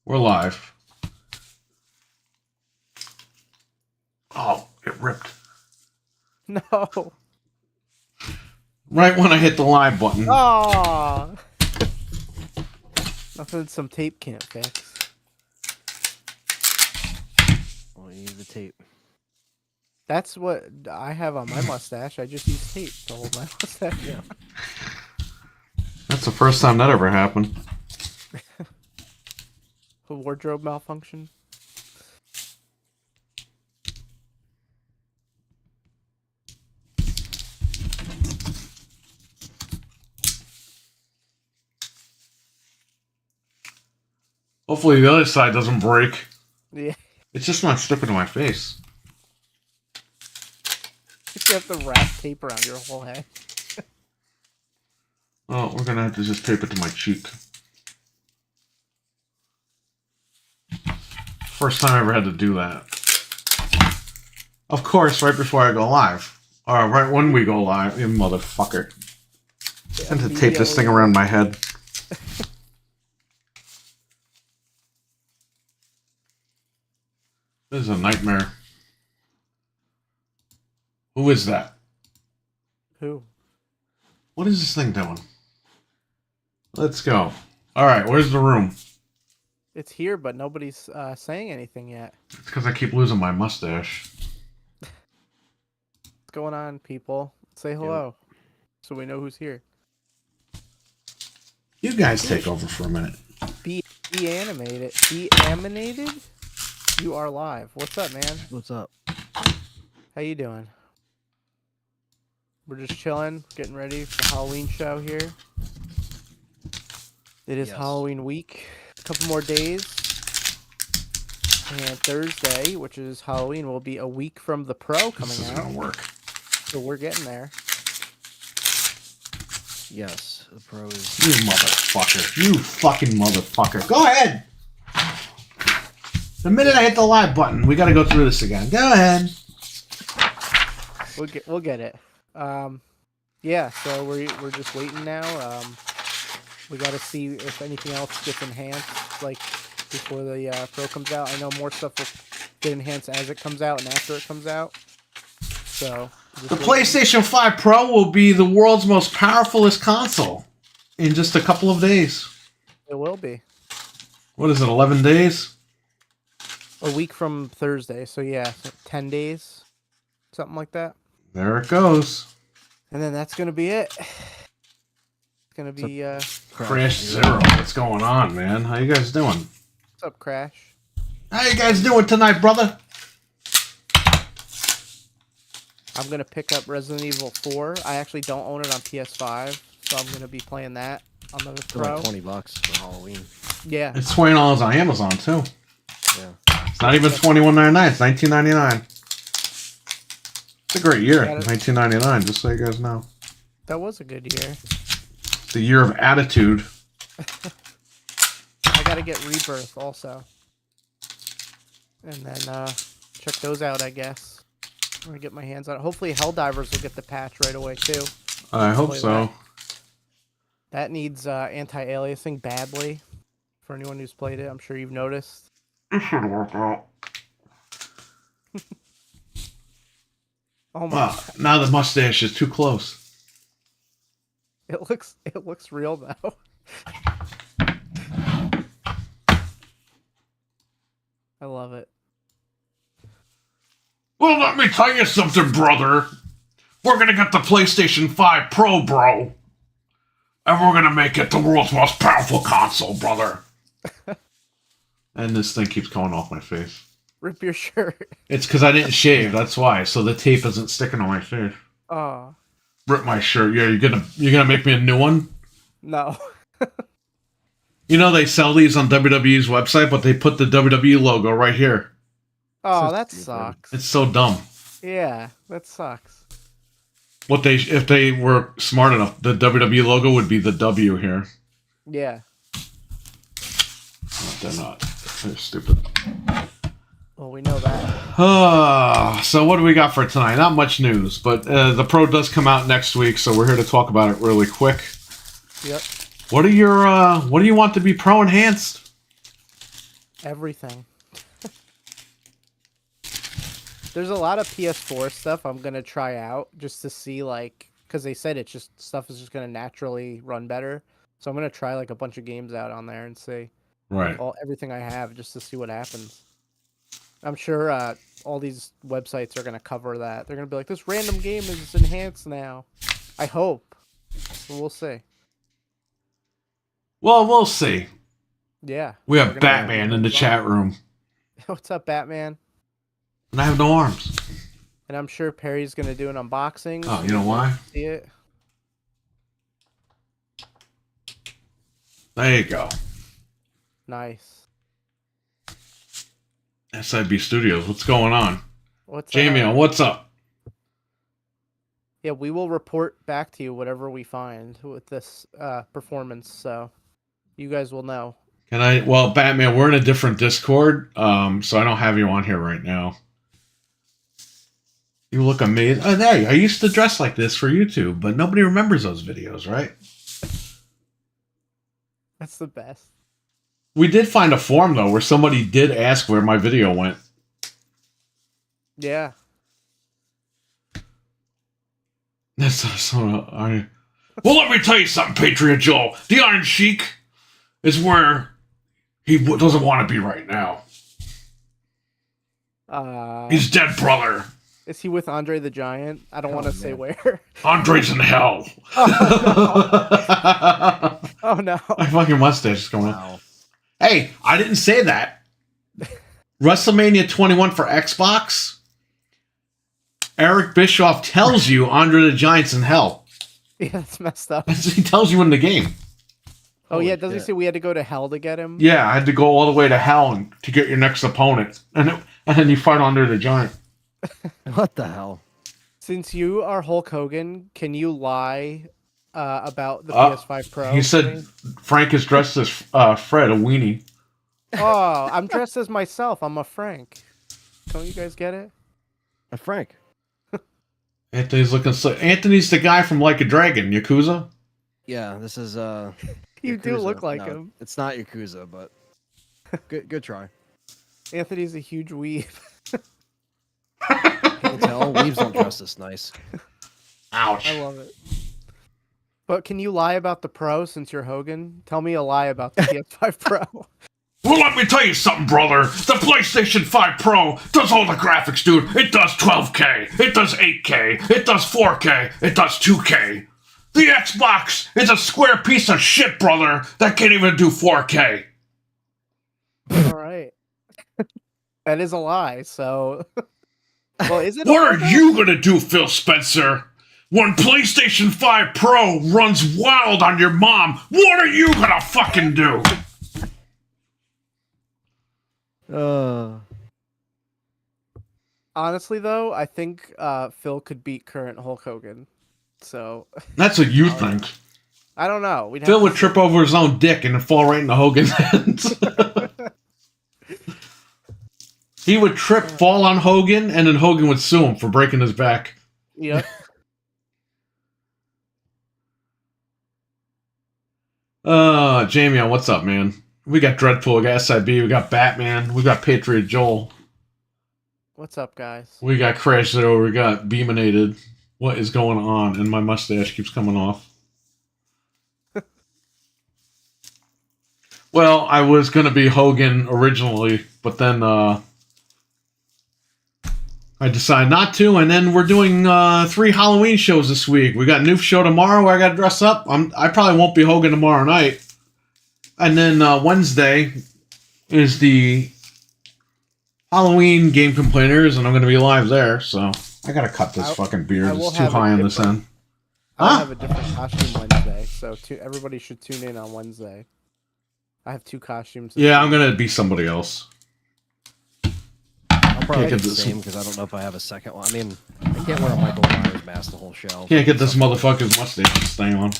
We're live. Oh, it ripped. No. Right when I hit the live button. Oh. Nothing some tape can't fix. Oh, you need the tape. That's what I have on my mustache. I just use tape to hold my mustache. Yeah. That's the first time that ever happened. A wardrobe malfunction. Hopefully the other side doesn't break. Yeah. It's just not sticking to my face. You have to wrap tape around your whole head. Oh, we're gonna have to just tape it to my cheek. First time I ever had to do that. Of course, right before I go live. Or right when we go live, you motherfucker. Yeah, I had to tape this thing around my head. This is a nightmare. Who is that? Who? What is this thing doing? Let's go. Alright, where's the room? It's here, but nobody's saying anything yet. It's because I keep losing my mustache. What's going on, people? Say hello, so we know who's here. You guys take over for a minute. Be animated. Be animated? You are live. What's up, man? What's up? How you doing? We're just chilling, getting ready for the Halloween show here. It is Yes. Halloween week. A couple more days. And Thursday, which is Halloween, will be a week from the Pro coming This isn't out. gonna work. So we're getting there. Yes, the Pro is. You motherfucker. You fucking motherfucker. Go ahead! The minute I hit the live button, we gotta go through this again. Go ahead. We'll get it. Yeah, so we're just waiting now. We got to see if anything else gets enhanced, like before the Pro comes out. I know more stuff will get enhanced as it comes out and after it comes out. So The PlayStation 5 Pro will be the world's most powerfulest console in just a couple of days. It will be What is it, 11 days? a week from Thursday. So yeah, 10 days, something like that. There it goes. And then that's gonna be it. It's gonna be Crash Zero. What's going on, man? How you guys doing? what's up, Crash? How you guys doing tonight, brother? I'm gonna pick up Resident Evil 4. I actually don't own it on PS5, so I'm gonna be playing that on the For Pro. like $20 for Halloween. Yeah, It's $20 on Amazon, too. Yeah. It's not even $21.99. It's $19.99. It's a great year, Got it. 1999, just so you guys know. that was a good year. The year of attitude. I gotta get Rebirth also. And then check those out, I guess. I'm gonna get my hands on it. Hopefully Helldivers will get the patch right away too. I hope Play so. That needs anti-aliasing badly. For anyone who's played it, I'm sure you've noticed. It should work out. Oh my! Wow, now the mustache is too close. It looks real though. I love it. Well, let me tell you something, brother. We're gonna get the PlayStation 5 Pro, bro. And we're gonna make it the world's most powerful console, brother. And this thing keeps coming off my face. Rip your shirt. It's because I didn't shave, that's why. So the tape isn't sticking on my face. Oh Rip my shirt. Yeah, you're gonna make me a new one? no. You know they sell these on WWE's website, but they put the WWE logo right here. Oh, So that stupid. sucks. It's so dumb. Yeah, that sucks. If they were smart enough, the WWE logo would be the W here. Yeah. But they're not. They're stupid. Well, we know that. So what do we got for tonight? Not much news, but the Pro does come out next week, so we're here to talk about it really quick. Yep. What do you want to be Pro enhanced? Everything. There's a lot of PS4 stuff I'm gonna try out just to see, like, because they said it's just stuff is just gonna naturally run better. So I'm gonna try like a bunch of games out on there and see Right. everything I have just to see what happens. I'm sure all these websites are gonna cover that. They're gonna be like, this random game is enhanced now. I hope. But we'll see. Well, we'll see. Yeah. We we're have gonna- Batman in the chat room, What's up, Batman? and I have no arms. And I'm sure Perry's gonna do an unboxing. Oh, you know why? See it. There you go. Nice. SIB Studios, what's going on? What's Jamie, up? what's up? Yeah, we will report back to you whatever we find with this performance. So you guys will know. Can I? Well, Batman, we're in a different Discord, so I don't have you on here right now. You look amazing. Oh, hey, I used to dress like this for YouTube, but nobody remembers those videos, right? That's the best. We did find a forum, though, where somebody did ask where my video went. Yeah. That's so... Well, let me tell you something, Patriot Joe. The Iron Sheik is where he doesn't want to be right now. He's dead, brother. Is he with Andre the Giant? I don't want to say man. where. Andre's in hell. Oh no. My fucking mustache is coming out. Wow. Hey, I didn't say that. WrestleMania 21 for Xbox. Eric Bischoff tells you Andre the Giant's in hell. Yeah, that's messed up. He tells you in the game. Oh Holy yeah, doesn't he shit. say we had to go to hell to get him? Yeah, I had to go all the way to hell to get your next opponent. And then you fight Andre the Giant. What the hell? Since you are Hulk Hogan, can you lie about the PS5 Pro? He to said me? Frank is dressed as Fred, a weenie. Oh, I'm dressed as myself. I'm a Frank. Don't you guys get it? Frank. Anthony's looking so... Anthony's the guy from Like a Dragon, Yakuza. Yeah, this is You do Yakuza. look like No, him. It's not Yakuza, but good try. Anthony's a huge weeb. Can't tell. Weaves don't dress this nice. Ouch. I love it. But can you lie about the Pro since you're Hogan? Tell me a lie about the PS5 Pro. Well, let me tell you something, brother. The PlayStation 5 Pro does all the graphics, dude. It does 12K. It does 8K. It does 4K. It does 2K. The Xbox is a square piece of shit, brother, that can't even do 4K. All right. That is a lie, so... Well, is it? What are you gonna do, Phil Spencer? When PlayStation 5 Pro runs wild on your mom, what are you gonna fucking do? Honestly, though, I think Phil could beat current Hulk Hogan. So, That's what you think. I don't know. We'd have Phil to would see. trip over his own dick and fall right into Hogan's hands. He would trip, fall on Hogan, and then Hogan would sue him for breaking his back. Yep. Jamie, what's up, man? We got Dreadpool, we got SIB, we got Batman, we got Patriot Joel, What's up, guys? we got Crash Zero, we got Beaminated. What is going on? And my mustache keeps coming off. Well, I was going to be Hogan originally, but then I decided not to, and then we're doing 3 Halloween shows this week. We got a new show tomorrow where I got to dress up. I probably won't be Hogan tomorrow night. And then Wednesday is the Halloween Game Complainers, and I'm going to be live there, so I got to cut this fucking beard. I will It's too have high a on this different- end. I Huh? have a different costume Wednesday, so everybody should tune in on Wednesday. I have 2 costumes. Yeah, I'm going to be somebody else. I'll probably Can't do get the this- same because I don't know if I have a second one. I mean, I can't wear a Michael Myers mask the whole show. Can't get this motherfucker's mustache to stay on.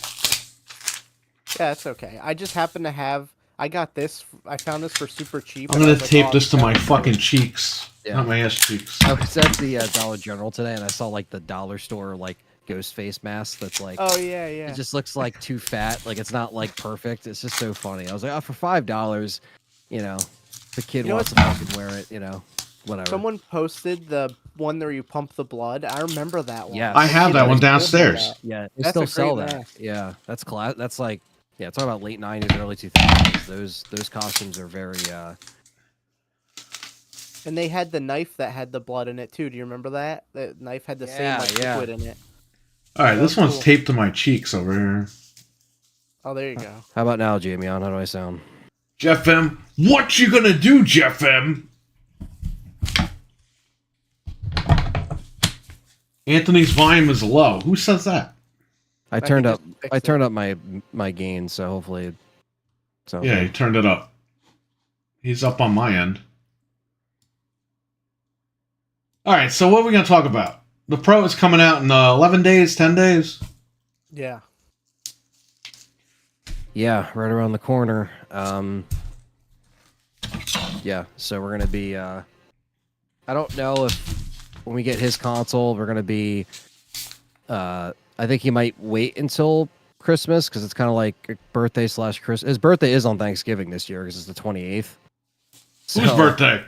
Yeah, it's okay. I just happen to have. I got this. I found this for super cheap. I'm and I going was to like, tape oh, this to I'm my gonna- fucking cheeks. Yeah. Not my ass cheeks. I was at the Dollar General today, and I saw like the dollar store like ghost face mask that's like. Oh yeah, yeah. It just looks like too fat. Like it's not like perfect. It's just so funny. I was like, oh, for $5, you know, The kid You know wants to fucking wear it, whatever. Someone posted the one where you pump the blood. I remember that one. Yeah. I have that one downstairs. Yeah, they That's still a sell great that. mask. Yeah, that's class. That's like, yeah, talking about late 90s, early 2000s. Those costumes are very. And they had the knife that had the blood in it too. Do you remember that? The knife had the same Yeah, like yeah. liquid in it. All right, That this was one's cool. taped to my cheeks over here. Oh, there you go. How about now, Jamie? How do I sound? Jeff M, what you gonna do, Jeff M? Anthony's volume is low. Who says that? I can turned just up. fix I it. turned up my gain, so hopefully. So Yeah, he turned it up. He's up on my end. All right, so what are we gonna talk about? The Pro is coming out in 11 days, 10 days. Yeah. yeah, right around the corner. Yeah, so we're gonna be. I don't know if when we get his console, we're gonna be. I think he might wait until Christmas because it's kind of like a birthday / Christmas. His birthday is on Thanksgiving this year because it's the 28th. Whose So, birthday?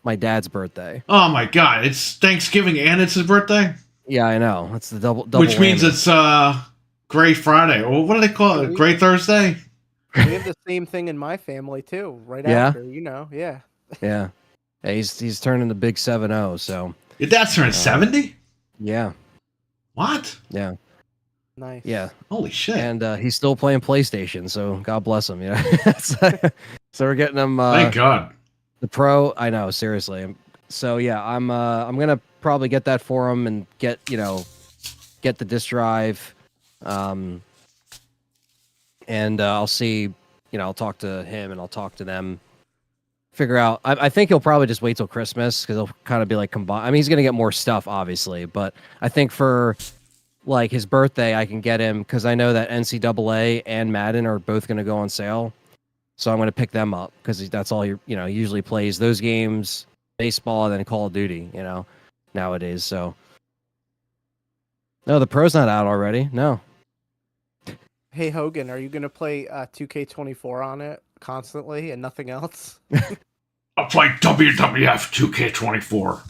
My dad's birthday. Oh my God! It's Thanksgiving and it's his birthday, Yeah, I know. It's the double. which means whammy. it's Gray Friday. Or what do they call it? Gray Thursday. We have the same thing in my family too. Right Yeah? after, yeah. Yeah. Yeah, he's turning the big 7-0. So Your dad's turning 70. yeah, What? yeah, Nice. yeah. Holy shit! And he's still playing PlayStation. So God bless him. So we're getting him. Thank God. The Pro, I know, seriously. So yeah, I'm gonna probably get that for him and get the disk drive, and I'll see. I'll talk to him and I'll talk to them. Figure out. I think he'll probably just wait till Christmas because he'll kind of be like combined. I mean, he's gonna get more stuff, obviously, but I think for like his birthday, I can get him because I know that NCAA and Madden are both gonna go on sale. So I'm going to pick them up because that's all he usually plays those games, baseball, and then Call of Duty, nowadays. So no, the Pro's not out already. No. Hey Hogan, are you gonna play 2K24 on it constantly and nothing else? I'll play WWF 2K24.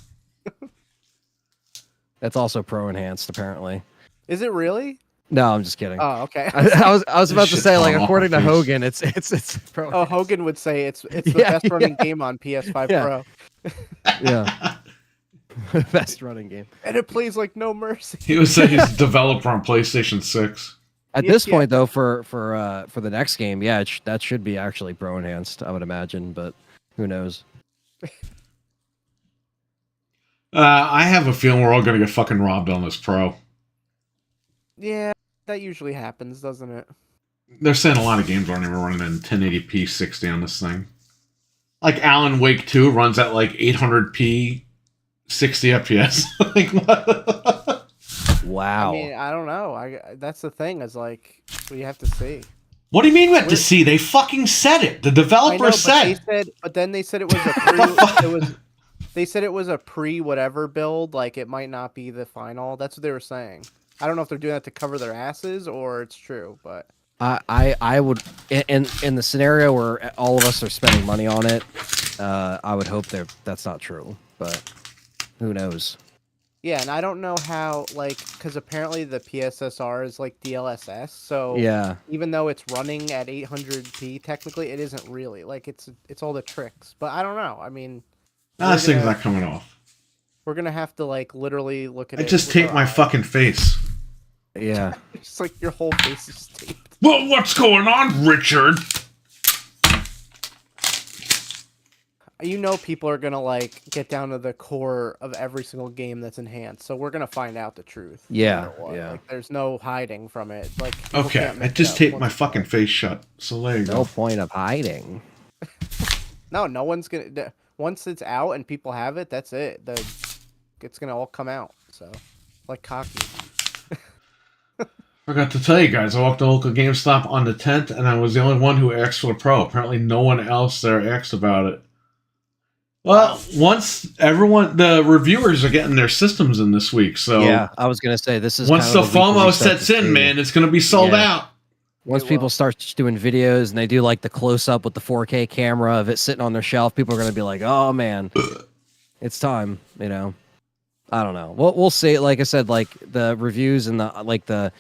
That's also Pro enhanced, apparently. Is it really? No, I'm just kidding. Oh, okay. I was about to Shit's say, like, falling off according my to face. Hogan, it's Pro. Oh, Hogan would say it's the Yeah, best running game on PS5 Yeah. Pro, Yeah. Best running game. and it plays like no mercy. He would say he's a developer on PlayStation 6. At Yeah, this yeah. point, though, for the next game, yeah, that should be actually Pro enhanced, I would imagine, but who knows? I have a feeling we're all going to get fucking robbed on this Pro. Yeah, that usually happens, doesn't it? They're saying a lot of games aren't even running in 1080p 60 on this thing. Like Alan Wake 2 runs at like 800p 60 FPS. Like what? Wow. I mean, I don't know. That's the thing is like we have to see. What do you mean we have to We're- see? They fucking said it. The I know, developer but said. but then they said it was a pre. They said it was a pre whatever build. Like it might not be the final. That's what they were saying. I don't know if they're doing that to cover their asses or it's true, but I would in the scenario where all of us are spending money on it, I would hope that's not true, but who knows? yeah, and I don't know how because apparently the PSSR is like DLSS, so Yeah. even though it's running at 800p, technically it isn't really like it's all the tricks. But I don't know. I mean, This thing's not coming off. we're gonna have to like literally look at I it. just with taped our my eyes. fucking face. Yeah. It's like your whole face is taped. Well, what's going on, Richard? You know, people are gonna like get down to the core of every single game that's enhanced, so we're gonna find out the truth. no Yeah, matter what. yeah. Like, there's no hiding from it. Like, people Okay, can't I make it just up taped once my it's fucking out. face shut. So there you No go. point of hiding. No one's gonna. Once it's out and people have it, that's it. It's gonna all come out. So, like cocky. Forgot to tell you guys, I walked to local GameStop on the 10th, and I was the only one who asked for the Pro. Apparently, no one else there asked about it. Well, once the reviewers are getting their systems in this week, so Yeah, I was gonna say this is once kind the of the week where we FOMO start sets to in, see- man, it's going to be sold Yeah. out. Once It people will. start doing videos and they do like the close up with the 4K camera of it sitting on their shelf, people are going to be like, "Oh man, it's time." You know, I don't know. We'll see. Like I said, like the reviews and the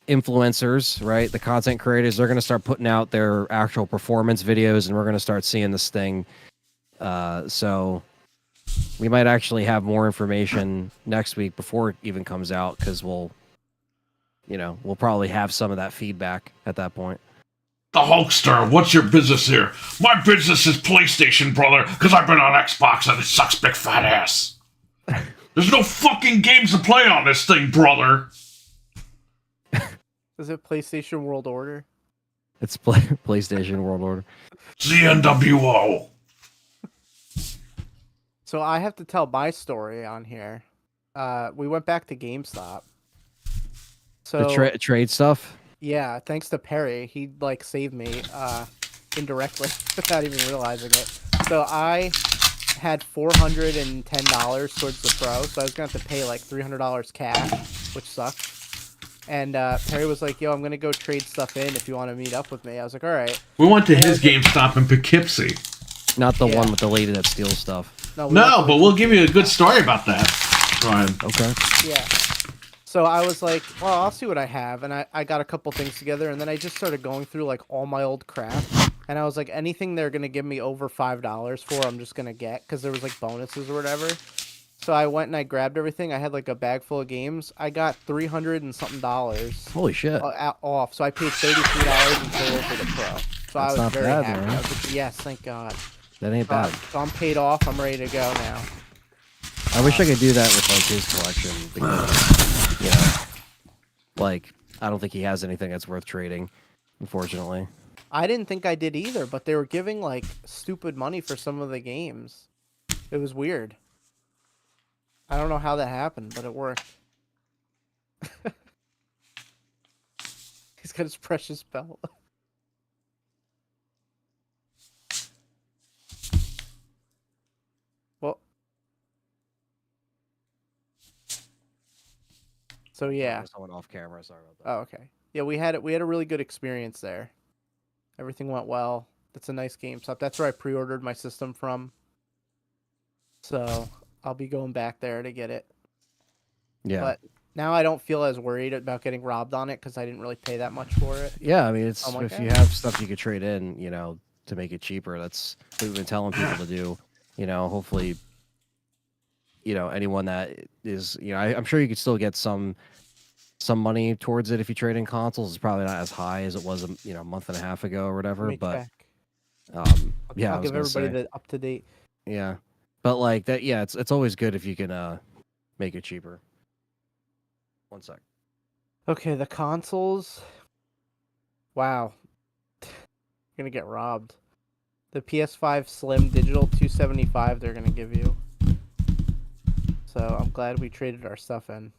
influencers, right? The content creators, they're going to start putting out their actual performance videos, and we're going to start seeing this thing. So we might actually have more information next week before it even comes out, because we'll probably have some of that feedback at that point. The Hulkster, what's your business here? My business is PlayStation, brother, because I've been on Xbox and it sucks big fat ass. There's no fucking games to play on this thing, brother. Is it PlayStation World Order? It's PlayStation World Order. ZNWO. So I have to tell my story on here. We went back to GameStop. So The trade stuff. yeah, thanks to Perry, he like saved me indirectly without even realizing it. So I had $410 towards the Pro, so I was gonna have to pay like $300 cash, which sucked. And Perry was like, "Yo, I'm gonna go trade stuff in if you want to meet up with me." I was like, "All right." We went to his GameStop in Poughkeepsie. Not the Yeah. one with the lady that steals stuff. We went No, to but we'll give you a good story about that, Ryan. Okay. Yeah. So I was like, well, I'll see what I have. And I got a couple things together. And then I just started going through like all my old crap. And I was like, anything they're going to give me over $5 for, I'm just going to get. Because there was like bonuses or whatever. So I went and I grabbed everything. I had like a bag full of games. I got $300 and something Holy shit. off. So I paid $33 in total for the Pro. So I That's was not very bad, happy. man. I was like, yes, thank God. That ain't bad. So I'm paid off. I'm ready to go now. I wish I could do that with like his collection, because like I don't think he has anything that's worth trading, unfortunately. I didn't think I did either, but they were giving like stupid money for some of the games. It was weird. I don't know how that happened, but it worked. He's got his precious belt. Well, so yeah. Someone off camera. Sorry about that. Oh, okay. Yeah, we had a really good experience there. Everything went well. That's a nice GameStop. That's where I pre-ordered my system from. So I'll be going back there to get it. Yeah. But now I don't feel as worried about getting robbed on it because I didn't really pay that much for it. Yeah, I mean, it's I'm like, if you have stuff you could trade in, to make it cheaper. That's what we've been telling people to do. Hopefully, anyone that is, I'm sure you could still get some money towards it if you trade in consoles. It's probably not as high as it was, a month and a half ago or whatever. Let me But check. yeah, I'll give everybody the up to date. Yeah, but like that, yeah, it's always good if you can make it cheaper. One sec. Okay, the consoles. Wow, you're gonna get robbed. The PS5 Slim Digital 275. They're gonna give you. So I'm glad we traded our stuff in.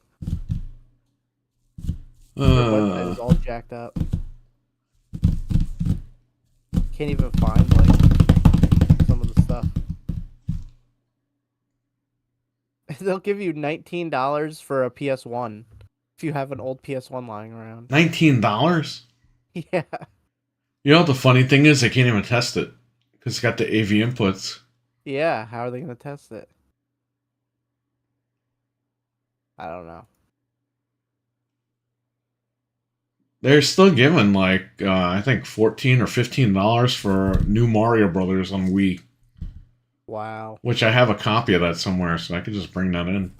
The website is all jacked up. Can't even find like some of the stuff. They'll give you $19 for a PS1 if you have an old PS1 lying around. $19? Yeah. You know what the funny thing is? They can't even test it because it's got the AV inputs. Yeah. How are they gonna test it? I don't know. They're still giving like I think $14 or $15 for new Mario Brothers on Wii. Wow. Which I have a copy of that somewhere, so I could just bring that in.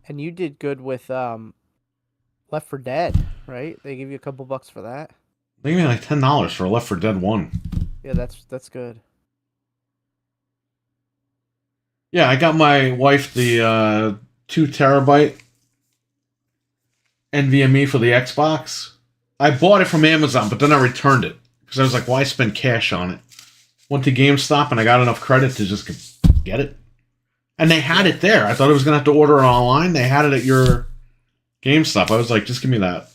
And you did good with Left 4 Dead, right? They give you a couple bucks for that. They gave me like $10 for Left 4 Dead 1. Yeah, that's good. Yeah, I got my wife the 2 terabyte NVMe for the Xbox. I bought it from Amazon, but then I returned it because I was like, why spend cash on it? Went to GameStop and I got enough credit to just get it. And they had it there. I thought I was going to have to order it online. They had it at your GameStop. I was like, just give me that.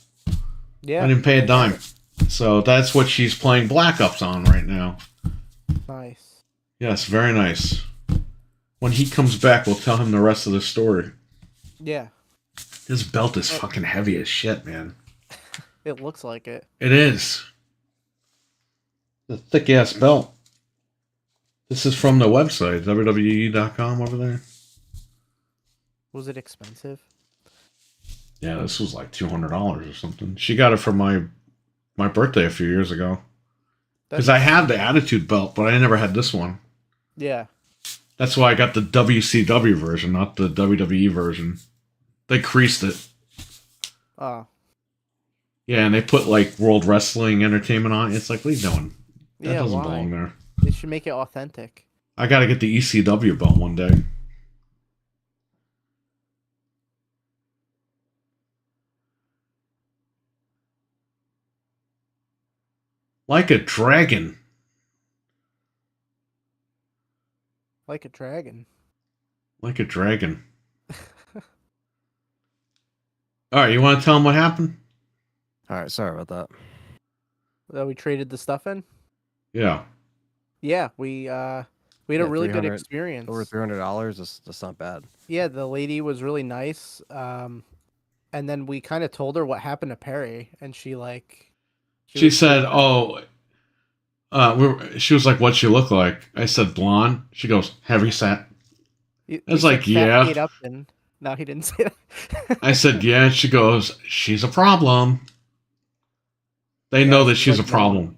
Yeah. I didn't pay a dime. So that's what she's playing Black Ops on right now. Nice. Yes, very nice. When he comes back, we'll tell him the rest of the story. Yeah. His belt is fucking heavy as shit, man. It looks like it. It is. The thick ass belt. This is from the website, WWE.com over there. Was it expensive? Yeah, this was like $200 or something. She got it for my birthday a few years ago. Because I had the Attitude belt, but I never had this one. Yeah. That's why I got the WCW version, not the WWE version. They creased it. Oh. Yeah, and they put like World Wrestling Entertainment on it. It's like, what are you doing? That doesn't belong there. They should make it authentic. I gotta get the ECW belt one day. Like a dragon. Like a dragon. Like a dragon. Alright, you want to tell them what happened? All right, sorry about that. That we traded the stuff in? Yeah. Yeah, we had a really good experience. Over $300. That's not bad. Yeah, the lady was really nice. And then we kind of told her what happened to Perry, and she She said, "Oh, she was like, what'd she look like?" I said, "Blonde." She goes, "Heavy set." I was like, "Yeah." No, he didn't say that. I said, "Yeah." She goes, "She's a problem." They know that she's a problem.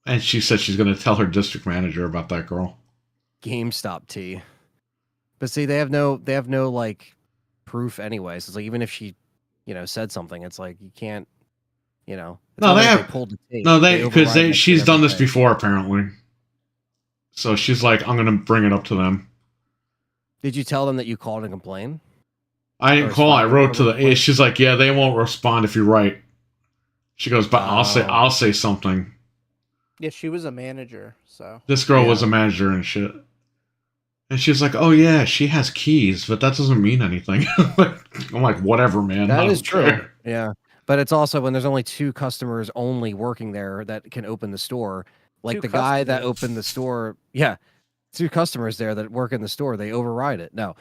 And she said she's going to tell her district manager about that girl. GameStop tea. But see, they have no like proof anyways. It's like even if she, said something, it's like you can't, No, they have pulled the tape. No, because she's done this before apparently. So she's like, I'm going to bring it up to them. Did you tell them that you called and complained? I didn't call. I wrote to the. She's like, yeah, they won't respond if you write. She goes, but I'll say something. Yeah, she was a manager, so. This girl was a manager and shit. And she's like, oh yeah, she has keys, but that doesn't mean anything. I'm like, whatever, man. That is true. Yeah. But it's also when there's only 2 customers only working there that can open the store. Like the guy that opened the store. Yeah. 2 customers there that work in the store. They override it. No.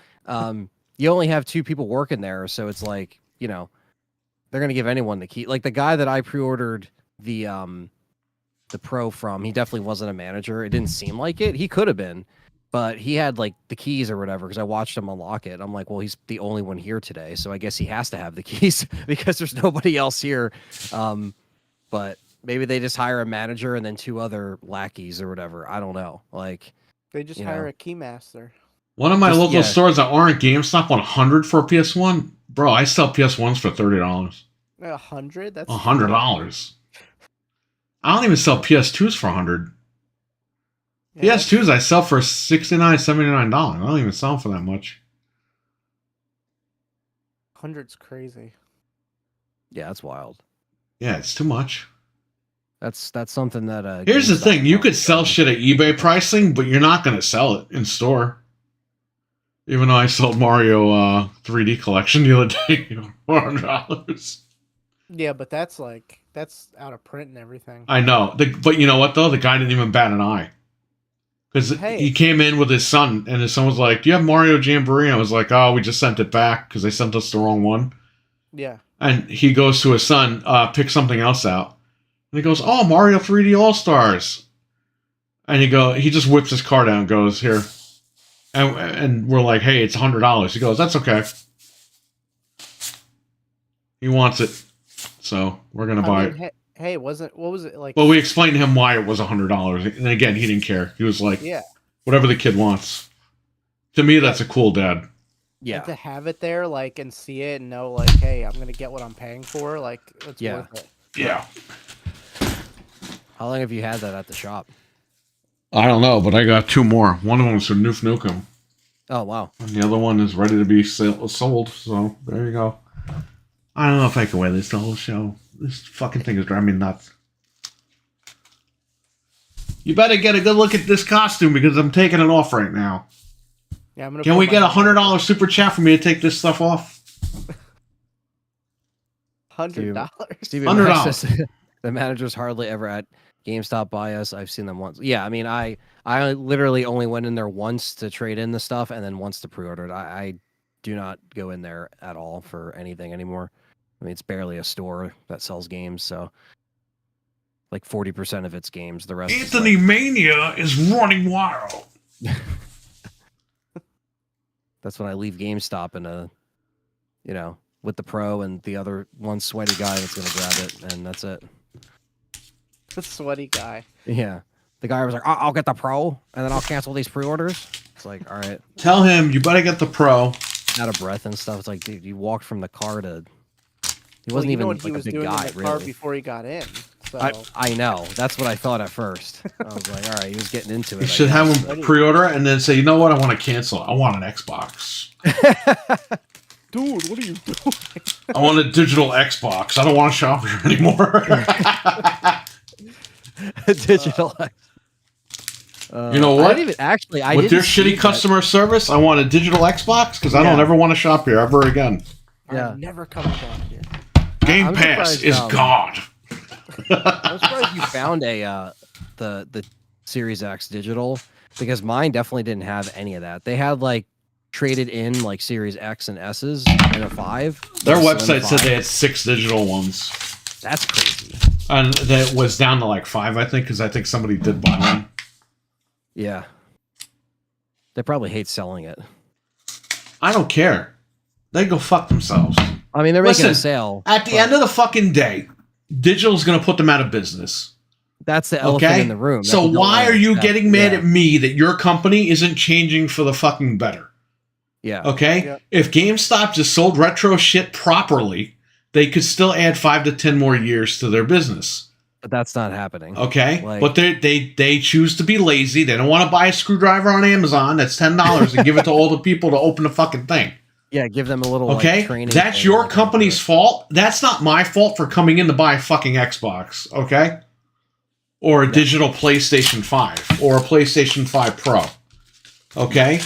You only have 2 people working there. So it's like, they're going to give anyone the key. Like the guy that I pre-ordered the Pro from, he definitely wasn't a manager. It didn't seem like it. He could have been, but he had like the keys or whatever because I watched him unlock it. I'm like, well, he's the only one here today, so I guess he has to have the keys because there's nobody else here. But maybe they just hire a manager and then 2 other lackeys or whatever. I don't know. Like they just hire a keymaster. One of my local stores that aren't GameStop 100 for a PS1. Bro, I sell PS1s for $30. 100? That's $100. I don't even sell PS2s for 100. Yeah, PS2s I sell for $69, $79. I don't even sell them for that much. 100's crazy. Yeah, that's wild. Yeah, it's too much. That's something that here's the thing: you could sell shit at eBay pricing, but you're not going to sell it in store. Even though I sold Mario 3D Collection the other day, $400. Yeah, but that's out of print and everything. I know, but you know what though? The guy didn't even bat an eye because he came in with his son, and his son was like, "Do you have Mario Jamboree?" And I was like, "Oh, we just sent it back because they sent us the wrong one." Yeah. And he goes to his son, pick something else out, and he goes, "Oh, Mario 3D All Stars," and he just whips his card out and goes, "Here." And we're like, hey, it's $100. He goes, that's okay. He wants it. So we're going to buy it. Hey, what was it like? Well, we explained to him why it was $100. And again, he didn't care. He was like, whatever the kid wants. To me, that's a cool dad. Yeah. And to have it there, and see it and know, hey, I'm going to get what I'm paying for, it's worth it. Yeah. How long have you had that at the shop? I don't know, but I got 2 more. One of them is from Noof Nukem. Oh, wow. And the other one is ready to be sold, so there you go. I don't know if I can wear this the whole show. This fucking thing is driving me nuts. You better get a good look at this costume because I'm taking it off right now. Yeah, I'm gonna. Can we get $100 super chat for me to take this stuff off? $100. $100. The manager's hardly ever at GameStop by us. I've seen them once. Yeah, I mean, I literally only went in there once to trade in the stuff and then once to pre-order it. I do not go in there at all for anything anymore. I mean, it's barely a store that sells games, so like 40% of its games. The rest Anthony Mania is running wild. That's when I leave GameStop and with the pro and the other one sweaty guy that's gonna grab it, and that's it. The sweaty guy. Yeah. The guy was like, I'll get the pro, and then I'll cancel these pre-orders. It's like, all right. Tell him you better get the pro. Out of breath and stuff. It's like, dude, you walked from the car to... He wasn't even like a big guy, in the car really. before he got in. So. I know. That's what I thought at first. I was like, all right, he was getting into it. You should have him pre-order it and then say, you know what, I want to cancel it. I want an Xbox. Dude, what are you doing? I want a digital Xbox. I don't want to shop here anymore. Digital you know what? With their shitty customer service, I want a digital Xbox because I don't ever want to shop here ever again. Yeah. I'm never coming down here. Game Pass is God. I'm surprised you found the Series X digital, because mine definitely didn't have any of that. They had like traded in like Series X and S's and a 5. Their website said they had 6 digital ones. That's crazy. And that was down to like 5, I think, because I think somebody did buy one. Yeah. They probably hate selling it. I don't care. They go fuck themselves. I mean, they're making a sale. At the end of the fucking day, digital's going to put them out of business. That's the elephant in the room. So why are you getting mad at me that your company isn't changing for the fucking better? Yeah. Okay? Yeah. If GameStop just sold retro shit properly, they could still add 5 to 10 more years to their business. But that's not happening. Okay? But they choose to be lazy. They don't want to buy a screwdriver on Amazon that's $10 and give it to all the people to open the fucking thing. Yeah, give them a little training. That's your company's fault. That's not my fault for coming in to buy a fucking Xbox, okay? Or a digital PlayStation 5 or a PlayStation 5 Pro. Okay?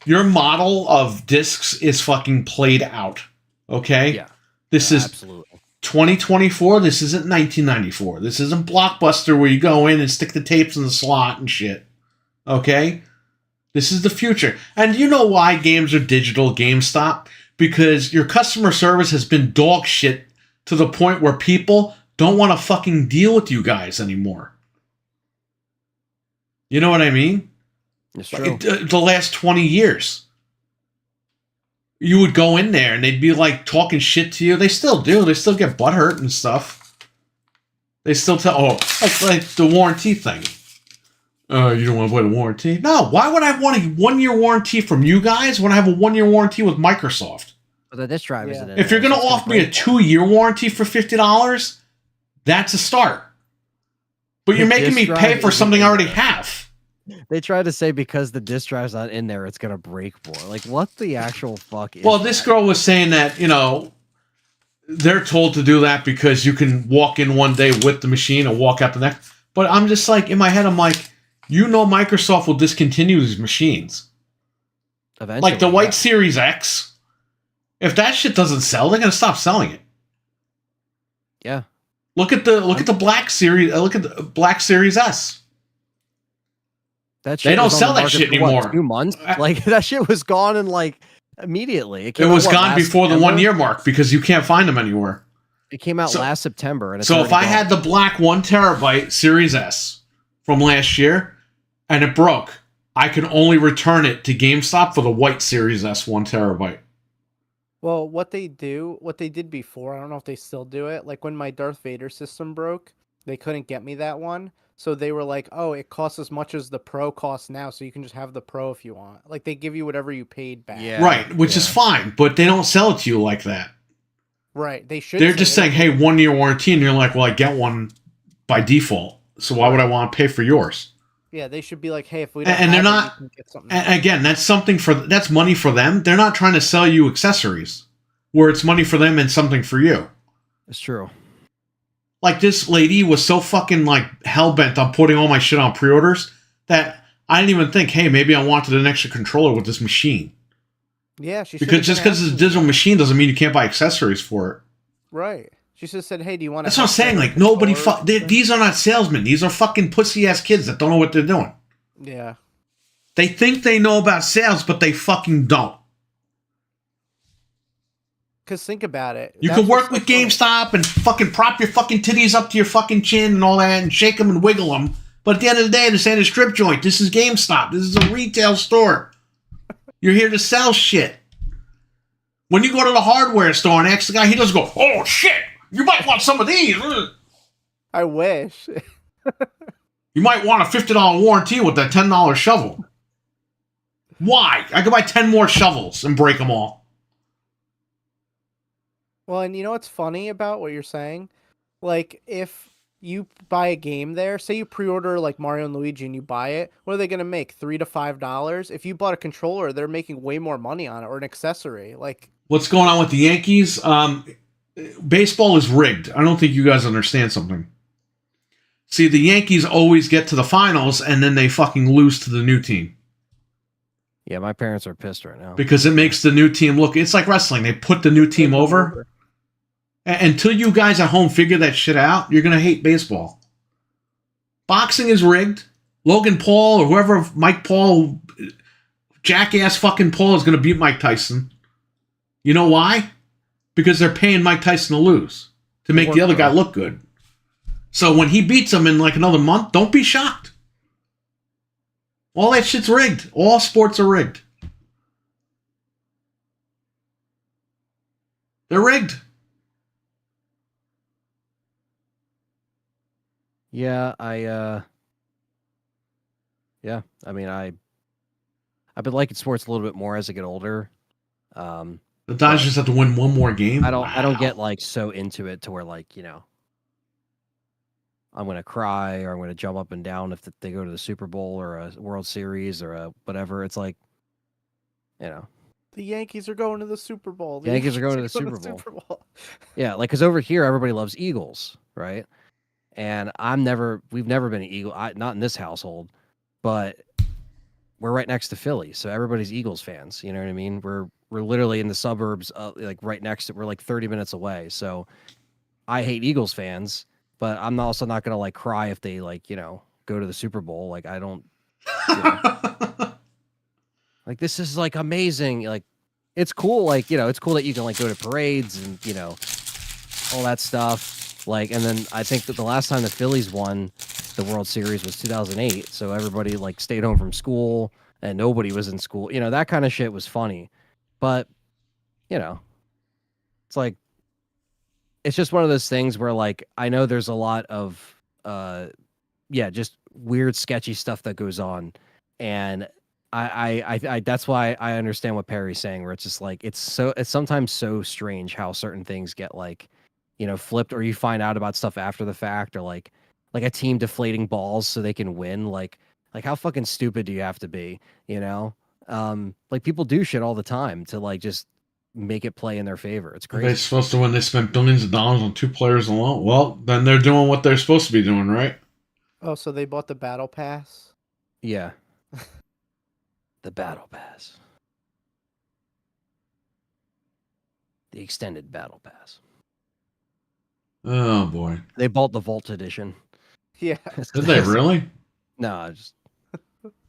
Your model of discs is fucking played out. Okay? Yeah. This is absolutely 2024. This isn't 1994. This isn't Blockbuster where you go in and stick the tapes in the slot and shit. Okay? This is the future. And you know why games are digital, GameStop? Because your customer service has been dog shit to the point where people don't want to fucking deal with you guys anymore. You know what I mean? It's true. The last 20 years. You would go in there and they'd be like talking shit to you. They still do. They still get butthurt and stuff. They still tell, like the warranty thing. You don't want to play the warranty? No, why would I want a 1-year warranty from you guys when I have a 1-year warranty with Microsoft? But the disc drivers. Yeah. If you're going to offer me a 2-year warranty for $50, that's a start. But you're making me pay for something I already have. They tried to say because the disc drive's not in there, it's going to break more. Like, what the actual fuck is this girl was saying that, they're told to do that because you can walk in one day with the machine and walk out the next. But I'm just like, in my head, I'm like, Microsoft will discontinue these machines. Eventually. Like the white Series X. If that shit doesn't sell, they're going to stop selling it. Yeah. Look at the Black Series. Look at the Black Series S. That shit they don't was on sell the that market shit for, anymore. What, 2 months? Like that shit was gone in like immediately. It was gone before the 1-year mark because you can't find them anywhere. It came out last September, and it's so if I had the black 1 terabyte Series S from last year and it broke, I can only return it to GameStop for the white Series S 1 terabyte. Well, what they did before, I don't know if they still do it. Like when my Darth Vader system broke, they couldn't get me that one. So they were like, oh, it costs as much as the Pro costs now, so you can just have the Pro if you want. Like they give you whatever you paid back. Yeah. Right, which is fine, but they don't sell it to you like that. Right, they should. They're just saying, hey, 1-year warranty, and you're like, well, I get one by default, so why would I want to pay for yours? Yeah, they should be like, hey, if we don't and they're have not. it, we can get something And again, that's money for them. They're not trying to sell you accessories, where it's money for them and something for you. It's true. Like this lady was so fucking like hell-bent on putting all my shit on pre-orders that I didn't even think, hey, maybe I wanted an extra controller with this machine. Yeah, she because just because it's a digital machine doesn't mean you can't buy accessories for it. Right. She just said, hey, do you want to... That's what I'm saying. Like, nobody... these are not salesmen. These are fucking pussy-ass kids that don't know what they're doing. Yeah. They think they know about sales, but they fucking don't. Because think about it. You That's can work what's with so funny. GameStop and fucking prop your fucking titties up to your fucking chin and all that and shake them and wiggle them. But at the end of the day, this ain't a strip joint. This is GameStop. This is a retail store. You're here to sell shit. When you go to the hardware store and ask the guy, he doesn't go, oh shit, you might want some of these. I wish. You might want a $50 warranty with that $10 shovel. Why? I could buy 10 more shovels and break them all. Well, and you know what's funny about what you're saying? Like, if you buy a game there, say you pre-order like Mario and Luigi and you buy it, what are they going to make? $3 to $5? If you bought a controller, they're making way more money on it, or an accessory. Like, What's going on with the Yankees? Baseball is rigged. I don't think you guys understand something. See, the Yankees always get to the finals and then they fucking lose to the new team. Yeah, my parents are pissed right now. Because it makes the new team look... It's like wrestling. They put the new team over. Until you guys at home figure that shit out, you're going to hate baseball. Boxing is rigged. Logan Paul or whoever, Mike Paul, jackass fucking Paul is going to beat Mike Tyson. You know why? Because they're paying Mike Tyson to lose. To make the other guy look good. So when he beats him in like another month, don't be shocked. All that shit's rigged. All sports are rigged. They're rigged. Yeah, I mean, I've been liking sports a little bit more as I get older. The Dodgers have to win one more game. I don't get like so into it to where like, you know, I'm gonna cry or I'm gonna jump up and down if they go to the Super Bowl or a World Series or a whatever. It's like, you know, the Yankees are going to the Super Bowl. The Yankees are going to the Super Bowl. Yeah, like because over here everybody loves Eagles, right? And we've never been an Eagle, not in this household, but we're right next to Philly, so everybody's Eagles fans. You know what I mean? We're literally in the suburbs, like right next to. We're like 30 minutes away. So I hate Eagles fans, but I'm also not gonna like cry if they like go to the Super Bowl. Like I don't. Like this is like amazing. Like it's cool. Like it's cool that you can like go to parades and all that stuff. Like, and then I think that the last time the Phillies won the World Series was 2008. So everybody like stayed home from school and nobody was in school. That kind of shit was funny. But, it's like, it's just one of those things where like, I know there's a lot of, just weird, sketchy stuff that goes on. And I that's why I understand what Perry's saying, where it's just like, it's sometimes so strange how certain things get like, flipped, or you find out about stuff after the fact, or like a team deflating balls so they can win. Like how fucking stupid do you have to be? Like people do shit all the time to like just make it play in their favor. It's crazy. They're supposed to, when they spent billions of dollars on 2 players alone. Well, then they're doing what they're supposed to be doing, right? Oh, so they bought the Battle Pass? Yeah. The Battle Pass. The extended Battle Pass. Oh boy. They bought the Vault Edition. Yeah. Did they really? No,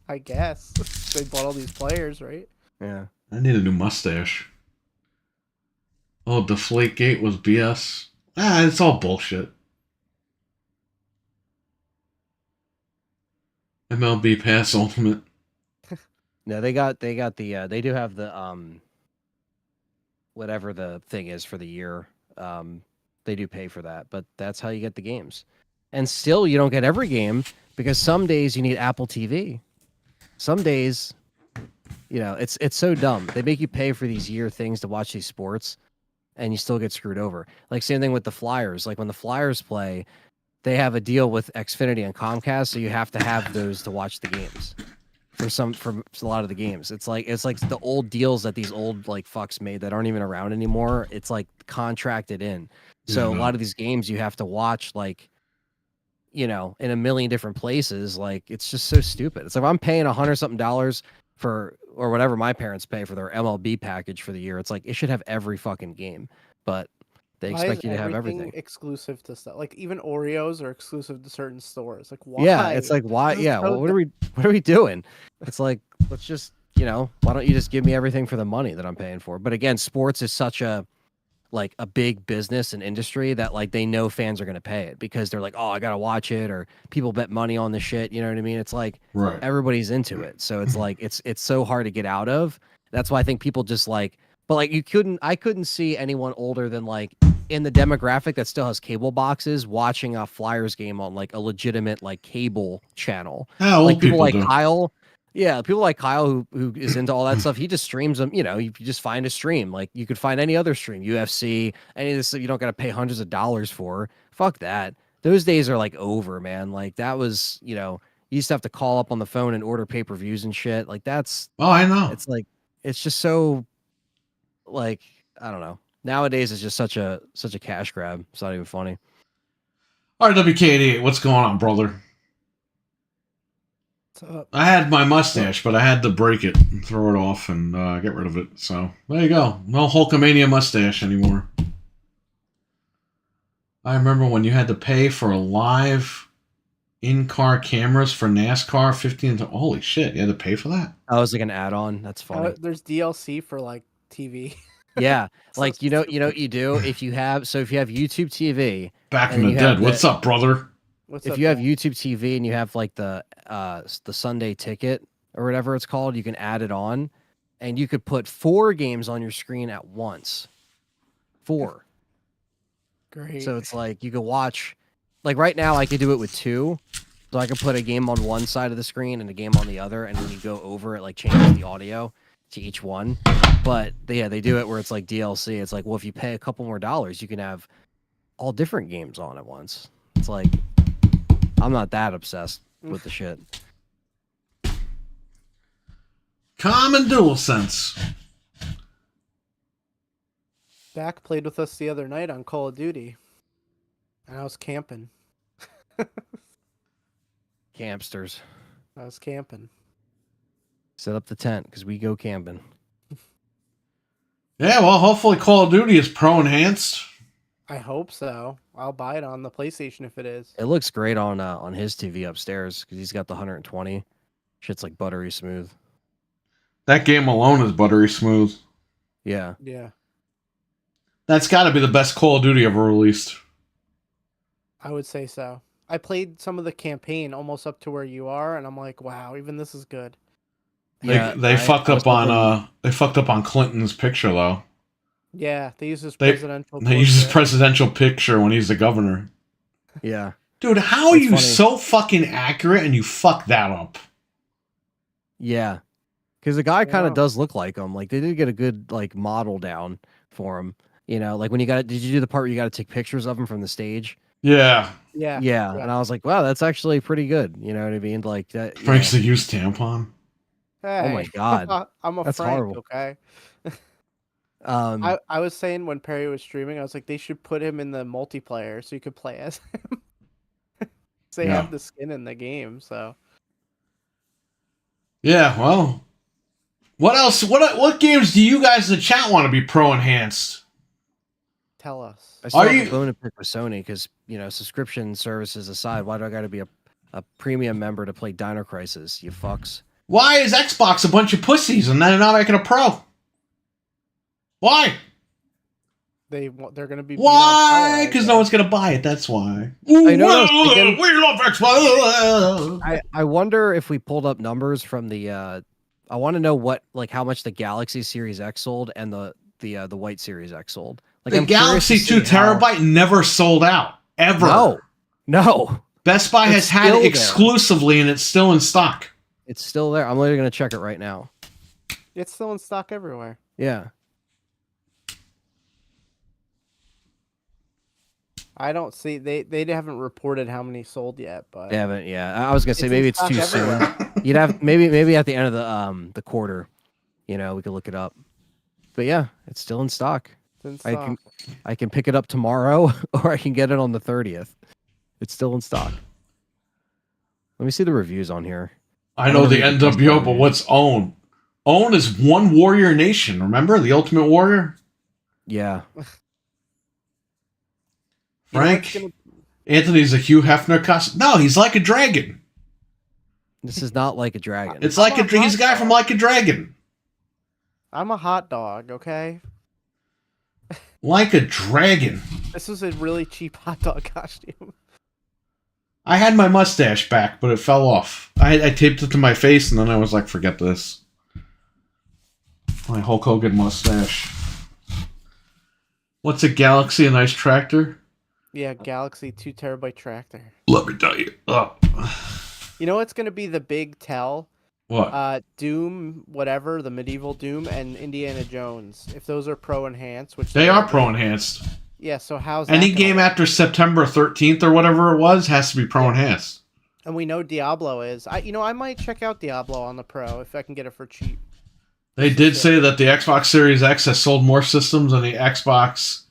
I guess. They bought all these players, right? Yeah. I need a new mustache. Oh, Deflategate was BS. It's all bullshit. MLB Pass Ultimate. No, they got the they do have the whatever the thing is for the year. They do pay for that, but that's how you get the games. And still you don't get every game because some days you need Apple TV. Some days, it's so dumb. They make you pay for these year things to watch these sports and you still get screwed over. Like same thing with the Flyers. Like when the Flyers play, they have a deal with Xfinity and Comcast, so you have to have those to watch the games. For a lot of the games, it's like the old deals that these old like fucks made that aren't even around anymore. It's like contracted in. So a lot of these games you have to watch like, in a million different places. Like it's just so stupid. It's like if I'm paying $100-something for, or whatever my parents pay for their MLB package for the year, it's like it should have every fucking game, but they expect you to have everything exclusive to stuff. Like even Oreos are exclusive to certain stores. Like why? Yeah, it's like why? Yeah, well, what are we doing? It's like let's just why don't you just give me everything for the money that I'm paying for? But again, sports is such a like a big business and industry that like they know fans are going to pay it because they're like, oh, I got to watch it, or people bet money on the shit. You know what I mean? It's like Right. everybody's into it. So it's like, it's so hard to get out of. That's why I think people just like, but like I couldn't see anyone older than like in the demographic that still has cable boxes watching a Flyers game on like a legitimate like cable channel. Yeah, old Like people like do. Kyle. Yeah, people like Kyle who is into all that stuff, he just streams them. You know, you just find a stream. Like you could find any other stream, UFC, any of this stuff you don't got to pay hundreds of dollars for. Fuck that. Those days are like over, man. Like that was, you know, you used to have to call up on the phone and order pay-per-views and shit. Like that's, Oh, I know. it's like, it's just so, like, I don't know. Nowadays it's just such a cash grab. It's not even funny. All right, WK88, what's going on, brother? I had my mustache, but I had to break it and throw it off and get rid of it. So there you go. No Hulkamania mustache anymore. I remember when you had to pay for a live in-car cameras for NASCAR 15. Holy shit, you had to pay for that? I was like an add-on. That's funny. There's DLC for like TV. Yeah, So like you know what you do if you have YouTube TV. Back from the dead. What's up, brother? If you have YouTube TV and you have like the Sunday ticket or whatever it's called, you can add it on, and you could put 4 games on your screen at once. 4. Great. So it's like you could watch. Like right now, I could do it with 2. So I could put a game on one side of the screen and a game on the other, and when you go over, it like changes the audio to each one. But they do it where it's like DLC. It's like, well, if you pay a couple more dollars, you can have all different games on at once. It's like, I'm not that obsessed with the shit. Common DualSense. Dak played with us the other night on Call of Duty, and I was camping. Campsters. I was camping. Set up the tent because we go camping. Yeah, well, hopefully Call of Duty is pro enhanced. I hope so. I'll buy it on the PlayStation if it is. It looks great on his TV upstairs because he's got the 120. Shit's like buttery smooth. That game alone is buttery smooth. Yeah. Yeah. That's got to be the best Call of Duty ever released. I would say so. I played some of the campaign almost up to where you are, and I'm like, wow, even this is good. They fucked up on Clinton's picture though. Yeah, they used his presidential. They used his presidential picture when he's the governor. Yeah, dude, how are you so fucking accurate and you fuck that up? Yeah, because the guy kind of does look like him. Like they did get a good like model down for him. You know, like when you got, did you do the part where you got to take pictures of him from the stage? Yeah. Yeah. And I was like, wow, that's actually pretty good. You know what I mean? Like that. Frank's the used tampon. Hey, oh my god, I'm a that's Frank, horrible. okay. I was saying when Perry was streaming, I was like, they should put him in the multiplayer so you could play as him. They have the skin in the game, so. Yeah, well, what else? What games do you guys in the chat want to be pro enhanced? Tell us. I still have a bone to pick with Sony because, you know, subscription services aside, why do I got to be a premium member to play Dino Crisis? You fucks. Why is Xbox a bunch of pussies and they're not making a pro? Why? They're going to be. Why? Because no one's going to buy it. That's why. Ooh, I know. Again, we love Xbox. I wonder if we pulled up numbers from the. I want to know how much the Galaxy Series X sold and the White Series X sold. Like the Galaxy 2 terabyte never sold out ever. No. Best Buy has had it exclusively, and it's still in stock. It's still there. I'm literally going to check it right now. It's still in stock everywhere. Yeah. I don't see they haven't reported how many sold yet, but they haven't. Yeah, I was gonna say maybe it's too soon. You'd have maybe at the end of the quarter, you know, we could look it up. But yeah, it's still in stock. It's in stock. I can pick it up tomorrow, or I can get it on the 30th. It's still in stock. Let me see the reviews on here. I know the NWO, but what's OWN? OWN is One Warrior Nation. Remember the Ultimate Warrior? Yeah. Frank, Anthony's a Hugh Hefner costume. No, he's like a dragon. This is not like a dragon. It's like he's a guy from Like a Dragon. I'm a hot dog, okay? Like a dragon. This was a really cheap hot dog costume. I had my mustache back, but it fell off. I taped it to my face, and then I was like, forget this. My Hulk Hogan mustache. What's a Galaxy? A nice tractor? Yeah, Galaxy 2 terabyte tractor. Let me tell you. You know what's going to be the big tell? What? Doom, whatever, the medieval Doom, and Indiana Jones. If those are pro enhanced, which They are pro enhanced. Yeah, so how's that Any gonna game work? after September 13th or whatever it was has to be pro enhanced. And we know Diablo is. I might check out Diablo on the pro if I can get it for cheap. They did say that the Xbox Series X has sold more systems than the Xbox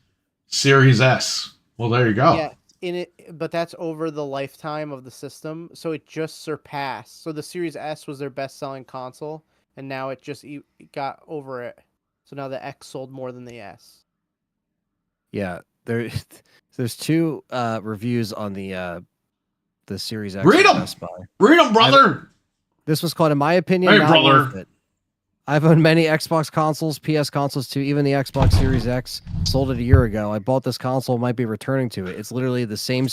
Series S. Well, there you go. Yeah, but that's over the lifetime of the system, so it just surpassed. So the Series S was their best-selling console, and now it just got over it. So now the X sold more than the S. Yeah, there's two reviews on the Series X. Read 'em! Best Buy. Read them, brother! This was called, in my opinion, Hey, not brother. worth it. I've owned many Xbox consoles, PS consoles too, even the Xbox Series X. Sold it a year ago. I bought this console, might be returning to it. It's literally the same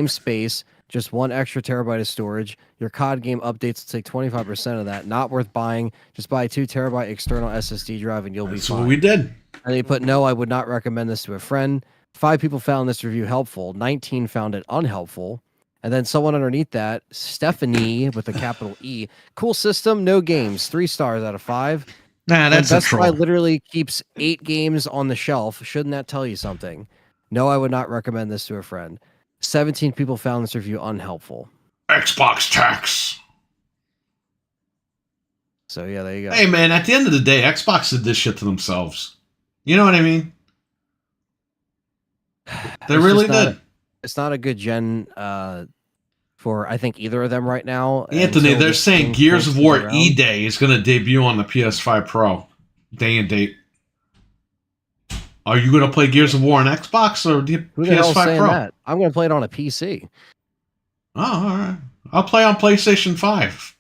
space, just 1 extra terabyte of storage. Your COD game updates will take 25% of that. Not worth buying. Just buy a 2 terabyte external SSD drive and you'll be That's fine. what we did. And they put, no, I would not recommend this to a friend. 5 people found this review helpful. 19 found it unhelpful. And then someone underneath that, Stephanie with a capital E. Cool system, no games. 3 stars out of 5. Nah, that's a Best Buy troll. literally keeps 8 games on the shelf. Shouldn't that tell you something? No, I would not recommend this to a friend. 17 people found this review unhelpful. Xbox tax. So yeah, there you go. Hey, man, at the end of the day, Xbox did this shit to themselves. You know what I mean? They It's really just did. It's not a good gen for, I think, either of them right now. Anthony, until they're this saying thing Gears of comes War around. E-Day is going to debut on the PS5 Pro. Day and date. Are you going to play Gears of War on Xbox or the Who the hell's PS5 saying Pro? that? I'm going to play it on a PC. Oh, all right. I'll play on PlayStation 5.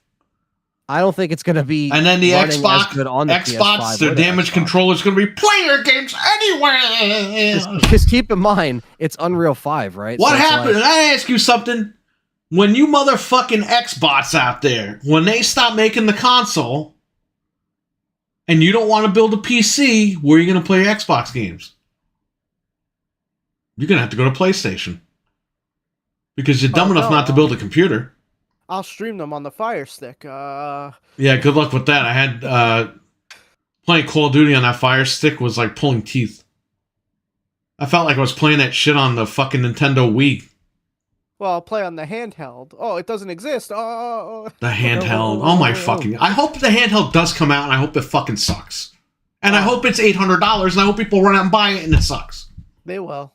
I don't think it's going to be. And then the running as Xbox, good on the Xbox, PS5 their or the damage Xbox. controller is going to be player games anywhere. Just keep in mind, it's Unreal 5, right? What So it's happened? like- I ask you something. When you motherfucking Xbox out there, when they stop making the console, and you don't want to build a PC, where are you going to play Xbox games? You're going to have to go to PlayStation. Because you're dumb enough not to build a computer. I'll stream them on the Fire Stick. Yeah, good luck with that. I had playing Call of Duty on that Fire Stick was like pulling teeth. I felt like I was playing that shit on the fucking Nintendo Wii. Well, I'll play on the handheld. Oh, it doesn't exist. Oh. The handheld. Oh my fucking... I hope the handheld does come out and I hope it fucking sucks. And I hope it's $800 and I hope people run out and buy it and it sucks. They will.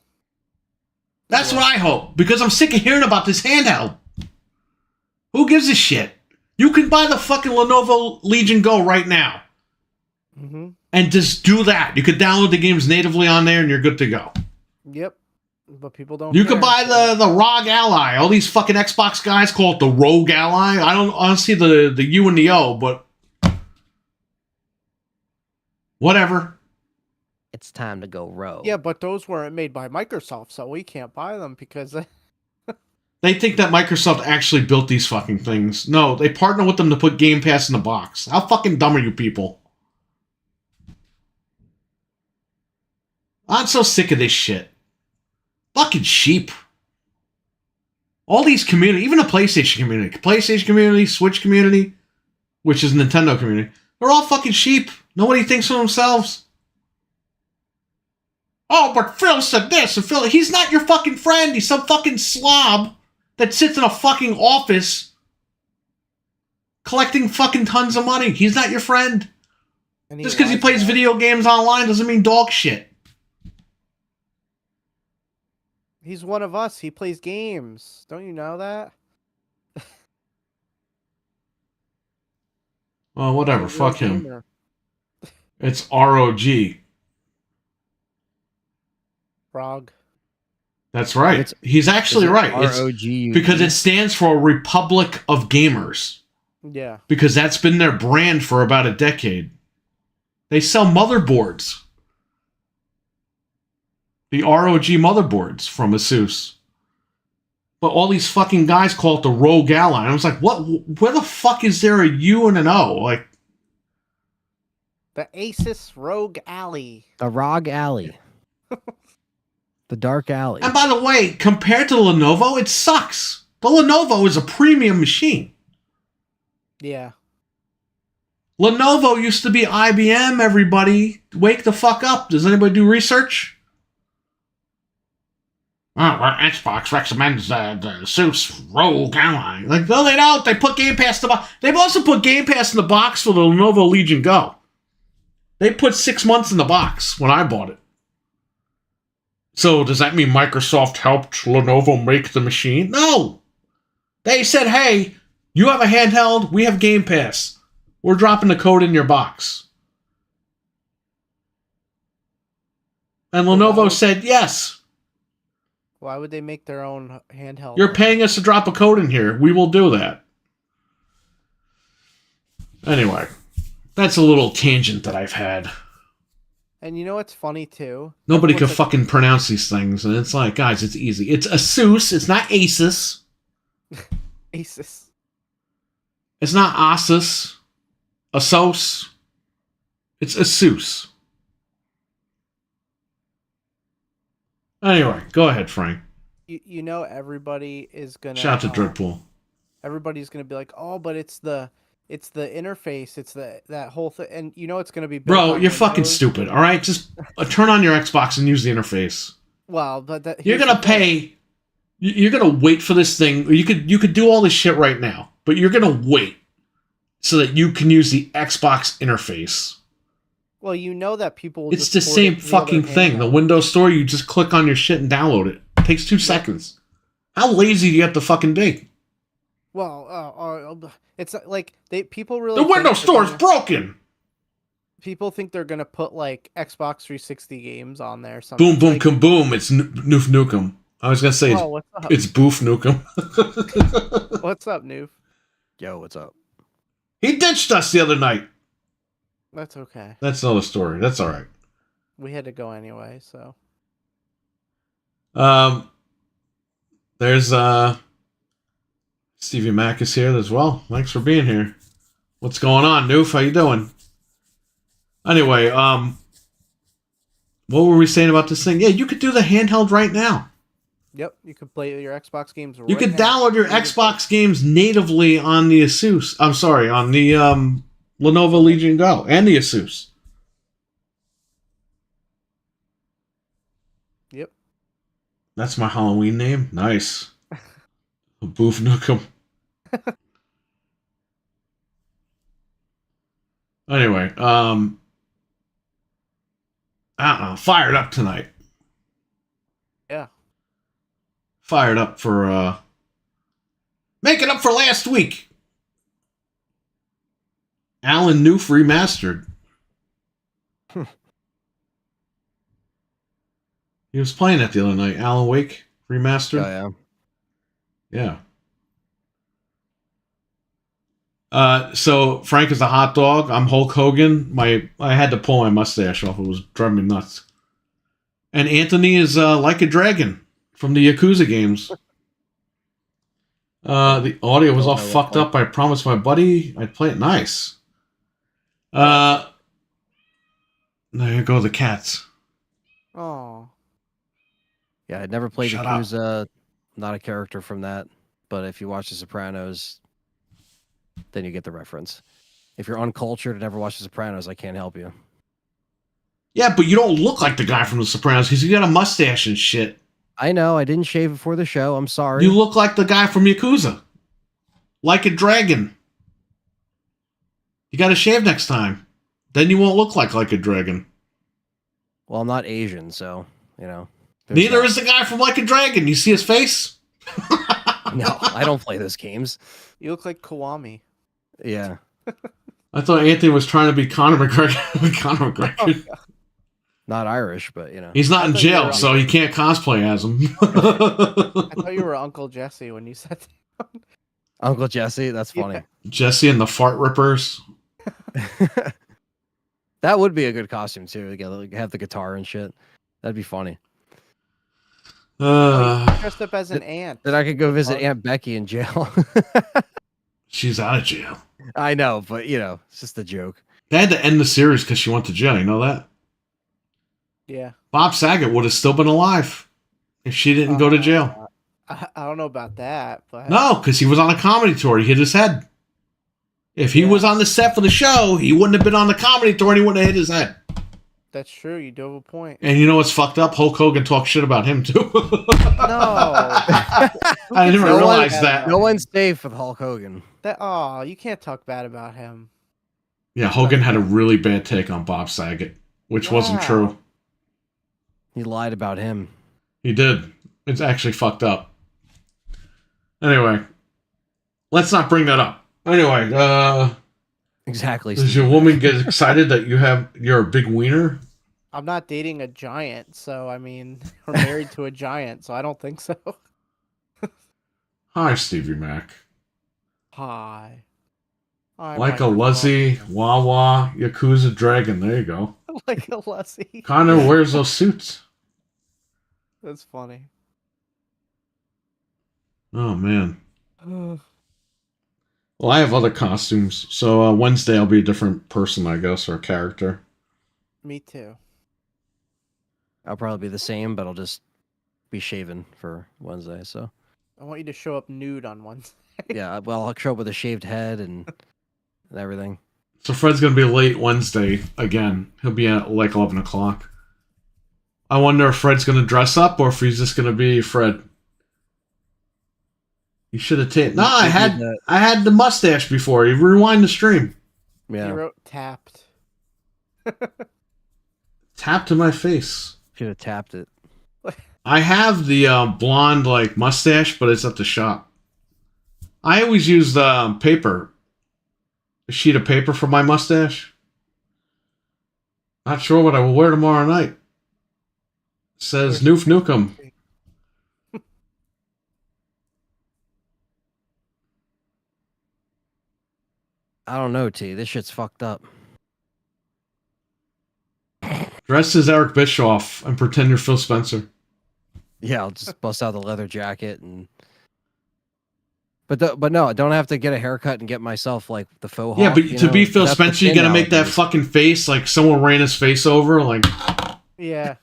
That's what I hope. Because I'm sick of hearing about this handheld. Who gives a shit? You can buy the fucking Lenovo Legion Go right now. Mm-hmm. And just do that. You could download the games natively on there and you're good to go. Yep. But people don't You care. could buy the ROG Ally. All these fucking Xbox guys call it the Rogue Ally. I don't see the U and the O, but whatever. It's time to go rogue. Yeah, but those weren't made by Microsoft, so we can't buy them because... They think that Microsoft actually built these fucking things. No, they partner with them to put Game Pass in the box. How fucking dumb are you people? I'm so sick of this shit. Fucking sheep. All these community, even the PlayStation community, Switch community, which is Nintendo community, they're all fucking sheep. Nobody thinks for themselves. Oh, but Phil said this, and Phil, he's not your fucking friend. He's some fucking slob that sits in a fucking office collecting fucking tons of money. He's not your friend. Just because he plays video games online doesn't mean dog shit. He's one of us. He plays games. Don't you know that? Well, whatever. He's a real Fuck him. gamer. It's ROG. Frog. That's right. It's- He's actually right. It's ROG. because it stands for Republic of Gamers. Yeah. Because that's been their brand for about a decade. They sell motherboards. The ROG motherboards from Asus. But all these fucking guys call it the Rogue Ally. And I was like, what? Where the fuck is there a U and an O? Like, The Asus Rogue Ally. The ROG Alley. The Dark Alley. and by the way, compared to the Lenovo, it sucks. The Lenovo is a premium machine. Yeah. Lenovo used to be IBM, everybody. Wake the fuck up. Does anybody do research? Oh, well, Xbox recommends the Asus Rogue Ally. Like, no, they don't. They put Game Pass in the box. They've also put Game Pass in the box for the Lenovo Legion Go. They put 6 months in the box when I bought it. So does that mean Microsoft helped Lenovo make the machine? No. They said, hey, you have a handheld, we have Game Pass. We're dropping the code in your box. And Lenovo said, yes. Why would they make their own handheld? You're paying us to drop a code in here. We will do that. Anyway, that's a little tangent that I've had. And you know what's funny too? Nobody can Everyone's like, fucking pronounce these things, and it's like, guys, it's easy. It's Asus. It's not Asus. Asus. It's not Asus. Asos. It's Asus. Anyway, go ahead, Frank. You know everybody is gonna Shout out to Drippool. everybody's gonna be like, oh, but it's the interface, it's that whole thing, and you know it's gonna be built Bro, on you're fucking Windows. stupid, alright? Just turn on your Xbox and use the interface. Well, but You're here's gonna the thing. pay. You're gonna wait for this thing. You could do all this shit right now, but you're gonna wait so that you can use the Xbox interface. Well, you know that people will It's just the port it same to the fucking other thing. The handheld. Windows Store, you just click on your shit and download it. It takes 2 seconds. How lazy do you have to fucking be? Well, it's like people really The think Windows they're Store is gonna- broken. People think they're gonna put like Xbox 360 games on there. Or something. Boom, boom, Like, kaboom. It's Noof Nukem. I was gonna say oh, what's up? it's Boof Nukem. What's up, Noof? Yo, what's up? He ditched us the other night. That's okay. That's another story. That's all right. We had to go anyway, so. There's Stevie Mac is here as well. Thanks for being here. What's going on, Noof? How you doing? Anyway, what were we saying about this thing? Yeah, you could do the handheld right now. Yep, you could play your Xbox games. You right could now. download your Xbox games natively on the Asus. I'm sorry, on the Lenovo Legion Go and the Asus. Yep. That's my Halloween name. Nice. Boof Nukem. Anyway, fired up tonight. Yeah. Fired up for making up for last week. Alan Noof remastered. He was playing that the other night. Alan Wake remastered. Oh, yeah. Yeah. So Frank is a hot dog. I'm Hulk Hogan. I had to pull my mustache off. It was driving me nuts. And Anthony is like a dragon from the Yakuza games. The audio was all fucked up. I promised my buddy I'd play it nice. There you go, the cats. Oh. Yeah, I'd never played Shut up. Yakuza. Not a character from that. But if you watch The Sopranos, then you get the reference. If you're uncultured and never watched The Sopranos, I can't help you. Yeah, but you don't look like the guy from The Sopranos because you got a mustache and shit. I know, I didn't shave before the show. I'm sorry. You look like the guy from Yakuza. Like a dragon. You gotta shave next time. Then you won't look like a dragon. Well, I'm not Asian, so, you know. Neither is the guy from Like a Dragon. You see his face? No, I don't play those games. You look like Kiwami. Yeah. I thought Anthony was trying to be Conor McGregor. Conor McGregor. Oh, Not Irish, but, you know. He's not I in thought you jail, were so he can't cosplay as him. I thought you were Uncle Jesse when you said that. Uncle Jesse, that's funny. Yeah. Jesse and the Fart Rippers. That would be a good costume, too. To get, like, have the guitar and shit. That'd be funny. Dressed up as an ant. Then I could go visit Aunt Becky in jail. She's out of jail. I know, but you know, it's just a joke. They had to end the series because she went to jail. You know that? Yeah. Bob Saget would have still been alive if she didn't go to jail. I don't know about that, but No, because he was on a comedy tour. He hit his head. If he was on the set for the show, he wouldn't have been on the comedy tour and he wouldn't have hit his head. that's true. You do have a point. And you know what's fucked up? Hulk Hogan talked shit about him, too. No. I didn't even realize that. No one's safe with Hulk Hogan. You can't talk bad about him. Yeah, Hogan had a really bad take on Bob Saget, which wasn't true. He lied about him. He did. It's actually fucked up. Anyway, let's not bring that up. Anyway, Exactly. does your woman get excited that you're a big wiener? I'm not dating a giant, so I mean, we're married to a giant, so I don't think so. Hi, Stevie Mac. Hi. Like a Luzzy, Wawa, Yakuza Dragon. There you go. Like a Luzzy. Connor wears those suits. That's funny. Oh, man. Well, I have other costumes. So Wednesday I'll be a different person, I guess, or a character. Me too. I'll probably be the same, but I'll just be shaven for Wednesday. So I want you to show up nude on Wednesday. yeah, well, I'll show up with a shaved head and everything. So Fred's going to be late Wednesday again. He'll be at like 11 o'clock. I wonder if Fred's going to dress up or if he's just going to be Fred. You should have taken... No, I had the mustache before. You rewind the stream. Yeah. He wrote tapped. Tap to my face. Should have tapped it. I have the blonde like mustache, but it's at the shop. I always use paper. A sheet of paper for my mustache. Not sure what I will wear tomorrow night. It says Noof Nukem. I don't know, T. This shit's fucked up. Dress as Eric Bischoff and pretend you're Phil Spencer. Yeah, I'll just bust out the leather jacket and. But no, I don't have to get a haircut and get myself like the faux. Yeah, Hawk, but to be Phil Spencer, you gotta make that fucking face like someone ran his face over. Like, Yeah.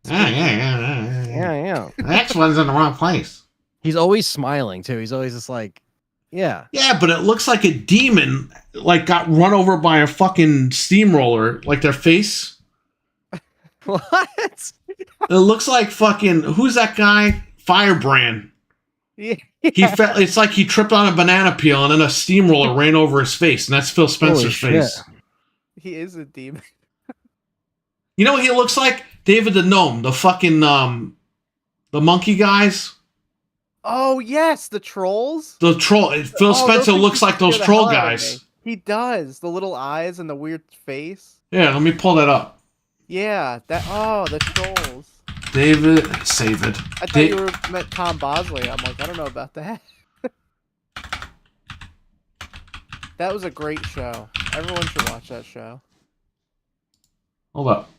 Yeah. The next one's in the wrong place. He's always smiling too. He's always just like, yeah. Yeah, but it looks like a demon like got run over by a fucking steamroller, like their face. What? It looks like fucking who's that guy? Firebrand. Yeah. It's like he tripped on a banana peel and then a steamroller ran over his face, and that's Phil Spencer's face. He is a demon. You know what he looks like? David the Gnome, the fucking the monkey guys. Oh yes, the trolls. The troll. Phil Spencer looks like those troll guys. He does. The little eyes and the weird face. Yeah, let me pull that up. Yeah, the trolls. David. I thought you meant Tom Bosley. I'm like, I don't know about that. That was a great show. Everyone should watch that show. Hold up.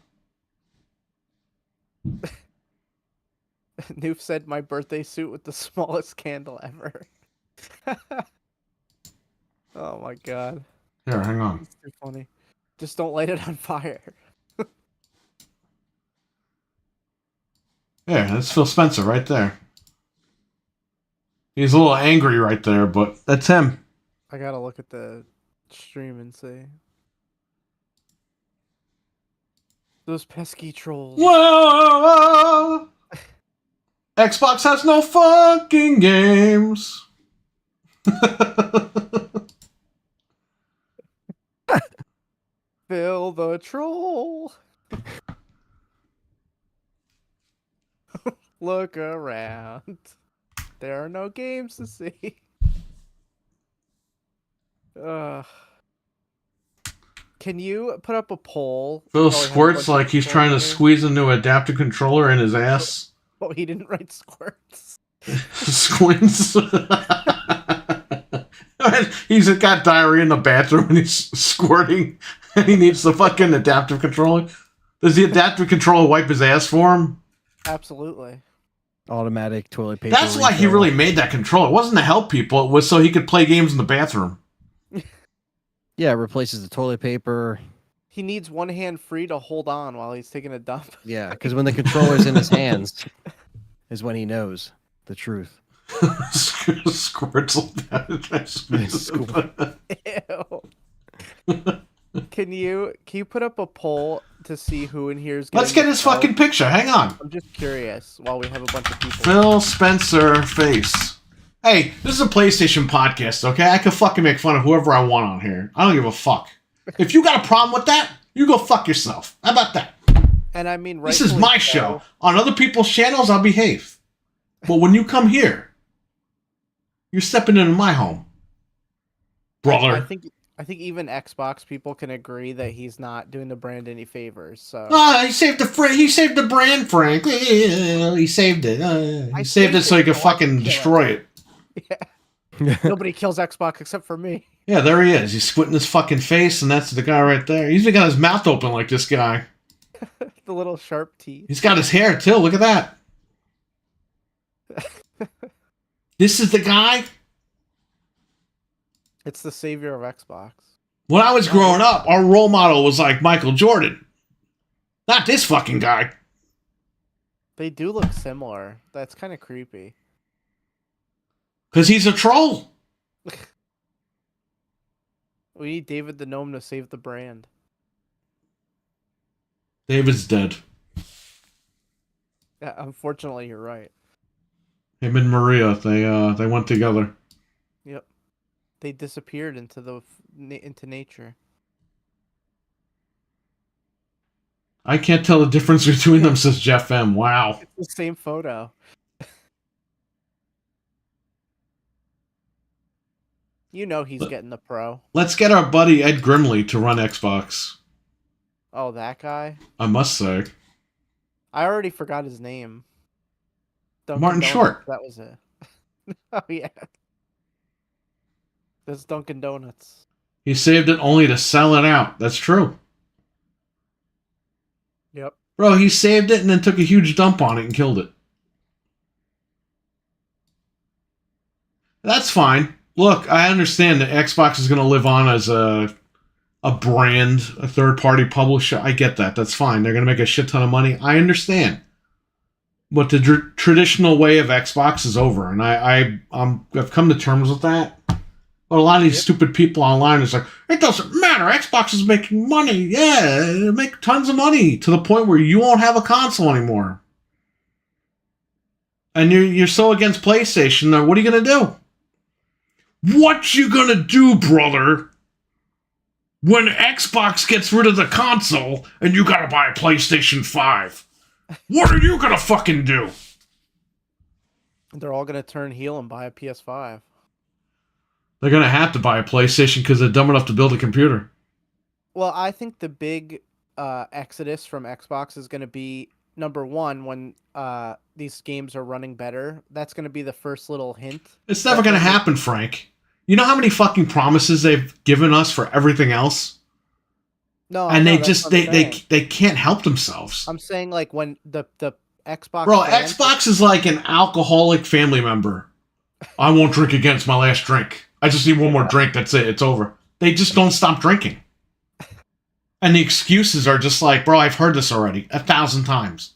Noof said my birthday suit with the smallest candle ever. Oh my god. Here, hang on. It's too funny. Just don't light it on fire. Yeah, that's Phil Spencer right there. He's a little angry right there, but that's him. I gotta look at the stream and see. Those pesky trolls. Whoa! Xbox has no fucking games. Phil the troll. Look around. There are no games to see. Can you put up a poll? Phil squirts like he's trying to squeeze a new adaptive controller in his ass. Oh, he didn't write squirts. Squints. He's got diarrhea in the bathroom and he's squirting and he needs the fucking adaptive controller. Does the adaptive controller wipe his ass for him? Absolutely. Automatic toilet paper. That's why he refill. really made that controller. It wasn't to help people. It was so he could play games in the bathroom. Yeah, it replaces the toilet paper. He needs one hand free to hold on while he's taking a dump. Yeah, because when the controller's in his hands is when he knows the truth. Squirtle. Ew. Can you put up a poll to see who in here is Let's get his fucking picture. Hang on. I'm just curious while we have a bunch of people. Phil Spencer face. Hey, this is a PlayStation podcast, okay? I can fucking make fun of whoever I want on here. I don't give a fuck. If you got a problem with that, you go fuck yourself. How about that? And I mean, This is my show. On other people's channels, I'll behave. But when you come here, you're stepping into my home, brother. I think even Xbox people can agree that he's not doing the brand any favors. So He saved the brand, Frank. He saved it. He saved it so he could fucking destroy it. Yeah. Nobody kills Xbox except for me. Yeah, there he is. He's squinting his fucking face, and that's the guy right there. He's even got his mouth open like this guy. The little sharp teeth. He's got his hair, too. Look at that. This is the guy. It's the savior of Xbox. When I was growing up, our role model was like Michael Jordan. Not this fucking guy. They do look similar. That's kind of creepy. Because he's a troll. We need David the Gnome to save the brand. David's dead. Yeah, unfortunately, you're right. Him and Maria, they went together. Yep. They disappeared into nature. I can't tell the difference between them, says Jeff M. Wow. It's the same photo. You know he's getting the pro. Let's get our buddy Ed Grimley to run Xbox. Oh, that guy? I must say. I already forgot his name. Martin Short. That was it. Oh, yeah. That's Dunkin' Donuts. He saved it only to sell it out. That's true. Yep. Bro, he saved it and then took a huge dump on it and killed it. That's fine. Look, I understand that Xbox is going to live on as a brand, a third-party publisher. I get that. That's fine. They're going to make a shit ton of money. I understand. But the traditional way of Xbox is over, and I've come to terms with that. But a lot of these stupid people online is like, it doesn't matter. Xbox is making money. Yeah, they make tons of money to the point where you won't have a console anymore. And you're so against PlayStation. What are you going to do? What you going to do, brother, when Xbox gets rid of the console and you got to buy a PlayStation 5? What are you going to fucking do? They're all going to turn heel and buy a PS5. They're going to have to buy a PlayStation because they're dumb enough to build a computer. Well, I think the big exodus from Xbox is going to be, number one, when these games are running better. That's going to be the first little hint. It's never going to happen, Frank. You know how many fucking promises they've given us for everything else? No, and no, they can't help themselves. I'm saying like when the Xbox. Bro, Xbox is like an alcoholic family member. I won't drink against my last drink. I just need one more drink. That's it. It's over. They just don't stop drinking. And the excuses are just like, bro, I've heard this already 1,000 times.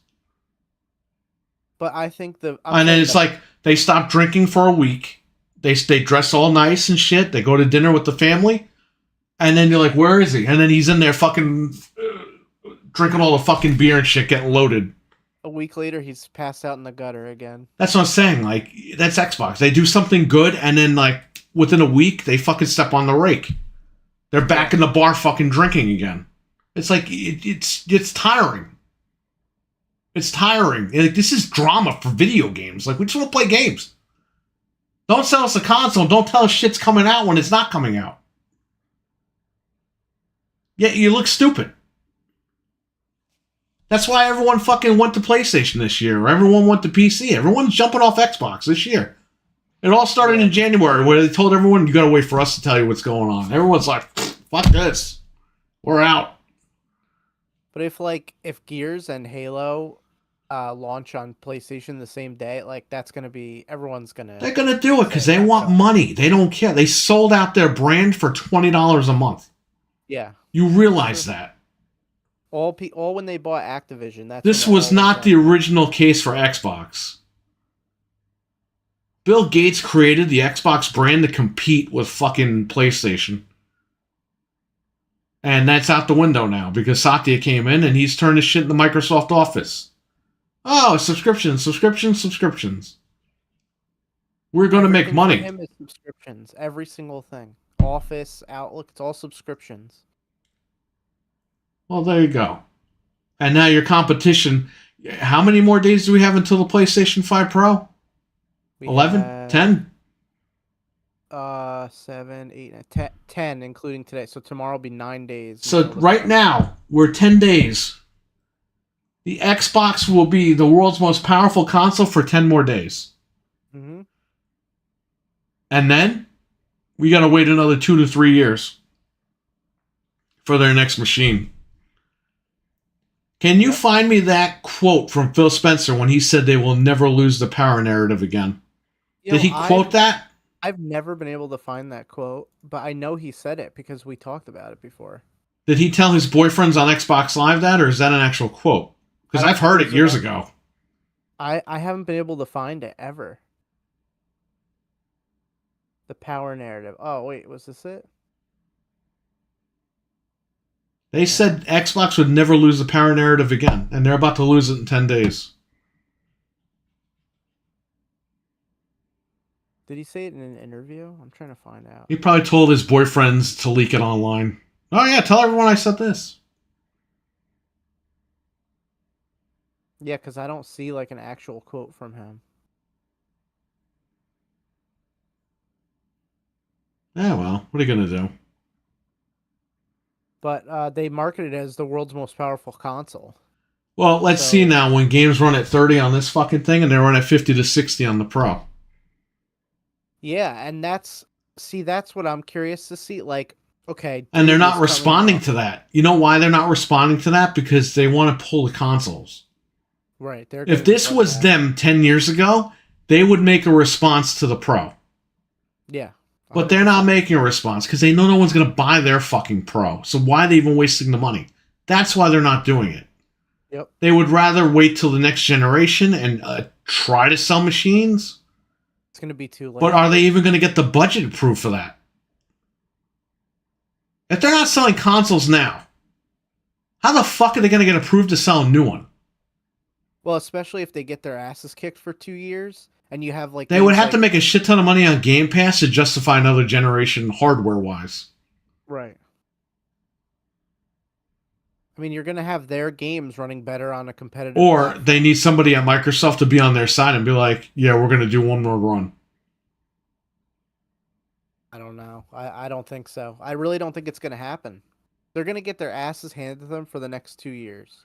But I think and then it's like they stop drinking for a week. They dress all nice and shit. They go to dinner with the family. And then you're like, where is he? And then he's in there fucking drinking all the fucking beer and shit, getting loaded. A week later, he's passed out in the gutter again. That's what I'm saying. Like, that's Xbox. They do something good, and then, like, within a week, they fucking step on the rake. They're back in the bar fucking drinking again. It's like, it's tiring. It's tiring. Like, this is drama for video games. Like, we just want to play games. Don't sell us a console. Don't tell us shit's coming out when it's not coming out. Yeah, you look stupid. That's why everyone fucking went to PlayStation this year. Or everyone went to PC. Everyone's jumping off Xbox this year. It all started in January where they told everyone, you gotta wait for us to tell you what's going on. Everyone's like, fuck this. We're out. But if Gears and Halo launch on PlayStation the same day, like that's gonna be everyone's gonna. They're going to do it because say they that's want how- money. They don't care. They sold out their brand for $20 a month. Yeah, You realize that. all when they bought Activision. That's This when it was all not went the down. original case for Xbox. Bill Gates created the Xbox brand to compete with fucking PlayStation. And that's out the window now because Satya came in and he's turned his shit into Microsoft Office. Oh, subscriptions. We're going to make Everything for money. him is subscriptions. Every single thing. Office, Outlook, it's all subscriptions. Well, there you go. And now your competition. How many more days do we have until the PlayStation 5 Pro? We 11? have, 10? 7, 8, 9, 10, including today. So tomorrow will be 9 days. So until the right Pro. now, we're 10 days. The Xbox will be the world's most powerful console for 10 more days. Mm-hmm. And then we got to wait another 2 to 3 years for their next machine. Can you find me that quote from Phil Spencer when he said they will never lose the power narrative again? Did he quote that? I've never been able to find that quote, but I know he said it because we talked about it before. Did he tell his boyfriends on Xbox Live that, or is that an actual quote? Because I've heard it years ago. I haven't been able to find it ever. The power narrative. Oh, wait, was this it? They said Xbox would never lose the power narrative again, and they're about to lose it in 10 days. Did he say it in an interview? I'm trying to find out. He probably told his boyfriends to leak it online. Oh yeah, tell everyone I said this. Yeah, because I don't see like an actual quote from him. Yeah, well, what are you going to do? But they market it as the world's most powerful console. Well, let's see now when games run at 30 on this fucking thing and they run at 50 to 60 on the Pro. Yeah, and that's what I'm curious to see. Like, okay. And they're Doom not is responding coming out. to that. You know why they're not responding to that? Because they want to pull the consoles. Right. If this was them 10 years ago, they would make a response to the Pro. Yeah. But they're not making a response because they know no one's going to buy their fucking Pro. So why are they even wasting the money? That's why they're not doing it. Yep. They would rather wait till the next generation and try to sell machines. It's going to be too late. But are they even going to get the budget approved for that? If they're not selling consoles now, how the fuck are they going to get approved to sell a new one? Well, especially if they get their asses kicked for 2 years and you have like... They would have to make a shit ton of money on Game Pass to justify another generation hardware-wise. Right. I mean, you're going to have their games running better on a competitive... Or platform. they need somebody at Microsoft to be on their side and be like, yeah, we're going to do one more run. I don't know. I don't think so. I really don't think it's going to happen. They're going to get their asses handed to them for the next 2 years.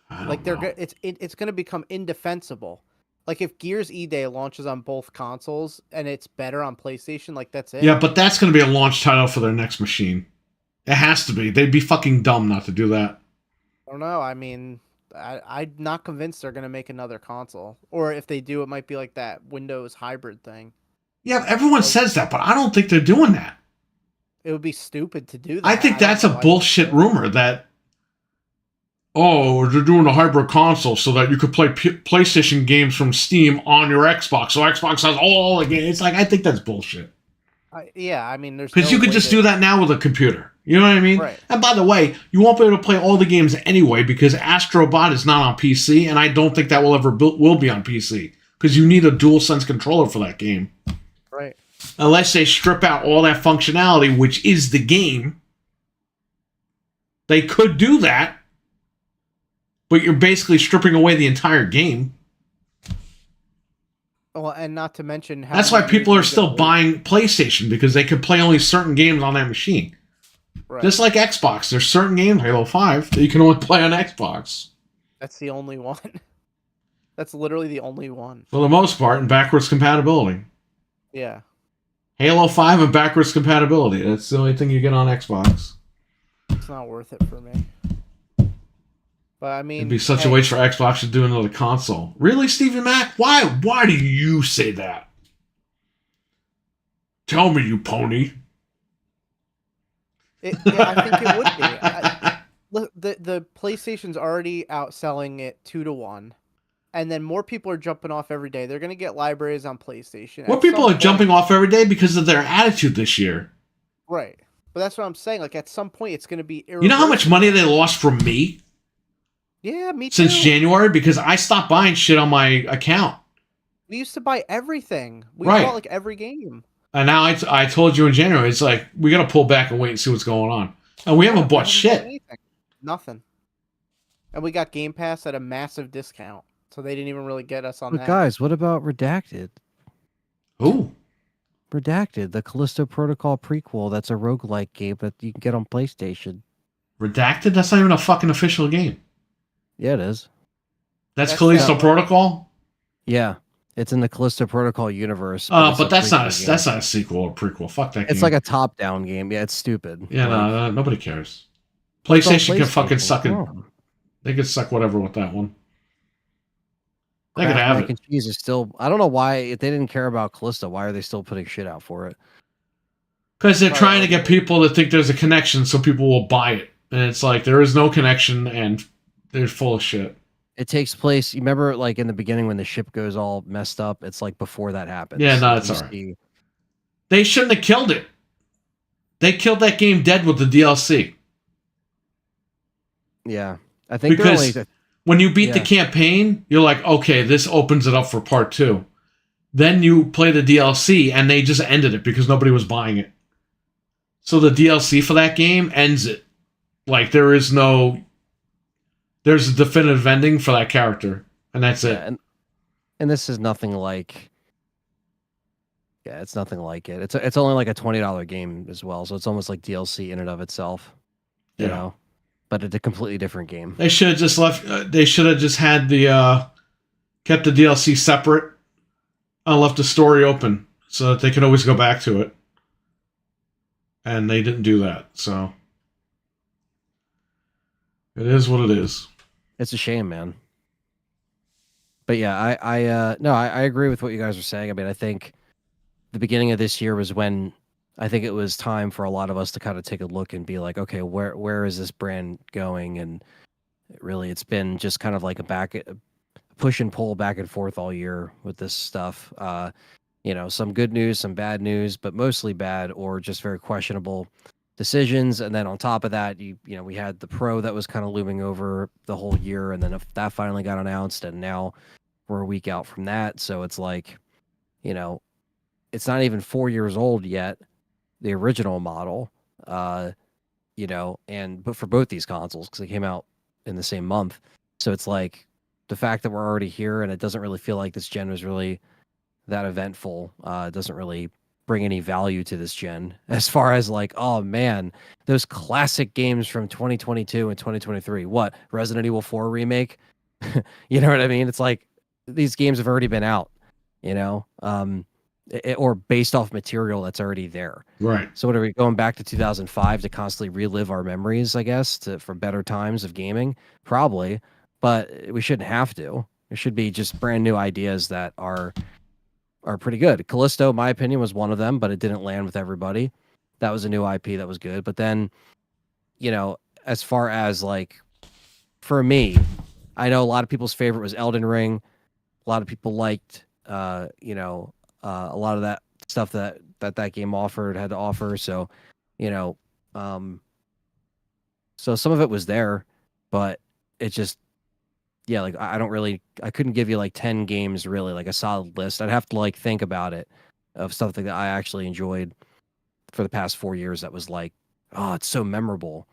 Like it's going to become indefensible. Like if Gears E-Day launches on both consoles and it's better on PlayStation, like that's it. Yeah, but that's going to be a launch title for their next machine. It has to be. They'd be fucking dumb not to do that. I don't know. I mean, I'm not convinced they're going to make another console. Or if they do, it might be like that Windows hybrid thing. Yeah, everyone says that, but I don't think they're doing that. It would be stupid to do that. I think that's a bullshit rumor that, oh, they're doing a hybrid console so that you could play PlayStation games from Steam on your Xbox. So Xbox has all the games. It's like, I think that's bullshit. Yeah, I mean, there's because you could just do that now with a computer. You know what I mean? Right. And by the way, you won't be able to play all the games anyway because Astro Bot is not on PC, and I don't think that will be on PC because you need a DualSense controller for that game. Right. Unless they strip out all that functionality, which is the game. They could do that, but you're basically stripping away the entire game. Well, and not to mention how that's why people are still buying PlayStation because they can play only certain games on that machine. Right. Just like Xbox, there's certain games, Halo 5, that you can only play on Xbox. That's the only one. That's literally the only one. For the most part, and backwards compatibility. Yeah. Halo 5 and backwards compatibility. That's the only thing you get on Xbox. It's not worth it for me. But I mean, It'd be such hey, a waste for Xbox to do another console. Really, Stephen Mack? Why do you say that? Tell me, you pony. I think it would be. Look, the PlayStation's already outselling it 2-1, and then more people are jumping off every day. They're gonna get libraries on PlayStation. More At people some are point, jumping off every day because of their attitude this year. right? But that's what I'm saying. Like at some point, it's gonna be You know how much money they lost from me Yeah, me too. since January? Because I stopped buying shit on my account. We used to buy everything. We Right. bought like every game. And now I told you in January, it's like, we got to pull back and wait and see what's going on. And we haven't bought shit. Anything. Nothing. And we got Game Pass at a massive discount. So they didn't even really get us on But that. guys, what about Redacted? Ooh. Redacted, the Callisto Protocol prequel. That's a roguelike game that you can get on PlayStation. Redacted? That's not even a fucking official game. Yeah, it is. That's That's Callisto not- Protocol? Yeah, it's in the Callisto Protocol universe. But it's that's not prequel game. that's not a sequel or prequel. Fuck that game. It's like a top-down game. Yeah, it's stupid. Yeah, Like, no, nobody cares. it's on PlayStation can fucking PlayStation. suck it. Oh. They could suck whatever with that one. They Kraft could have Mac it. and cheese is still. I don't know why if they didn't care about Callisto. Why are they still putting shit out for it? Because they're Right. trying to get people to think there's a connection so people will buy it. And it's like, there is no connection and they're full of shit. It takes place. You remember, like in the beginning when the ship goes all messed up. It's like before that happens. Yeah, no, Like, it's you alright. see- They shouldn't have killed it. They killed that game dead with the DLC. Yeah, I think they're Because only. when you beat the Yeah. campaign, you're like, okay, this opens it up for part 2. Then you play the DLC, and they just ended it because nobody was buying it. So the DLC for that game ends it. Like, there's a definitive ending for that character, and that's it. Yeah, and this is nothing like. Yeah, it's nothing like it. It's only like a $20 game as well, so it's almost like DLC in and of itself. You Yeah. know, but it's a completely different game. They should have just left. They should have just had the kept the DLC separate and left the story open so that they could always go back to it. And they didn't do that, so it is what it is. It's a shame, man. But yeah, I agree with what you guys are saying. I mean, I think the beginning of this year was when I think it was time for a lot of us to kind of take a look and be like, okay, where is this brand going? And it's been just kind of like a push and pull back and forth all year with this stuff. Some good news, some bad news, but mostly bad or just very questionable decisions. And then on top of that, we had the Pro that was kind of looming over the whole year, and then if that finally got announced, and now we're a week out from that. So it's like, it's not even 4 years old yet, the original model, but for both these consoles, because they came out in the same month. So it's like the fact that we're already here and it doesn't really feel like this gen was really that eventful. Doesn't really bring any value to this gen as far as like, oh man, those classic games from 2022 and 2023. What, Resident Evil 4 remake? You know what I mean? It's like these games have already been out, or based off material that's already there. Right. So what are we going back to 2005 to constantly relive our memories, I guess, for better times of gaming? Probably, but we shouldn't have to. It should be just brand new ideas that are pretty good. Callisto, in my opinion, was one of them, but it didn't land with everybody. That was a new IP that was good. But then, as far as like, for me, I know a lot of people's favorite was Elden Ring. A lot of people liked, a lot of that stuff that game had to offer. So, so some of it was there, but it just, yeah, like I couldn't give you like 10 games really, like a solid list. I'd have to like think about it of something that I actually enjoyed for the past 4 years that was like, oh, it's so memorable.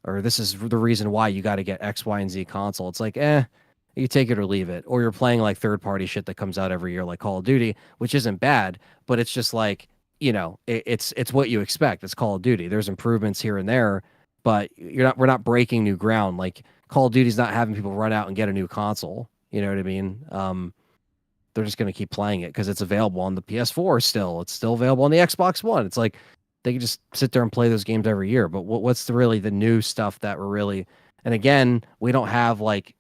Or this is the reason why you got to get X, Y, and Z console. It's like, you take it or leave it. Or you're playing like third-party shit that comes out every year, like Call of Duty, which isn't bad, but it's just like, it's what you expect. It's Call of Duty. There's improvements here and there, but we're not breaking new ground. Like Call of Duty's not having people run out and get a new console. You know what I mean? They're just going to keep playing it because it's available on the PS4 still. It's still available on the Xbox One. It's like they can just sit there and play those games every year. But what's really the new stuff that we're really And again, we don't have like,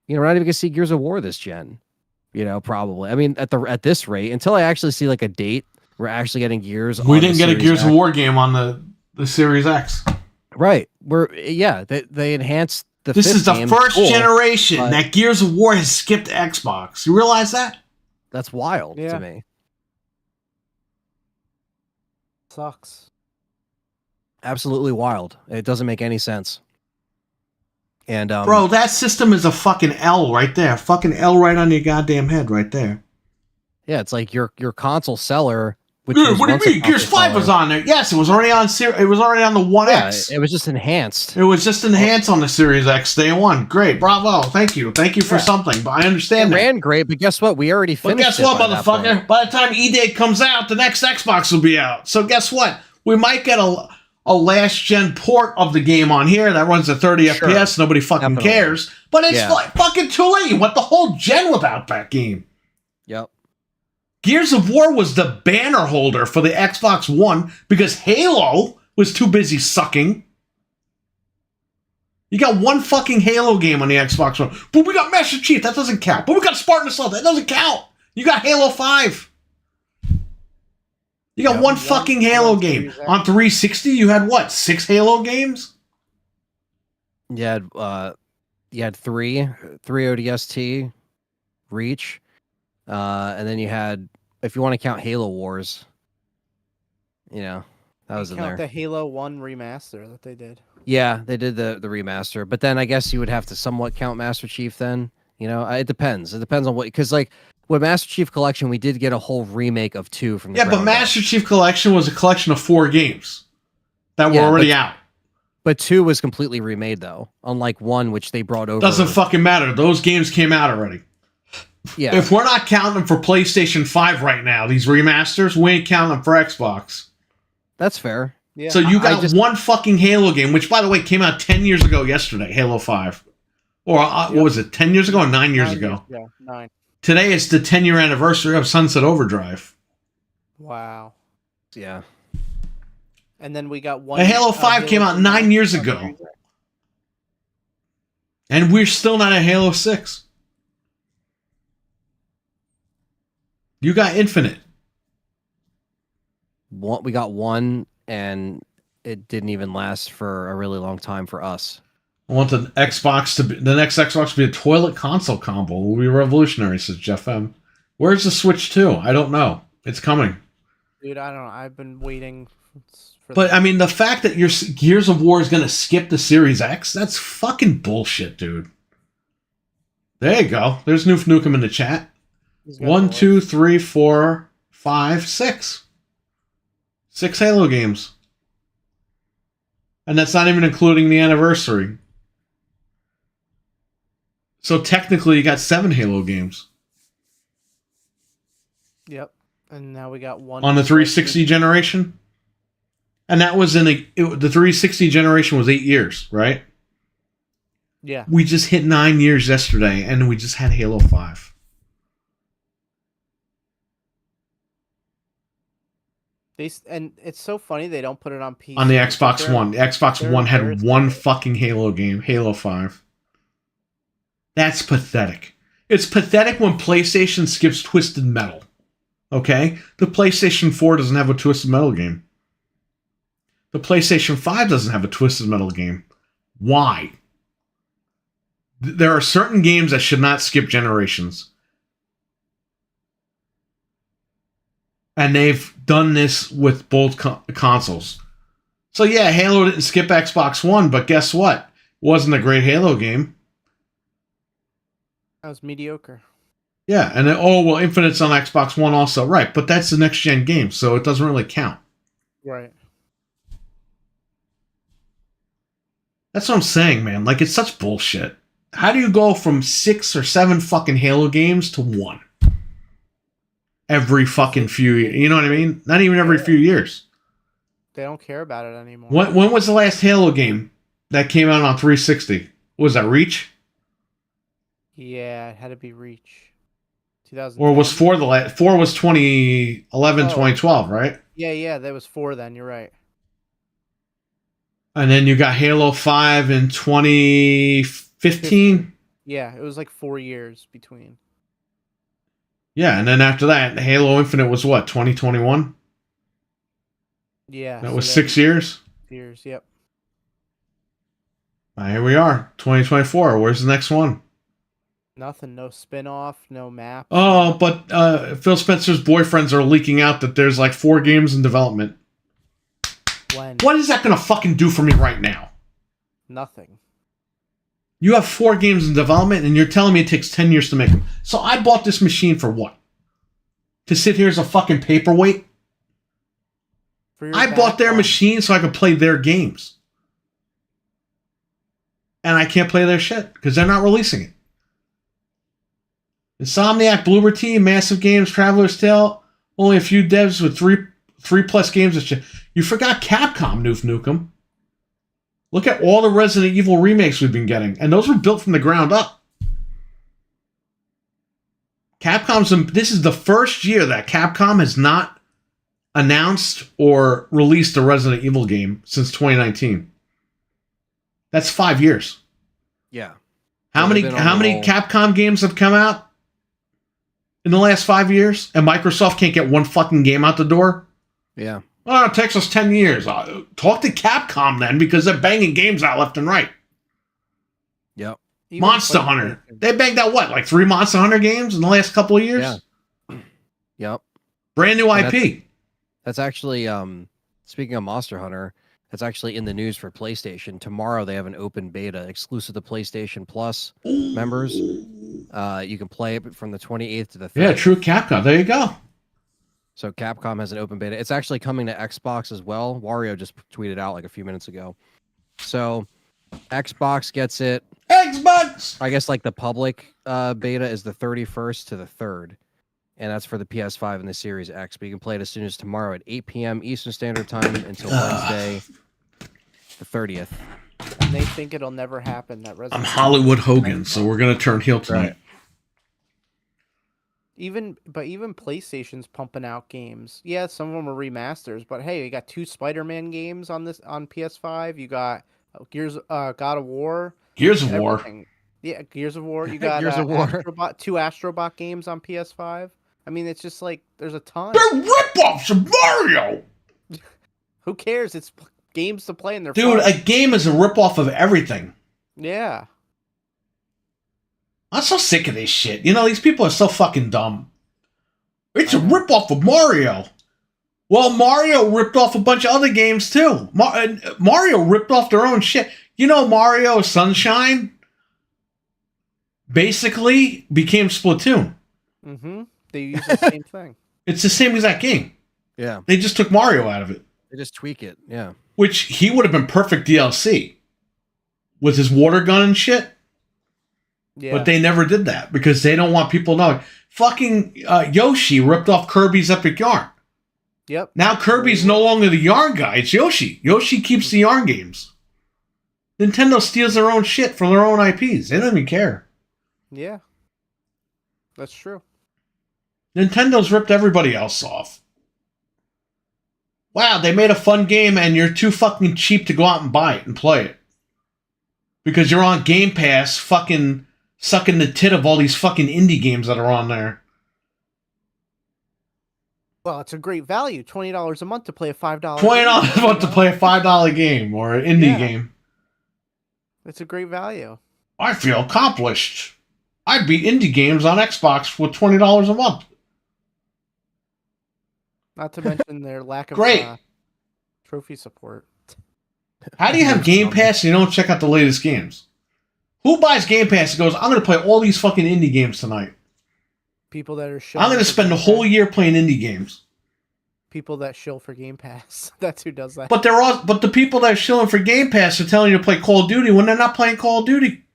we're not even gonna see Gears of War this gen. Probably. I mean, at this rate, until I actually see like a date, we're actually getting Gears. We didn't get a Series Gears X. of War game on the Series X. Right. They enhanced the. This is the game. first Cool, generation that Gears of War has skipped Xbox. You realize that? That's wild to me. Sucks. Absolutely wild. It doesn't make any sense. And bro, that system is a fucking L right there. Fucking L right on your goddamn head right there. Yeah, it's like your console seller. What do you mean? Gears 5 was on there. Yes, it was already on. It was already on the One X. Yeah, it was just enhanced. It was just enhanced on the Series X day one. Great, bravo, thank you for something. But I understand it that. ran great, but guess what? We already finished. But guess what, motherfucker? By the time E-Day comes out, the next Xbox will be out. So guess what? We might get a last gen port of the game on here that runs at 30 FPS. Nobody fucking cares. But it's fucking too late. You went the whole gen without that game. Yep. Gears of War was the banner holder for the Xbox One because Halo was too busy sucking. You got one fucking Halo game on the Xbox One. But we got Master Chief. That doesn't count. But we got Spartan Assault. That doesn't count. You got Halo 5. You got one fucking Halo game. On 360, you had what? 6 Halo games? You had three ODST, Reach, and then you had, if you want to count Halo Wars, that was in there. Count the Halo 1 remaster that they did. Yeah, they did the remaster, but then I guess you would have to somewhat count Master Chief then. It depends. It depends on what, because like with Master Chief Collection, we did get a whole remake of 2 from the but Master Chief Collection was a collection of 4 games that were already out. But 2 was completely remade though, unlike 1, which they brought over. Doesn't fucking matter. Those games came out already. Yeah. If we're not counting them for PlayStation 5 right now, these remasters, we ain't counting them for Xbox. That's fair. Yeah. So you got one fucking Halo game, which by the way came out 10 years ago yesterday, Halo 5. Or what was it, 10 years ago or 9 years ago? Yeah, 9. Today is the 10-year anniversary of Sunset Overdrive. Wow. Yeah. And then we got one. The Halo 5 came out 9 years ago. And we're still not at Halo 6. You got Infinite. We got 1, and it didn't even last for a really long time for us. I want the next Xbox to be a toilet console combo. It will be revolutionary, says Jeff M. Where's the Switch 2? I don't know. It's coming. Dude, I don't know. I've been waiting for But I mean, the fact that your Gears of War is going to skip the Series X, that's fucking bullshit, dude. There you go. There's Noof Nukem in the chat. 1, 2, 3, 4, 5, 6. 6 Halo games. And that's not even including the anniversary. So technically, you got 7 Halo games. Yep. And now we got 1 on the 360 generation. And that was the 360 generation was 8 years, right? Yeah. We just hit 9 years yesterday, and we just had Halo 5. And it's so funny they don't put it on PC. On the Xbox One. The Xbox One had one fucking Halo game, Halo 5. That's pathetic. It's pathetic when PlayStation skips Twisted Metal. Okay? The PlayStation 4 doesn't have a Twisted Metal game. The PlayStation 5 doesn't have a Twisted Metal game. Why? There are certain games that should not skip generations. And they've done this with both consoles. So yeah, Halo didn't skip Xbox One, but guess what? It wasn't a great Halo game. That was mediocre. Yeah, and then, Infinite's on Xbox One also. Right, but that's the next-gen game, so it doesn't really count. Right. That's what I'm saying, man. Like, it's such bullshit. How do you go from 6 or 7 fucking Halo games to 1? Every fucking few years. You know what I mean? Not even every few years. They don't care about it anymore. When was the last Halo game that came out on 360? Was that Reach? Yeah, it had to be Reach. 2010. Or was 4 the last? 4 was 2011, 2012, right? Yeah, that was 4 then. You're right. And then you got Halo 5 in 2015. Yeah, it was like 4 years between. Yeah, and then after that, Halo Infinite was what, 2021? Yeah. That was 6 years? Years, yep. Here we are, 2024. Where's the next one? Nothing, no spin-off, no map. Oh, but Phil Spencer's boyfriends are leaking out that there's like 4 games in development. When? What is that going to fucking do for me right now? Nothing. You have 4 games in development, and you're telling me it takes 10 years to make them. So I bought this machine for what? To sit here as a fucking paperweight? I bought their machine so I could play their games. And I can't play their shit because they're not releasing it. Insomniac, Bloober Team, Massive Games, Traveler's Tale, only a few devs with three plus games of shit. You forgot Capcom, Noof Nukem. Look at all the Resident Evil remakes we've been getting, and those were built from the ground up. This is the first year that Capcom has not announced or released a Resident Evil game since 2019. That's 5 years. Yeah. How many Capcom games have come out in the last 5 years? And Microsoft can't get one fucking game out the door? Yeah. Oh, it takes us 10 years. Talk to Capcom then, because they're banging games out left and right. Yep. Even Monster Hunter. They banged out what, like 3 Monster Hunter games in the last couple of years? Yeah. Yep. Brand new IP. That's actually, speaking of Monster Hunter, that's actually in the news for PlayStation. Tomorrow they have an open beta exclusive to PlayStation Plus members. You can play it from the 28th to the 30th. Yeah, true Capcom. There you go. So Capcom has an open beta. It's actually coming to Xbox as well. Wario just tweeted out like a few minutes ago. So Xbox gets it. Xbox! I guess like the public beta is the 31st to the 3rd. And that's for the PS5 and the Series X. But you can play it as soon as tomorrow at 8 p.m. Eastern Standard Time until Wednesday, the 30th. And they think it'll never happen. That I'm Hollywood Hogan, so we're going to turn heel tonight. Right. Even PlayStation's pumping out games. Yeah, some of them are remasters, but hey, you got 2 Spider-Man games on PS5. You got God of War. Gears of War. Yeah, Gears of War. You got Gears of War. 2 Astrobot games on PS5. I mean, it's just like there's a ton. They're rip-offs of Mario! Who cares? It's games to play and they're Dude, fun. a game is a rip-off of everything. Yeah. I'm so sick of this shit. You know, these people are so fucking dumb. It's a rip-off of Mario. Well, Mario ripped off a bunch of other games, too. Mario ripped off their own shit. You know, Mario Sunshine basically became Splatoon. Mm-hmm. They use the same thing. It's the same exact game. Yeah. They just took Mario out of it. They just tweak it. Yeah. Which he would have been perfect DLC. With his water gun and shit. Yeah. But they never did that because they don't want people knowing. Fucking Yoshi ripped off Kirby's Epic Yarn. Yep. Now Kirby's no longer the yarn guy. It's Yoshi. Yoshi keeps the yarn games. Nintendo steals their own shit from their own IPs. They don't even care. Yeah. That's true. Nintendo's ripped everybody else off. Wow, they made a fun game and you're too fucking cheap to go out and buy it and play it. Because you're on Game Pass fucking sucking the tit of all these fucking indie games that are on there. Well, it's a great value. $20 a month to play a $5 $20 game, a month to play a $5 game or an indie game. It's a great value. I feel accomplished. I beat indie games on Xbox with $20 a month. Not to mention their lack of trophy support. How do you have Game Pass and you don't check out the latest games? Who buys Game Pass and goes, I'm going to play all these fucking indie games tonight? People that are I'm going to spend the whole year playing indie games. People that shill for Game Pass. That's who does that. But the people that are shilling for Game Pass are telling you to play Call of Duty when they're not playing Call of Duty.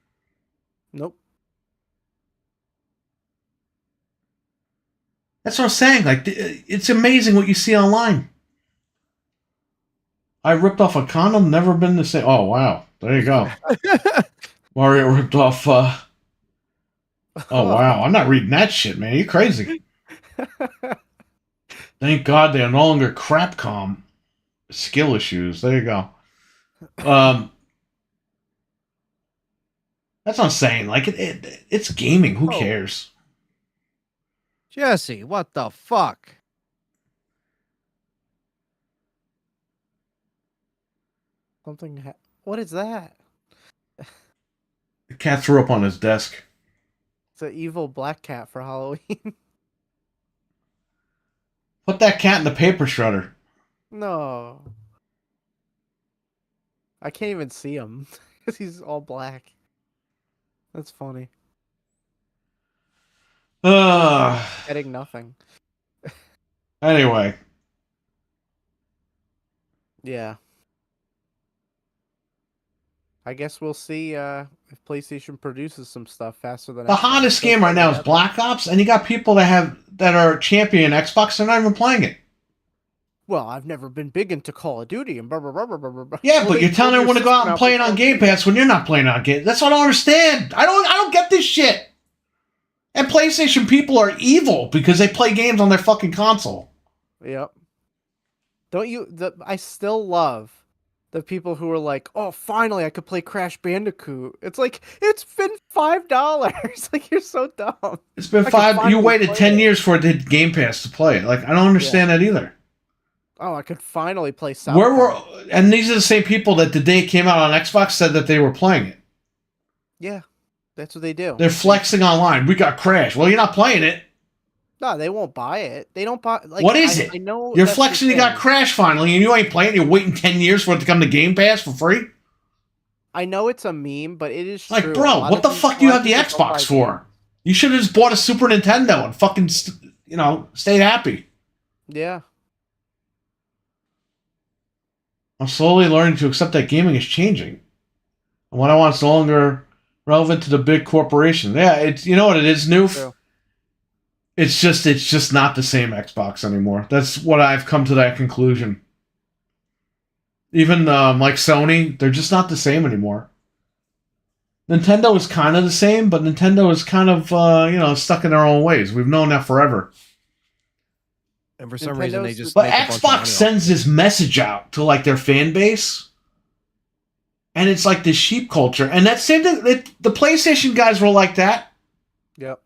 Nope. That's what I'm saying. Like, it's amazing what you see online. I ripped off a condom, never been the same. Oh, wow. There you go. Mario ripped off, oh, wow. I'm not reading that shit, man. You're crazy. Thank God they are no longer Crapcom. Skill issues. There you go. That's what I'm saying. Like it's gaming. Who cares? Jesse, what the fuck? Something. What is that? The cat threw up on his desk. It's an evil black cat for Halloween. Put that cat in the paper shredder. No. I can't even see him because he's all black. That's funny. Getting nothing. Anyway. Yeah. I guess we'll see if PlayStation produces some stuff faster than The Xbox. hottest game right now is Black Ops, and you got people that are champion Xbox, they're not even playing it. Well, I've never been big into Call of Duty and blah blah blah blah blah blah. Yeah, but you're telling everyone to go out and play it on Game Pass when you're not playing on Game. That's what I don't understand. I don't get this shit. And PlayStation people are evil because they play games on their fucking console. Yep. Don't you? I still love the people who are like, "Oh, finally, I could play Crash Bandicoot." It's like it's been $5. Like you're so dumb. It's been $5. You waited 10 years for it to hit Game Pass to play it. Like I don't understand that either. Oh, I could finally play South Park. And these are the same people that the day it came out on Xbox said that they were playing it. Yeah, that's what they do. They're flexing online. We got Crash. Well, you're not playing it. No, they won't buy it. They don't buy. Like, what is it? I know you're flexing. You got Crash finally, and you ain't playing. You're waiting 10 years for it to come to Game Pass for free. I know it's a meme, but it is like, true. bro, what the fuck do you have the Xbox for? You should have just bought a Super Nintendo and fucking, stayed happy. Yeah. I'm slowly learning to accept that gaming is changing. And what I want is no longer relevant to the big corporation. Yeah, it's what it is, Noof? True. It's just not the same Xbox anymore. That's what I've come to that conclusion. Even like Sony, they're just not the same anymore. Nintendo is kind of the same, but Nintendo is kind of stuck in their own ways. We've known that forever. And for some reason, they just. But Xbox sends this message out to like their fan base, and it's like this sheep culture. And that same thing. The PlayStation guys were like that. Yep.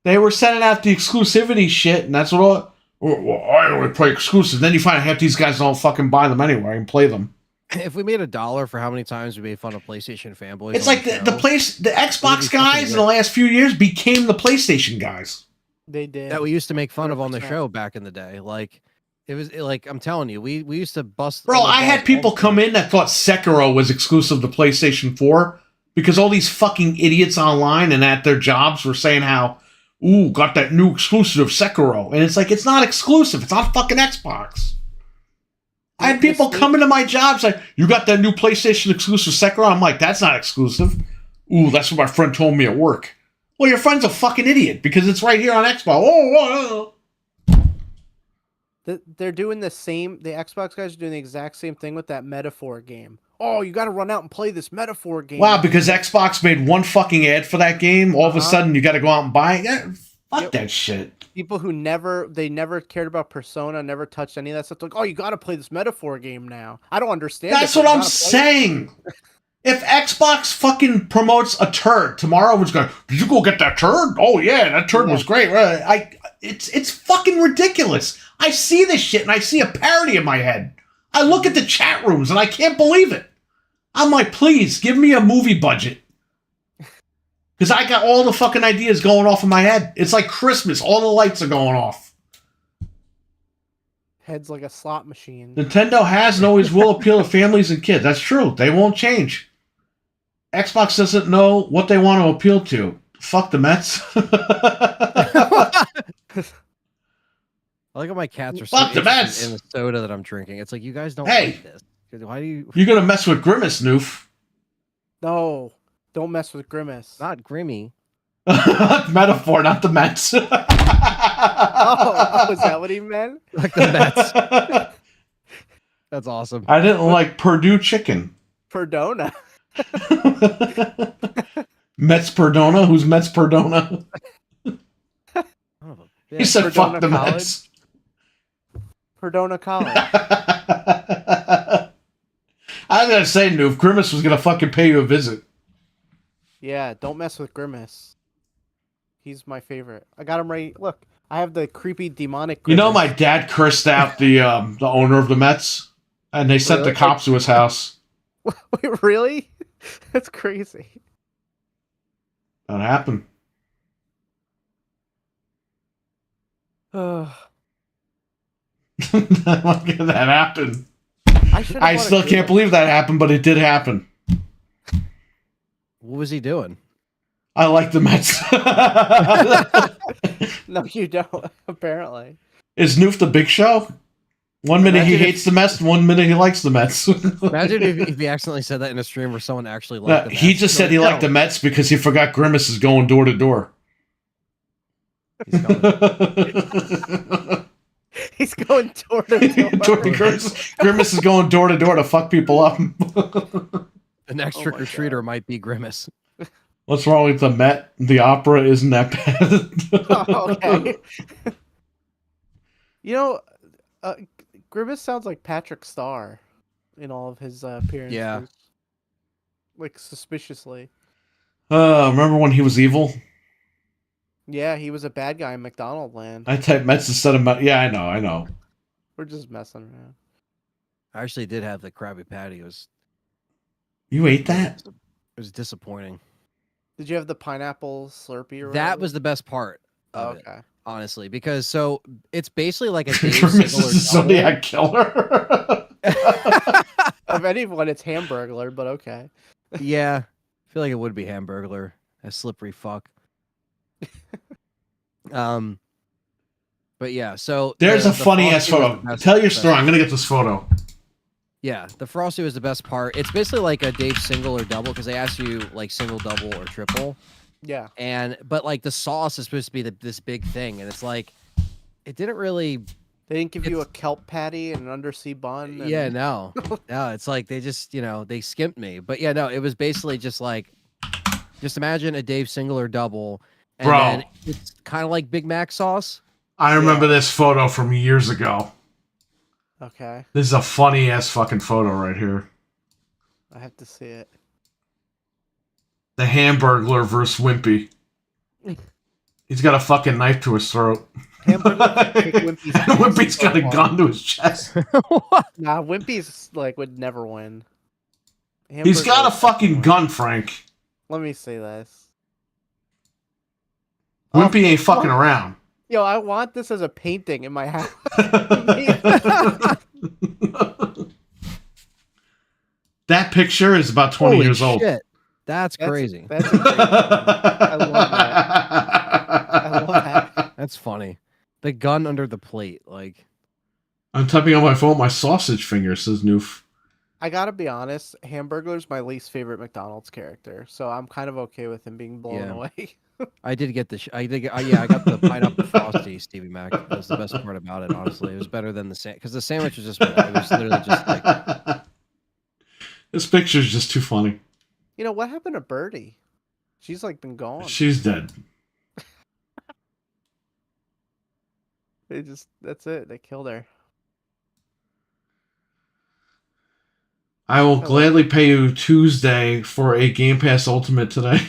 They were sending out the exclusivity shit, and that's what. I only play exclusives. Then you find out half these guys don't fucking buy them anyway and play them. If we made $1 for how many times we made fun of PlayStation fanboys, it's like the Xbox guys in the last few years became the PlayStation guys. They did. That we used to make fun 100%. Of on the show back in the day. Like it was like I'm telling you, we used to bust. Bro, I had people come in that thought Sekiro was exclusive to PlayStation 4 because all these fucking idiots online and at their jobs were saying how, ooh, got that new exclusive Sekiro. And it's like, it's not exclusive. It's on fucking Xbox. I had people come into my jobs like, you got that new PlayStation exclusive Sekiro? I'm like, that's not exclusive. Ooh, that's what my friend told me at work. Well, your friend's a fucking idiot because it's right here on Xbox. They're doing the same. The Xbox guys are doing the exact same thing with that Metaphor game. Oh, you got to run out and play this Metaphor game. Wow, because Xbox made one fucking ad for that game, all of a sudden you got to go out and buy it? Yeah, fuck that shit. People who never cared about Persona, never touched any of that stuff. They're like, oh, you got to play this Metaphor game now. I don't understand. That's what I'm saying. If Xbox fucking promotes a turd, tomorrow it's going, did you go get that turd? Oh yeah, that turd was great. It's fucking ridiculous. I see this shit and I see a parody in my head. I look at the chat rooms and I can't believe it. I'm like, please, give me a movie budget. Because I got all the fucking ideas going off in my head. It's like Christmas. All the lights are going off. Head's like a slot machine. Nintendo has and always will appeal to families and kids. That's true. They won't change. Xbox doesn't know what they want to appeal to. Fuck the Mets. I like how my cats are Fuck the Mets in the soda that I'm drinking. It's like, you guys don't like this. Why do you? You're gonna mess with Grimace, Noof. No, don't mess with Grimace. Not Grimmy. Metaphor, not the Mets. Oh, is that what he meant? Like the Mets. That's awesome. I didn't like Purdue chicken. Perdona. Mets Perdona? Who's Mets Perdona? He said, Perdona fuck the College? Mets. Perdona College. I was gonna say, Noob, Grimace was gonna fucking pay you a visit. Yeah, don't mess with Grimace. He's my favorite. I got him right. Look, I have the creepy demonic You Grimace. know, my dad cursed out the owner of the Mets, and they sent the Really? cops to his house. Wait, really? That's crazy. That happened. I That happened. should. I still can't believe that happened, but it did happen. What was he doing? I like the Mets. No, you don't. Apparently. Is Noof the Big Show? One minute he Imagine hates the Mets, one minute he likes the Mets. Imagine if he accidentally said that in a stream where someone actually liked the Mets. He just said he liked the Mets because he forgot Grimace is going door to door. He's coming. He's going door to door. Grimace is going door to door to fuck people up. The next Oh trick or my treater God. might be Grimace. What's wrong with the Met? The opera isn't that bad. Oh, okay. You know, Grimace sounds like Patrick Starr in all of his appearances. Yeah. Like suspiciously. Remember when he was evil? Yeah, he was a bad guy in McDonald Land. I typed Mets instead of Met. Yeah, I know. We're just messing around. I actually did have the Krabby Patty. It You ate that? was disappointing. Did you have the pineapple Slurpee or That whatever? was the best part Oh, of it, okay. honestly, because so it's basically like a Dave Grimace Sigler is a Zodiac killer. Of anyone, it's Hamburglar, but okay. Yeah, I feel like it would be Hamburglar, a slippery fuck. But yeah, so There's a funny ass Frosty was photo. the best- Tell your best- story. I'm gonna get this photo. Yeah, the Frosty was the best part. It's basically like a Dave single or double because they ask you like single, double, or triple. Yeah. But like the sauce is supposed to be this big thing, and it's like it didn't really. They didn't give you a It's- kelp patty and an undersea bun. And... Yeah, no, it's like they just they skimped me. But yeah, no, it was basically just like, just imagine a Dave single or double, and Bro. then it's kind of like Big Mac sauce. I remember this photo from years ago. Okay. This is a funny ass fucking photo right here. I have to see it. The Hamburglar versus Wimpy. He's got a fucking knife to his throat. Hamburglar kick Wimpy's ass Wimpy's got a so hard. gun to his chest. Nah, Wimpy's like would never win. He's got a Hamburglar- fucking gun, Frank. Let me see this. Wimpy ain't fucking around. Yo, I want this as a painting in my house. That picture is about 20 Holy years old. shit. That's crazy. That's a great one. I love that. I love that. That's funny. The gun under the plate, like I'm typing on my phone. My sausage finger says Noof. I gotta be honest, Hamburglar's my least favorite McDonald's character, so I'm kind of okay with him being blown Yeah. away. I did get the. I got the pineapple frosty Stevie Mac. That was the best part about it. Honestly, it was better than the because the sandwich was just. It was literally just like. This picture's just too funny. You know what happened to Birdie? She's like been gone. She's dead. That's it. They killed her. I will gladly pay you Tuesday for a Game Pass Ultimate today.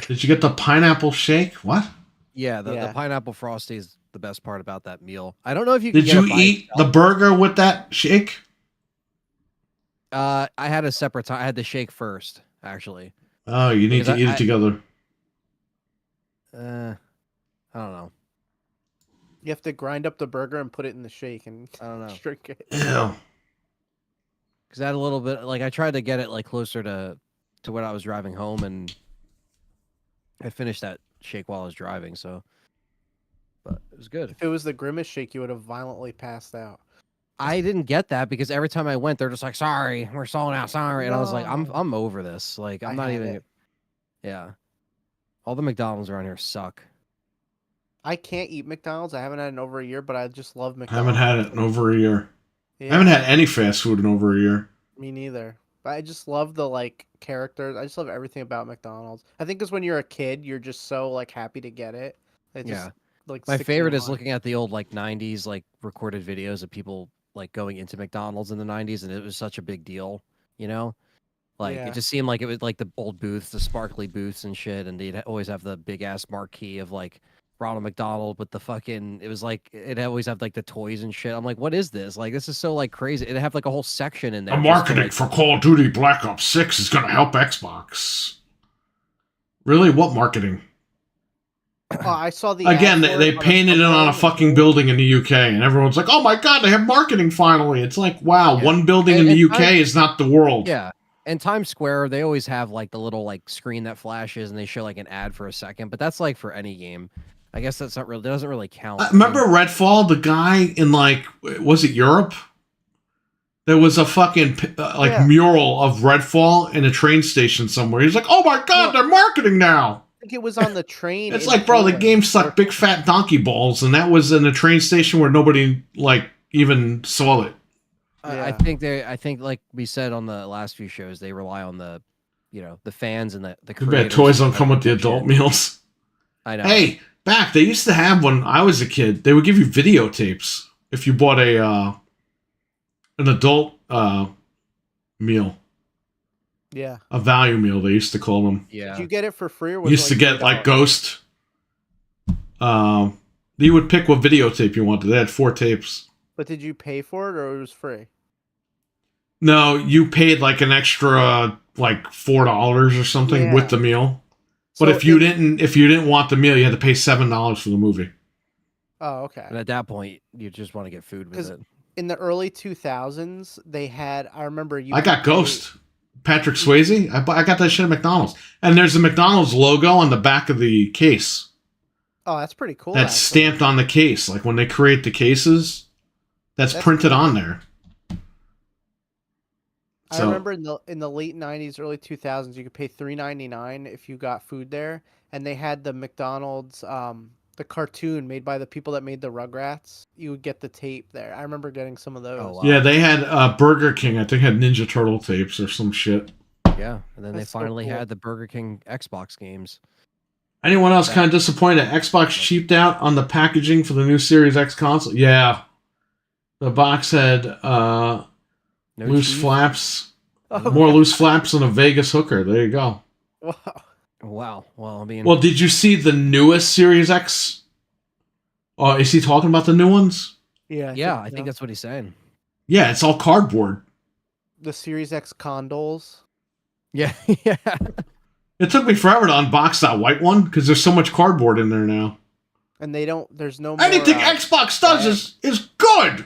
Did you get the pineapple shake? What? Yeah, the Yeah. pineapple frosty is the best part about that meal. I don't know if you. Did can get you it by eat the itself. burger with that shake? I had a separate time. I had the shake first, actually. Oh, you need Because to eat it together. I don't know. You have to grind up the burger and put it in the shake and I don't know. drink it. Ew. Because I had a little bit. Like I tried to get it like closer to when I was driving home, and I finished that shake while I was driving. So, but it was good. If it was the Grimace shake, you would have violently passed out. I didn't get that because every time I went, they're just like, "Sorry, we're sold out. Sorry," and I was like, No. "I'm over this. Like, I'm I not had even." it. Yeah, all the McDonald's around here suck. I can't eat McDonald's. I haven't had it in over a year, but I just love I McDonald's. haven't had it in over a year. Yeah, I haven't had any fast food in over a year. me neither. But I just love the like characters. I just love everything about McDonald's. I think because when you're a kid, you're just so like happy to get it. It just, Yeah. like My sticks in favorite your is mind. looking at the old like '90s like recorded videos of people like going into McDonald's in the 90s, and it was such a big deal, you know? Like Yeah. it just seemed like it was like the old booths, the sparkly booths and shit, and they'd always have the big ass marquee of like Ronald McDonald with the fucking. It was like it always have like the toys and shit. I'm like, what is this? Like this is so like crazy. It'd have like a whole section in there. The just to, marketing like, for Call of Duty Black Ops 6 is going to help Xbox. Really? What marketing? Oh, I saw the Again, ad for they it painted it on a fucking building in the UK, and everyone's like, oh my god, they have marketing finally. It's like, wow, Yeah. one building in the UK is not the world. Yeah. And Times Square, they always have like the little like screen that flashes and they show like an ad for a second, but that's like for any game. I guess that's not really, that doesn't really count. Remember Redfall, the guy in like, was it Europe? There was a fucking mural of Redfall in a train station somewhere. He's like, oh my god, they're marketing now. I think it was on the train. It's like, bro, the game sucked big fat donkey balls, and that was in a train station where nobody like even saw it. I think like we said on the last few shows, they rely on the, you know, the fans and the Too bad toys don't come with the adult meals. I know. Hey, back, they used to have when I was a kid, they would give you videotapes if you bought an adult meal. Yeah. A value meal, they used to call them. Yeah. Did you get it for free or was You used to get like Ghost. You would pick what videotape you wanted. They had 4 tapes. But did you pay for it or it was free? No, you paid like an extra like $4 or something with the meal. But So if you didn't want the meal, you had to pay $7 for the movie. Oh, okay. And at that point, you just want to get food with it. In the early 2000s, they had, I remember I got Ghost. Patrick Swayze. I got that shit at McDonald's. And there's a McDonald's logo on the back of the case. Oh, that's pretty cool. That's stamped on the case. Like when they create the cases, that's printed on there. I remember in the late 90s, early 2000s, you could pay $3.99 if you got food there. And they had the McDonald's, the cartoon made by the people that made the Rugrats. You would get the tape there. I remember getting some of those. Oh, wow. Yeah, they had Burger King, I think, had Ninja Turtle tapes or some shit. Yeah, and then That's they finally so cool. had the Burger King Xbox games. Anyone else kind of disappointed that Xbox cheaped out on the packaging for the new Series X console? Yeah. The box had loose cheese? flaps. Oh, More loose flaps than a Vegas hooker. There you go. wow. Wow. Well, I mean, Well, did you see the newest Series X? Oh, is he talking about the new ones? Yeah. I think that's what he's saying. Yeah, it's all cardboard. the Series X condoles. Yeah, yeah. It took me forever to unbox that white one because there's so much cardboard in there now. And they don't, there's no more, Anything Xbox does is good.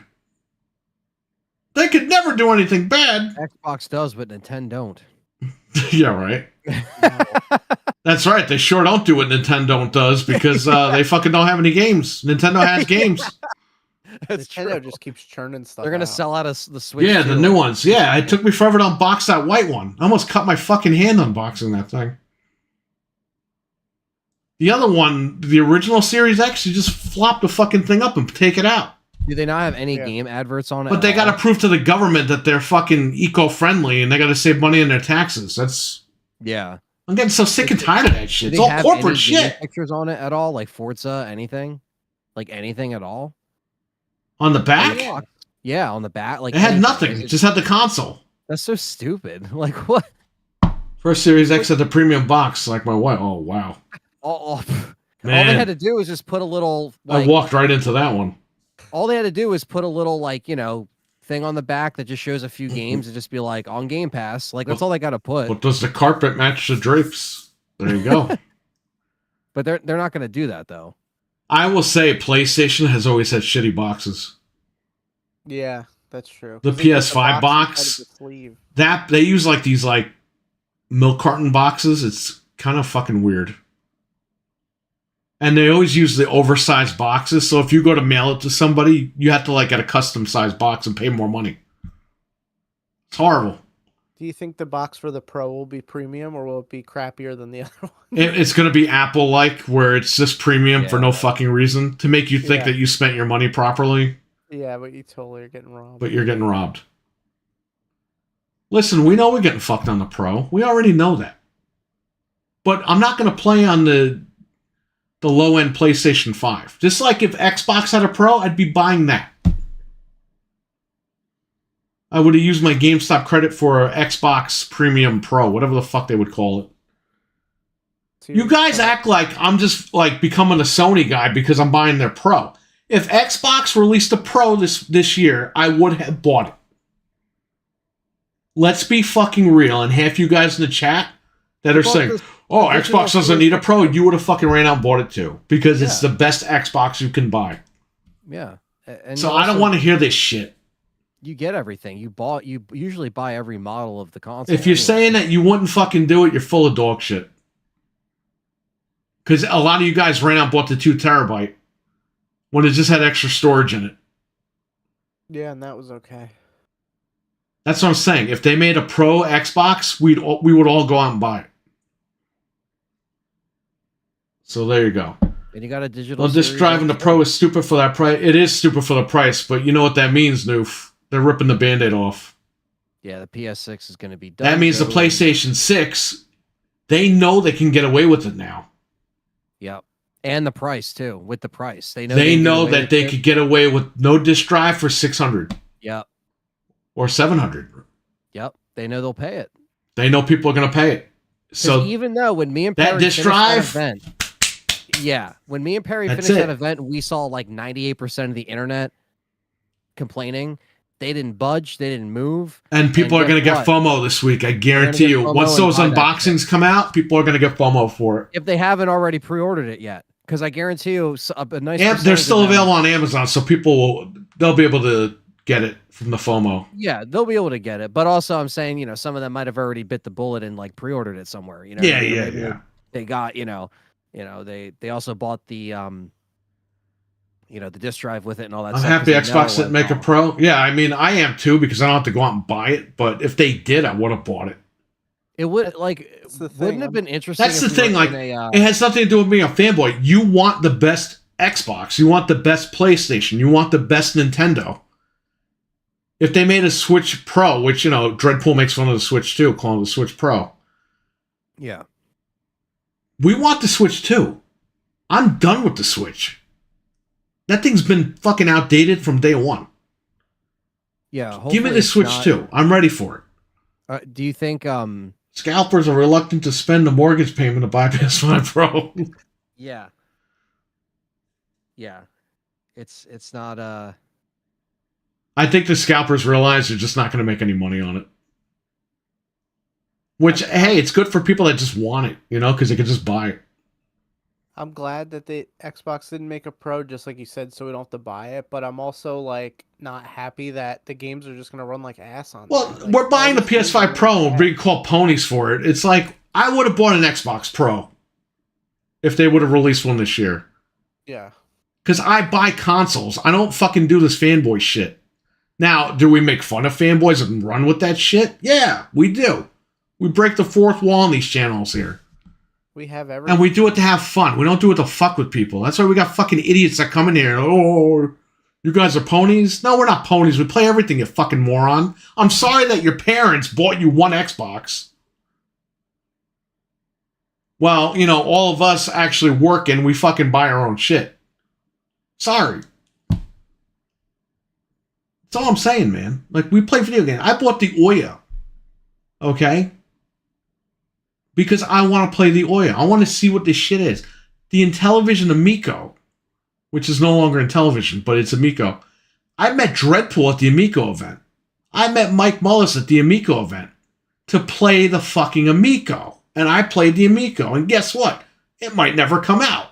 They could never do anything bad. Xbox does, but Nintendo don't. Yeah, right. That's right. They sure don't do what Nintendo does because they fucking don't have any games. Nintendo has games. That's Nintendo true. just keeps churning stuff. They're gonna out. sell out of the Switch. Yeah, the too. new ones. Yeah, it took me forever to unbox that white one. I almost cut my fucking hand unboxing that thing. The other one, the original Series X, you just flop the fucking thing up and take it out. Do they not have any game adverts on it? But they got to prove to the government that they're fucking eco-friendly and they got to save money in their taxes. That's... Yeah. I'm getting so sick and tired of that shit. It's all have corporate any game shit. pictures on it at all, like Forza, anything, like anything at all? On the back? Yeah, on the back. Like It had anything. nothing. It just had the console. That's so stupid. Like what? First Series X had the premium box, like my wife. Oh, wow. All they Man, had to do was just put a little. I Like, walked right into that one. all they had to do was put a little, like, you know, thing on the back that just shows a few games and just be like on Game Pass. Like that's all they got to put. But does the carpet match the drapes? There you go. But they're not going to do that though. I will say PlayStation has always had shitty boxes. Yeah, that's true. The 'Cause they put PS5 box box, inside of the sleeve. that they use like these like milk carton boxes. It's kind of fucking weird. And they always use the oversized boxes. So if you go to mail it to somebody, you have to like get a custom sized box and pay more money. It's horrible. Do you think the box for the Pro will be premium or will it be crappier than the other one? It's going to be Apple like, where it's just premium for Yeah. no fucking reason to make you think Yeah. that you spent your money properly, Yeah, but you totally are getting robbed. but you're getting robbed. Listen, we know we're getting fucked on the Pro. We already know that. But I'm not going to play on the low-end PlayStation 5. Just like if Xbox had a Pro, I'd be buying that. I would have used my GameStop credit for a Xbox Premium Pro, whatever the fuck they would call it. You guys act like I'm just like becoming a Sony guy because I'm buying their Pro. If Xbox released a Pro this year, I would have bought it. Let's be fucking real. And half you guys in the chat that are saying, "Oh, Xbox doesn't need a Pro," you would have fucking ran out and bought it too because it's the best Xbox you can buy. Yeah. And so I don't want to hear this shit. You get everything. You usually buy every model of the console. If you're saying that you wouldn't fucking do it, you're full of dog shit. Because a lot of you guys ran out and bought the 2 terabyte when it just had extra storage in it. Yeah, and that was okay. That's what I'm saying. If they made a Pro Xbox, we would all go out and buy it. So there you go. And you got a digital. Well, this driving the Pro is stupid for that price. It is stupid for the price, but you know what that means, Noof. They're ripping the Band-Aid off. Yeah, the PS6 is going to be done. That means the PlayStation 6, they know they can get away with it now. Yep. And the price, too. With the price. They know that they could get away with no disc drive for $600. Yep. Or $700. Yep. They know they'll pay it. They know people are going to pay it. So even though when me and Perry that disc drive... when me and Perry finished that event, we saw like 98% of the internet complaining. They didn't budge. They didn't move. And people are going to get FOMO this week. I guarantee you. Once those unboxings come out, people are going to get FOMO for it. If they haven't already pre-ordered it yet. Because I guarantee you a nice... Yeah, they're still available on Amazon, so they'll be able to get it from the FOMO. Yeah, they'll be able to get it. But also, I'm saying, some of them might have already bit the bullet and like pre-ordered it somewhere. Yeah. They got, they also bought the the disc drive with it and all that I'm stuff. happy Xbox didn't make a Pro. Yeah, I mean, I am too, because I don't have to go out and buy it. But if they did, I would have bought it. It would, wouldn't have been interesting. That's the thing. Like, it has nothing to do with being a fanboy. You want the best Xbox. You want the best PlayStation. You want the best Nintendo. If they made a Switch Pro, which, Dreadpool makes fun of the Switch too, calling it the Switch Pro. Yeah. We want the Switch too. I'm done with the Switch. That thing's been fucking outdated from day one. Yeah. Give me the Switch too. I'm ready for it. Do you think scalpers are reluctant to spend a mortgage payment to buy PS5 Pro? Yeah. Yeah. It's not I think the scalpers realize they're just not going to make any money on it. Which, hey, it's good for people that just want it, because they can just buy it. I'm glad that the Xbox didn't make a Pro, just like you said, so we don't have to buy it. But I'm also not happy that the games are just gonna run like ass on. Well, we're buying the PS5 Pro and being called ponies for it. It's like I would have bought an Xbox Pro if they would have released one this year. Yeah. Because I buy consoles. I don't fucking do this fanboy shit. Now, do we make fun of fanboys and run with that shit? Yeah, we do. We break the fourth wall on these channels here. We have everything. And we do it to have fun. We don't do it to fuck with people. That's why we got fucking idiots that come in here. Oh, you guys are ponies? No, we're not ponies. We play everything, you fucking moron. I'm sorry that your parents bought you one Xbox. Well, all of us actually work and we fucking buy our own shit. Sorry. That's all I'm saying, man. Like, we play video games. I bought the Ouya. Okay? Because I want to play the Ouya. I want to see what this shit is. The Intellivision Amico, which is no longer Intellivision, but it's Amico. I met Dreadpool at the Amico event. I met Mike Mullis at the Amico event to play the fucking Amico. And I played the Amico. And guess what? It might never come out.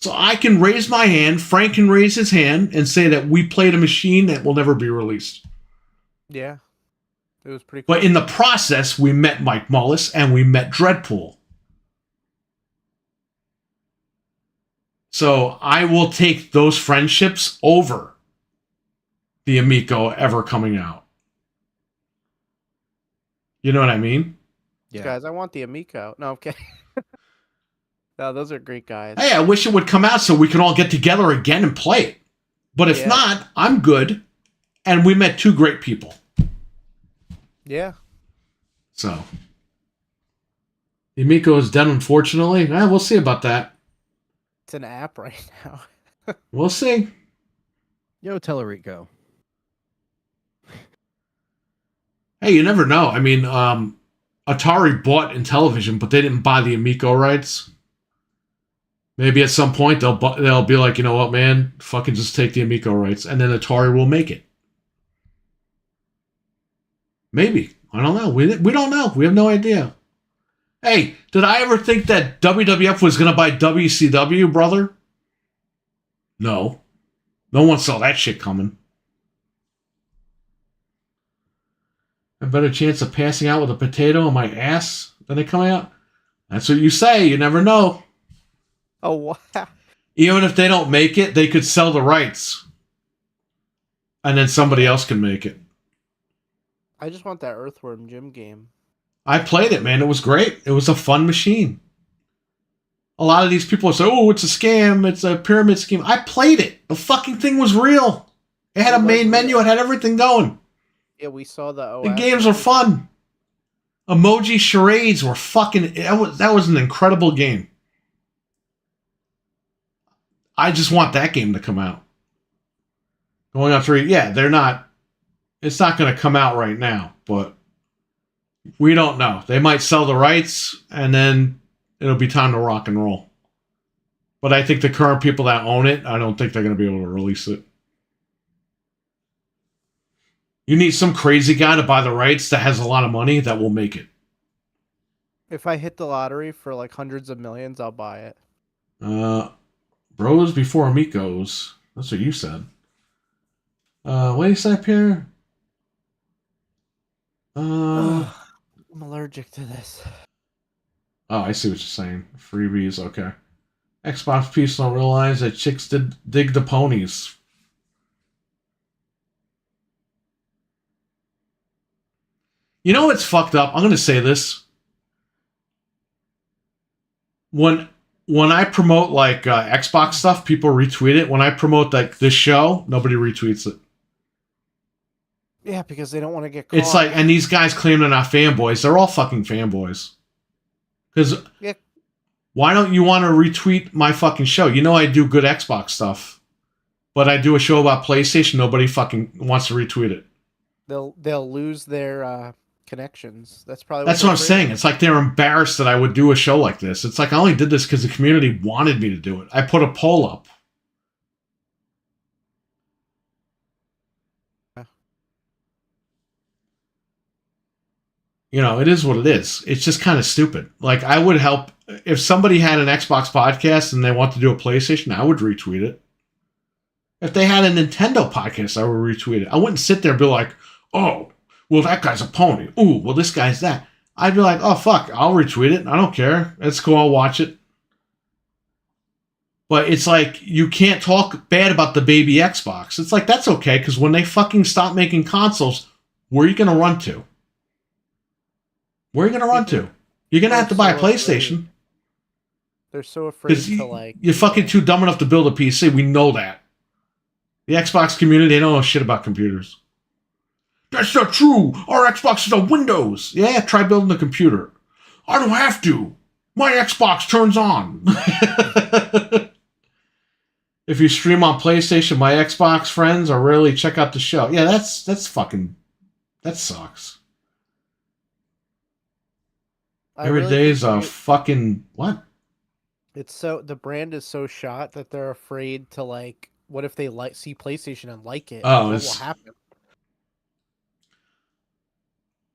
So I can raise my hand, Frank can raise his hand, and say that we played a machine that will never be released. Yeah. It was pretty cool. But in the process, we met Mike Mullis and we met Dreadpool. So I will take those friendships over the Amico ever coming out. You know what I mean? Yeah. Guys, I want the Amico. No, I'm kidding. No, those are great guys. Hey, I wish it would come out so we can all get together again and play it. But if not, I'm good. And we met two great people. Yeah. So. The Amico is dead, unfortunately. We'll see about that. It's an app right now. We'll see. Yo, Tellerico. Hey, you never know. I mean, Atari bought Intellivision, but they didn't buy the Amico rights. Maybe at some point they'll be like, you know what, man, fucking just take the Amico rights, and then Atari will make it. Maybe. I don't know. We don't know. We have no idea. Hey, did I ever think that WWF was going to buy WCW, brother? No. No one saw that shit coming. A better chance of passing out with a potato in my ass than it coming out? That's what you say. You never know. Oh, wow. Even if they don't make it, they could sell the rights. And then somebody else can make it. I just want that Earthworm Jim game. I played it, man. It was great. It was a fun machine. A lot of these people say, oh, it's a scam. It's a pyramid scheme. I played it. The fucking thing was real. It had a main menu. It had everything going. Yeah, we saw the OS. The games were fun. Emoji charades were fucking... That was an incredible game. I just want that game to come out. Going on 3, yeah, they're not... It's not going to come out right now, but we don't know. They might sell the rights, and then it'll be time to rock and roll. But I think the current people that own it, I don't think they're going to be able to release it. You need some crazy guy to buy the rights that has a lot of money that will make it. If I hit the lottery for like hundreds of millions, I'll buy it. Bros before amigos. That's what you said. What do you say up here? I'm allergic to this. Oh, I see what you're saying. Freebies, okay. Xbox people don't realize that chicks dig the ponies. You know what's fucked up? I'm going to say this. When I promote like Xbox stuff, people retweet it. When I promote like this show, nobody retweets it. Yeah, because they don't want to get caught. It's like, and these guys claim they're not fanboys. They're all fucking fanboys. Because why don't you want to retweet my fucking show? You know I do good Xbox stuff. But I do a show about PlayStation, nobody fucking wants to retweet it. They'll lose their connections. That's probably what I'm saying. It's like they're embarrassed that I would do a show like this. It's like I only did this because the community wanted me to do it. I put a poll up. You know, it is what it is. It's just kind of stupid. Like, I would help... If somebody had an Xbox podcast and they want to do a PlayStation, I would retweet it. If they had a Nintendo podcast, I would retweet it. I wouldn't sit there and be like, oh, well, that guy's a pony. Ooh, well, this guy's that. I'd be like, oh, fuck, I'll retweet it. I don't care. It's cool. I'll watch it. But it's like, you can't talk bad about the baby Xbox. It's like, that's okay, because when they fucking stop making consoles, where are you going to run to? Where are you going to run to? You're going to have to buy a PlayStation. They're so afraid to like... You're fucking too dumb enough to build a PC. We know that. The Xbox community, they don't know shit about computers. That's not true. Our Xbox is on Windows. Yeah, try building a computer. I don't have to. My Xbox turns on. If you stream on PlayStation, my Xbox friends are rarely check out the show. Yeah, that's fucking... That sucks. Every day is a fucking... What? It's so... The brand is so shot that they're afraid to like... What if they see PlayStation and like it? Oh, what will happen?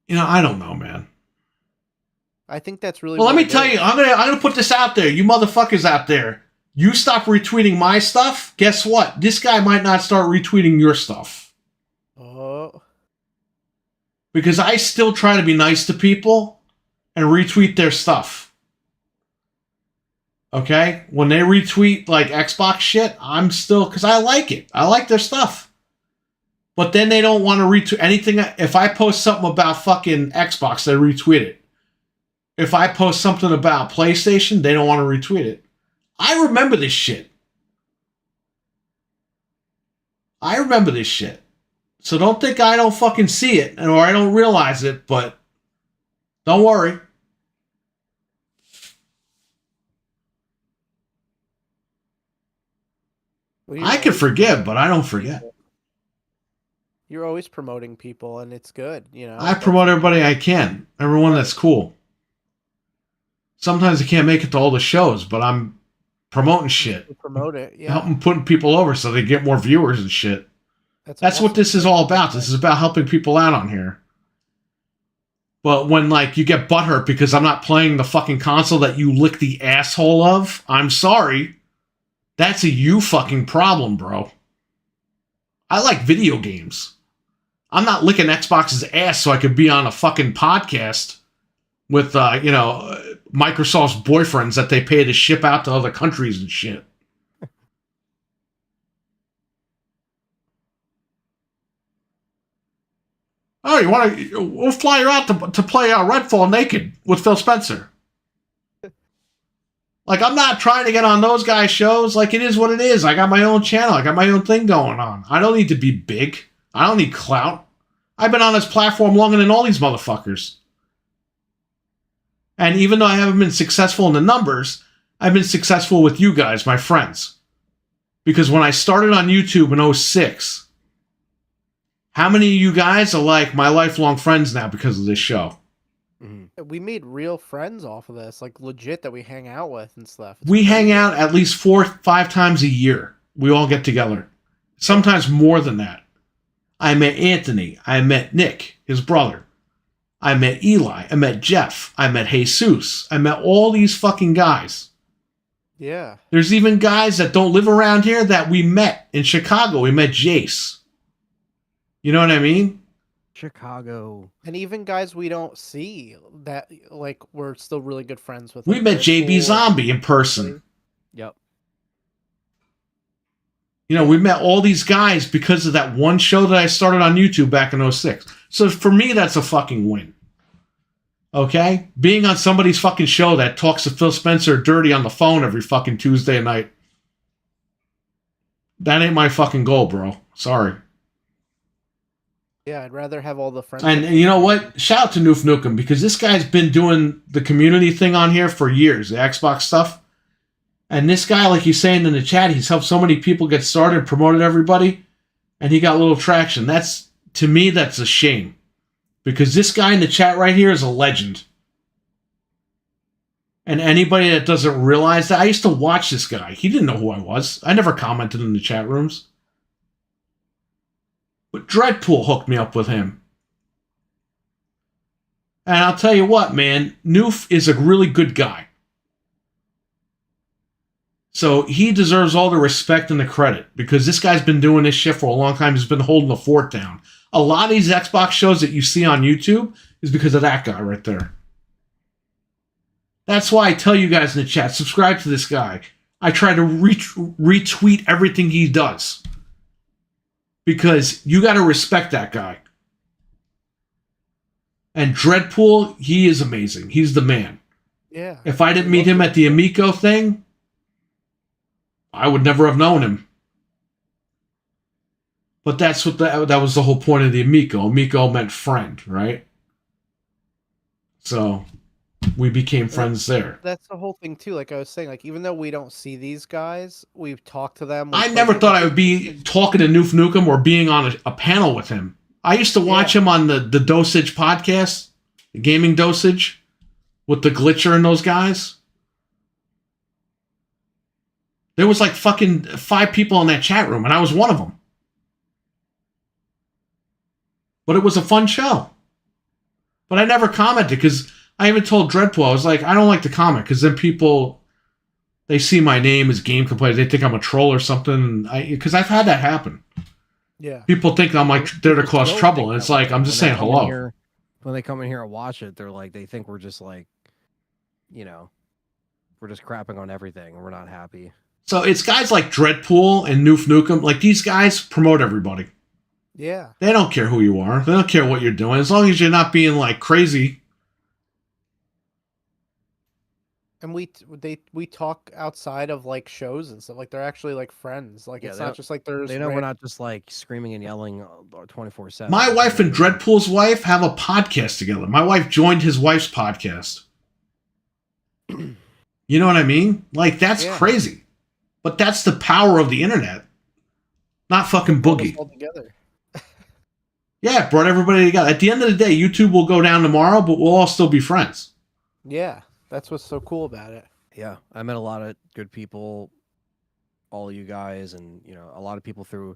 You know, I don't know, man. I think that's really... Well, let me tell you, I'm gonna put this out there. You motherfuckers out there. You stop retweeting my stuff, guess what? This guy might not start retweeting your stuff. Oh. Because I still try to be nice to people and retweet their stuff. Okay? When they retweet, like, Xbox shit, I'm still... Because I like it. I like their stuff. But then they don't want to retweet anything. If I post something about fucking Xbox, they retweet it. If I post something about PlayStation, they don't want to retweet it. I remember this shit. I remember this shit. So don't think I don't fucking see it or I don't realize it, but don't worry. I can forgive, but I don't forget. You're always promoting people, and it's good. I promote everybody I can, everyone that's cool. Sometimes I can't make it to all the shows, but I'm promoting shit. You promote it, yeah. Helping putting people over so they get more viewers and shit. That's awesome. what this is all about. This is about helping people out on here. But when, like, you get butthurt because I'm not playing the fucking console that you lick the asshole of, I'm sorry. That's a you fucking problem, bro. I like video games. I'm not licking Xbox's ass so I could be on a fucking podcast with, Microsoft's boyfriends that they pay to ship out to other countries and shit. Oh, you want to? We'll fly you out to play Redfall naked with Phil Spencer. Like, I'm not trying to get on those guys' shows. Like, it is what it is. I got my own channel. I got my own thing going on. I don't need to be big. I don't need clout. I've been on this platform longer than all these motherfuckers. And even though I haven't been successful in the numbers, I've been successful with you guys, my friends. Because when I started on YouTube in 2006, how many of you guys are like my lifelong friends now because of this show? Mm-hmm. We made real friends off of this, like legit that we hang out with and stuff. We hang out at least 4-5 times a year. We all get together. Sometimes more than that. I met Anthony. I met Nick, his brother. I met Eli. I met Jeff. I met Jesus. I met all these fucking guys. Yeah. There's even guys that don't live around here that we met in Chicago. We met Jace. You know what I mean? Chicago. And even guys we don't see that, like, we're still really good friends with. We met JB Zombie in person. Yep. You know, we met all these guys because of that one show that I started on YouTube back in 2006. So for me, that's a fucking win. Okay? Being on somebody's fucking show that talks to Phil Spencer dirty on the phone every fucking Tuesday night. That ain't my fucking goal, bro. Sorry. Yeah, I'd rather have all the friends. And you know what? Shout out to Noof Nukem, because this guy's been doing the community thing on here for years, the Xbox stuff. And this guy, like he's saying in the chat, he's helped so many people get started, promoted everybody, and he got a little traction. That's, to me, that's a shame. Because this guy in the chat right here is a legend. And anybody that doesn't realize that, I used to watch this guy. He didn't know who I was. I never commented in the chat rooms. But Dreadpool hooked me up with him. And I'll tell you what, man, Noof is a really good guy. So he deserves all the respect and the credit, because this guy's been doing this shit for a long time. He's been holding the fort down. A lot of these Xbox shows that you see on YouTube is because of that guy right there. That's why I tell you guys in the chat, subscribe to this guy. I try to retweet everything he does. Because you got to respect that guy. And Dreadpool, he is amazing. He's the man. Yeah. If I didn't meet him at the Amico thing, I would never have known him. But that's what that was the whole point of the Amico. Amico meant friend, right? So we became friends there. That's the whole thing too. Like I was saying, like even though we don't see these guys, we've talked to them. I never thought I would be talking to Noof Nukem or being on a panel with him. I used to watch him on the Dosage podcast, the Gaming Dosage, with the Glitcher and those guys. There was like fucking 5 people in that chat room, and I was one of them. But it was a fun show. But I never commented, because I even told Dreadpool, I was like, I don't like to comment, because then people, they see my name as Game Complainers, they think I'm a troll or something, because I've had that happen. Yeah. People think I'm like there to cause trouble, and it's like, I'm just saying hello. When they come in here and watch it, they're like, they think we're just like, you know, we're just crapping on everything, and we're not happy. So it's guys like Dreadpool and Noof Nukem, like these guys promote everybody. Yeah. They don't care who you are. They don't care what you're doing. As long as you're not being like crazy. And we talk outside of like shows and stuff. Like they're actually like friends. Like it's not just like there's. They know we're not just like screaming and yelling 24/7. My wife and Dreadpool's wife have a podcast together. My wife joined his wife's podcast. You know what I mean? Like that's crazy. But that's the power of the internet. Not fucking Boogie. All together. Yeah, it brought everybody together. At the end of the day, YouTube will go down tomorrow, but we'll all still be friends. Yeah, that's what's so cool about it. Yeah, I met a lot of good people, all of you guys, and a lot of people through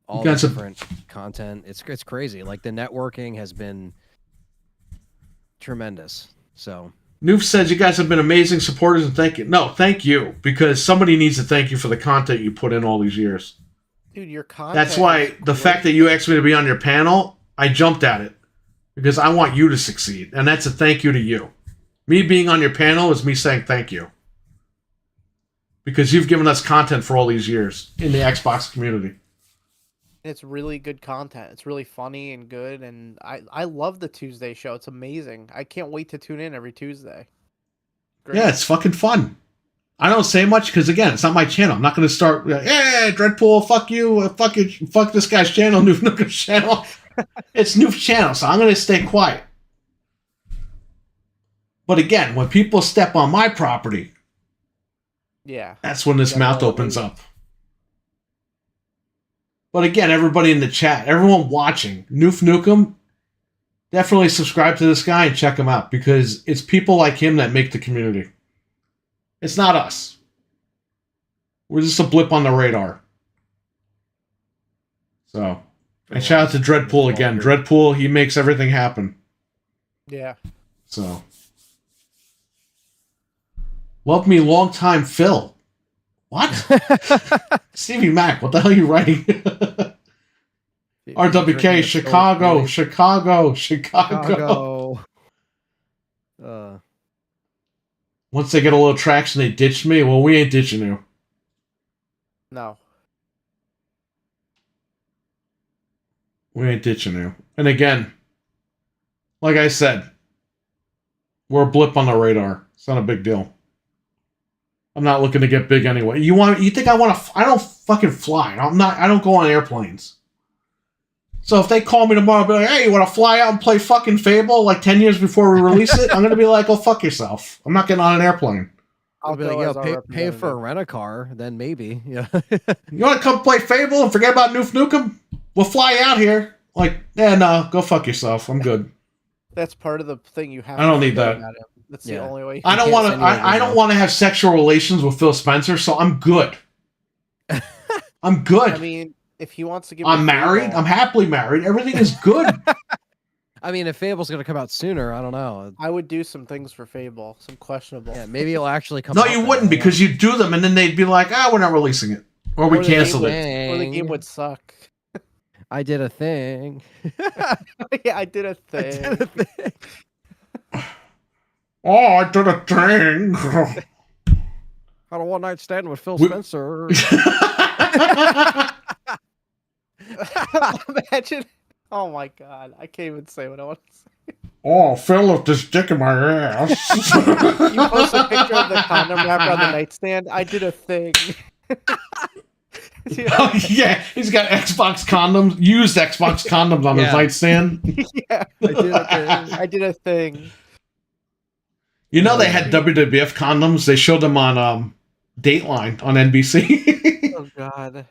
all the different content. It's crazy. Like the networking has been tremendous. So Noof says you guys have been amazing supporters and thank you. No, thank you, because somebody needs to thank you for the content you put in all these years. Dude, your content. That's why the fact that you asked me to be on your panel, I jumped at it because I want you to succeed, and that's a thank you to you. Me being on your panel is me saying thank you because you've given us content for all these years in the Xbox community. It's really good content. It's really funny and good, and I love the Tuesday show. It's amazing. I can't wait to tune in every Tuesday. Great. Yeah, it's fucking fun. I don't say much because, again, it's not my channel. I'm not going to start, hey, Dreadpool, fuck you, fuck this guy's channel, Noof Nook's channel. It's Noof's channel, so I'm going to stay quiet. But again, when people step on my property, yeah, that's when this mouth opens up. But again, everybody in the chat, everyone watching, Noof Nukem, definitely subscribe to this guy and check him out because it's people like him that make the community. It's not us. We're just a blip on the radar. So, and shout out to Dreadpool again. Dreadpool, he makes everything happen. Yeah. So, love me long time, Phil. What? Stevie Mac, what the hell are you writing? RWK, Chicago. Once they get a little traction, they ditch me. Well, we ain't ditching you. No. We ain't ditching you. And again, like I said, we're a blip on the radar. It's not a big deal. I'm not looking to get big anyway. You think I want to? I don't fucking fly. I don't go on airplanes. So if they call me tomorrow and be like, hey, you want to fly out and play fucking Fable like 10 years before we release it? I'm going to be like, oh, fuck yourself. I'm not getting on an airplane. I'll be like, pay for a rent-a-car, then maybe. Yeah. You want to come play Fable and forget about Noof Nukem? We'll fly out here. Like, yeah, no, go fuck yourself. I'm good. That's part of the thing you have. I don't need that. That's the only way. I don't want to. I don't want to have sexual relations with Phil Spencer, so I'm good. I'm good. I mean, if he wants to give, I'm married. I'm happily married. Everything is good. I mean, if Fable's gonna come out sooner, I don't know. I would do some things for Fable, some questionable. Yeah, maybe it'll actually come. No, you wouldn't, because you'd do them, and then they'd be like, "Ah, we're not releasing it," or we canceled it, or the game would suck. I did a thing. Yeah, I did a thing. Oh, I did a thing. Had a one-night stand with Phil Spencer. Imagine. Oh my god, I can't even say what I want to say. Oh, Phil left his dick in my ass. You post a picture of the condom wrapper on the nightstand. I did a thing. Oh, yeah, he's got Xbox condoms, used Xbox condoms on his nightstand. Yeah, I did a thing. You know, they had WWF condoms. They showed them on Dateline on NBC. Oh god.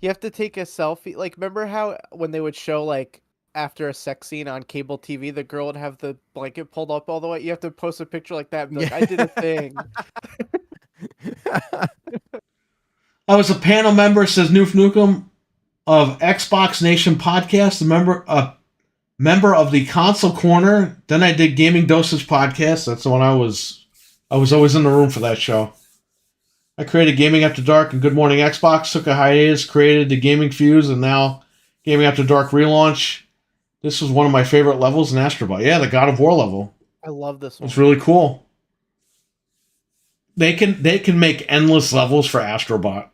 You have to take a selfie. Like, remember how when they would show, like, after a sex scene on cable TV, the girl would have the blanket pulled up all the way? You have to post a picture like that and be like, I did a thing. I was a panel member, says Noof Nukem, of Xbox Nation podcast, a member of the Console Corner. Then I did Gaming Dosage podcast. That's the one I was always in the room for that show. I created Gaming After Dark and Good Morning Xbox, took a hiatus, created the Gaming Fuse, and now Gaming After Dark relaunch. This was one of my favorite levels in Astro. Yeah, the God of War level. I love this one. It's really cool. They can make endless levels for Astrobot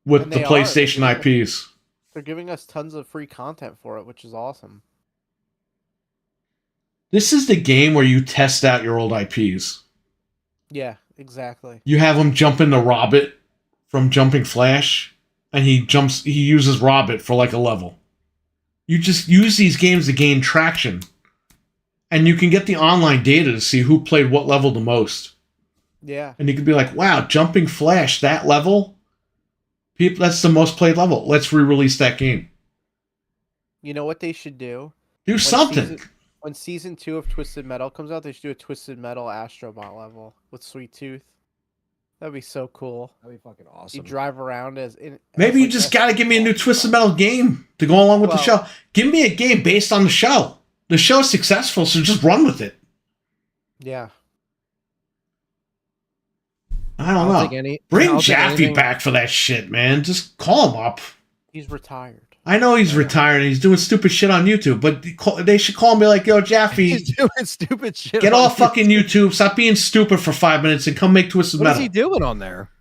with the PlayStation IPs. They're giving us tons of free content for it, which is awesome. This is the game where you test out your old IPs. Yeah, exactly. You have him jump into Robbit from Jumping Flash, and he uses Robbit for like a level. You just use these games to gain traction. And you can get the online data to see who played what level the most. Yeah. And you could be like, wow, Jumping Flash, that level? That's the most played level. Let's re-release that game. You know what they should do? Do something. When season 2 of Twisted Metal comes out, they should do a Twisted Metal Astro Bot level with Sweet Tooth. That'd be so cool. That'd be fucking awesome. You drive around Maybe you just got to give me a new Twisted Metal game to go along with the show. Give me a game based on the show. The show's successful, so just run with it. Yeah. I don't know. Bring Jaffe back for that shit, man. Just call him up. He's retired. I know he's retired and he's doing stupid shit on YouTube, but they should call him and be like, yo, Jaffe. He's doing stupid shit. Get off fucking YouTube. Stop being stupid for 5 minutes and come make Twisted Metal. What is he doing on there?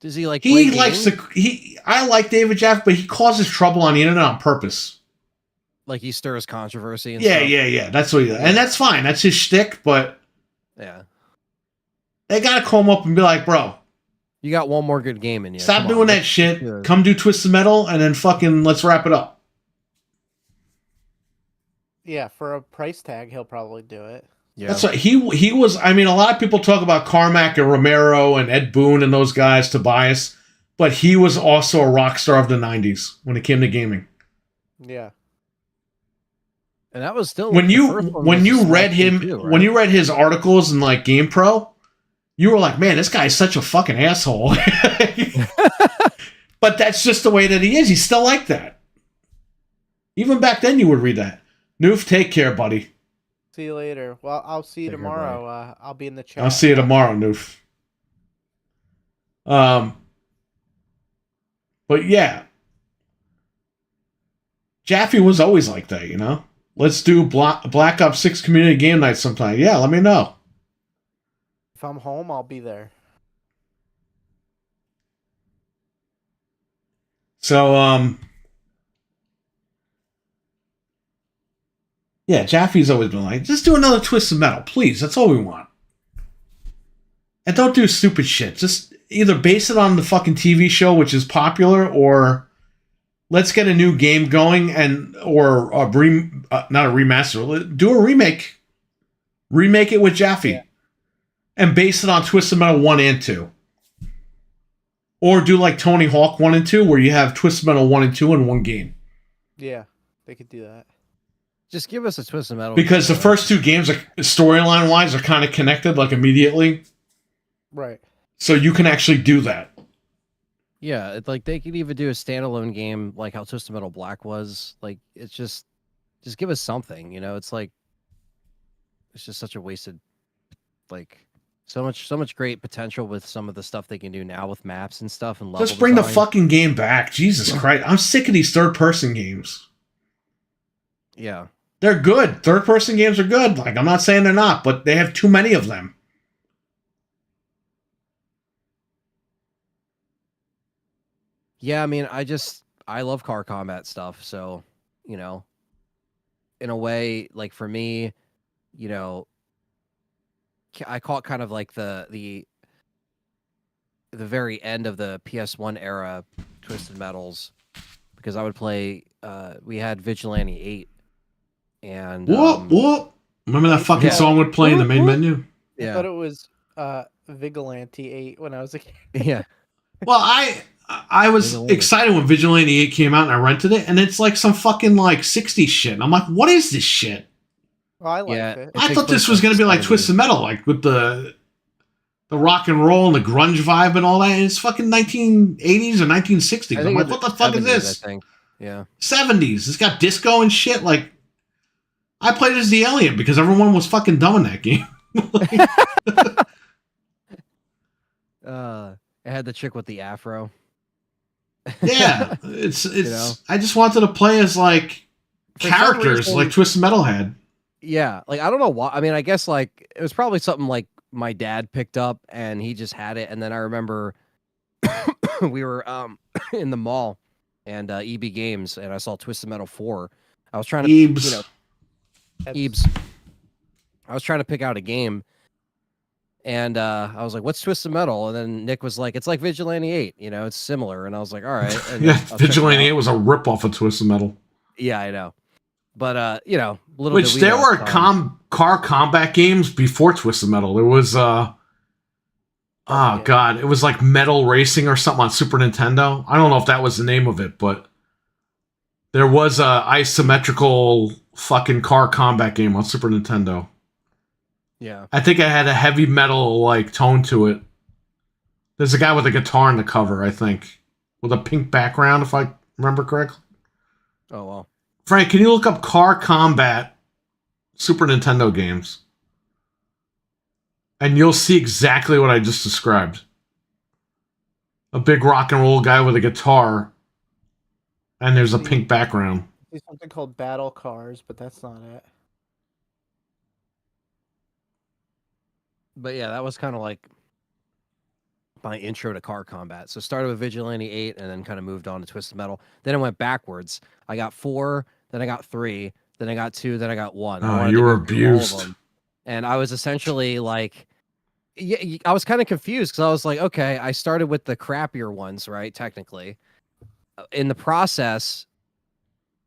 Does he like He likes to... I like David Jaffe, but he causes trouble on the internet on purpose. Like he stirs controversy and stuff? Yeah. That's what he does. And that's fine. That's his shtick, but... Yeah. They gotta call him up and be like, bro... You got one more good game in you. Stop doing that shit. Yeah. Come do Twisted Metal, and then fucking let's wrap it up. Yeah, for a price tag, he'll probably do it. Yeah, that's right. He was. I mean, a lot of people talk about Carmack and Romero and Ed Boon and those guys, Tobias, but he was also a rock star of the '90s when it came to gaming. Yeah. And that was still when you read him too, right? When you read his articles in like GamePro. You were like, man, this guy's such a fucking asshole. But that's just the way that he is. He's still like that. Even back then, you would read that. Noof, take care, buddy. See you later. Well, I'll see you tomorrow. I'll be in the chat. I'll see you tomorrow, Noof. But yeah. Jaffe was always like that, you know? Let's do Black Ops 6 community game night sometime. Yeah, let me know. If I'm home, I'll be there. So, yeah, Jaffe's always been like, just do another Twisted Metal, please. That's all we want. And don't do stupid shit. Just either base it on the fucking TV show, which is popular, or let's get a new game going or not a remaster. Do a remake. Remake it with Jaffe. Yeah. And base it on Twisted Metal 1 and 2. Or do like Tony Hawk 1 and 2, where you have Twisted Metal 1 and 2 in one game. Yeah, they could do that. Just give us a Twisted Metal. Because the first two games, storyline-wise, are kind of connected, like, immediately. Right. So you can actually do that. Yeah, it's like they could even do a standalone game, like how Twisted Metal Black was. Like, it's just give us something, you know? It's like, it's just such a wasted, like... So much great potential with some of the stuff they can do now with maps and stuff and level Just bring the fucking game back. Jesus Christ. I'm sick of these third-person games. Yeah. They're good. Third-person games are good. Like, I'm not saying they're not, but they have too many of them. Yeah, I mean, I love car combat stuff, so, you know, in a way, like, for me, you know, I call it kind of like the very end of the PS1 era Twisted Metals, because I would play. We had Vigilante 8, and whoop. Remember that fucking song would play in the main menu? Yeah, I thought it was Vigilante 8 when I was a kid. Yeah. Well, I was excited when Vigilante 8 came out and I rented it, and it's like some fucking like 60s shit. And I'm like, what is this shit? Well, I liked it. I thought this was going to be like Twisted Metal, like with the rock and roll and the grunge vibe and all that. And it's fucking 1980s or 1960s. I'm like, what the fuck is this? I think. Yeah. 70s. It's got disco and shit. Like, I played as the alien because everyone was fucking dumb in that game. It had the chick with the afro. Yeah, it's you know? I just wanted to play as like characters like Twisted Metal had. Yeah, like I don't know why. I mean, I guess like it was probably something like my dad picked up and he just had it. And then I remember we were in the mall and EB Games, and I saw Twisted Metal 4. I was trying to Ebs. I was trying to pick out a game, and I was like, "What's Twisted Metal?" And then Nick was like, "It's like Vigilante 8. You know, it's similar." And I was like, "All right." And yeah, Vigilante 8 was a ripoff of Twisted Metal. Yeah, I know. But you know, which there were car combat games before Twisted Metal. There was God, it was like Metal Racing or something on Super Nintendo. I don't know if that was the name of it, but There was a isometrical fucking car combat game on Super Nintendo. Yeah. I think it had a heavy metal like tone to it. There's a guy with a guitar in the cover, I think, with a pink background, if I remember correctly. Oh well. Frank, can you look up car combat Super Nintendo games? And you'll see exactly what I just described. A big rock and roll guy with a guitar, and there's a pink background. There's something called Battle Cars, but that's not it. But yeah, that was kind of like my intro to car combat. So started with Vigilante 8 and then kind of moved on to Twisted Metal. Then I went backwards. I got 4, then I got 3, then I got 2, then I got 1. Oh, you were abused. And I was essentially like, yeah, I was kind of confused because I was like, okay, I started with the crappier ones, right? Technically. In the process,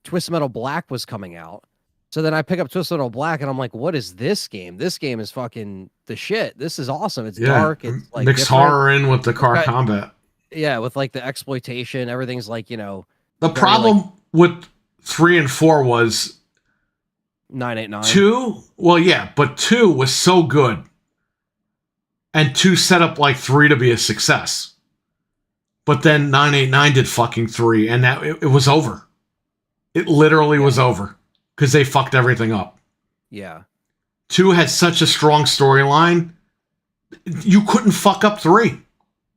Twisted Metal Black was coming out. So then I pick up Twisted Metal Black and I'm like, what is this game? This game is fucking the shit. This is awesome. It's dark. It's like mix horror in with the car combat. Yeah, with like the exploitation. Everything's like, you know. The problem with 3 and 4 was 989. 2, well, yeah, but 2 was so good. And 2 set up like 3 to be a success. But then 989 did fucking 3, and that it was over. It literally was over. Because they fucked everything up. Yeah. 2 had such a strong storyline, you couldn't fuck up 3.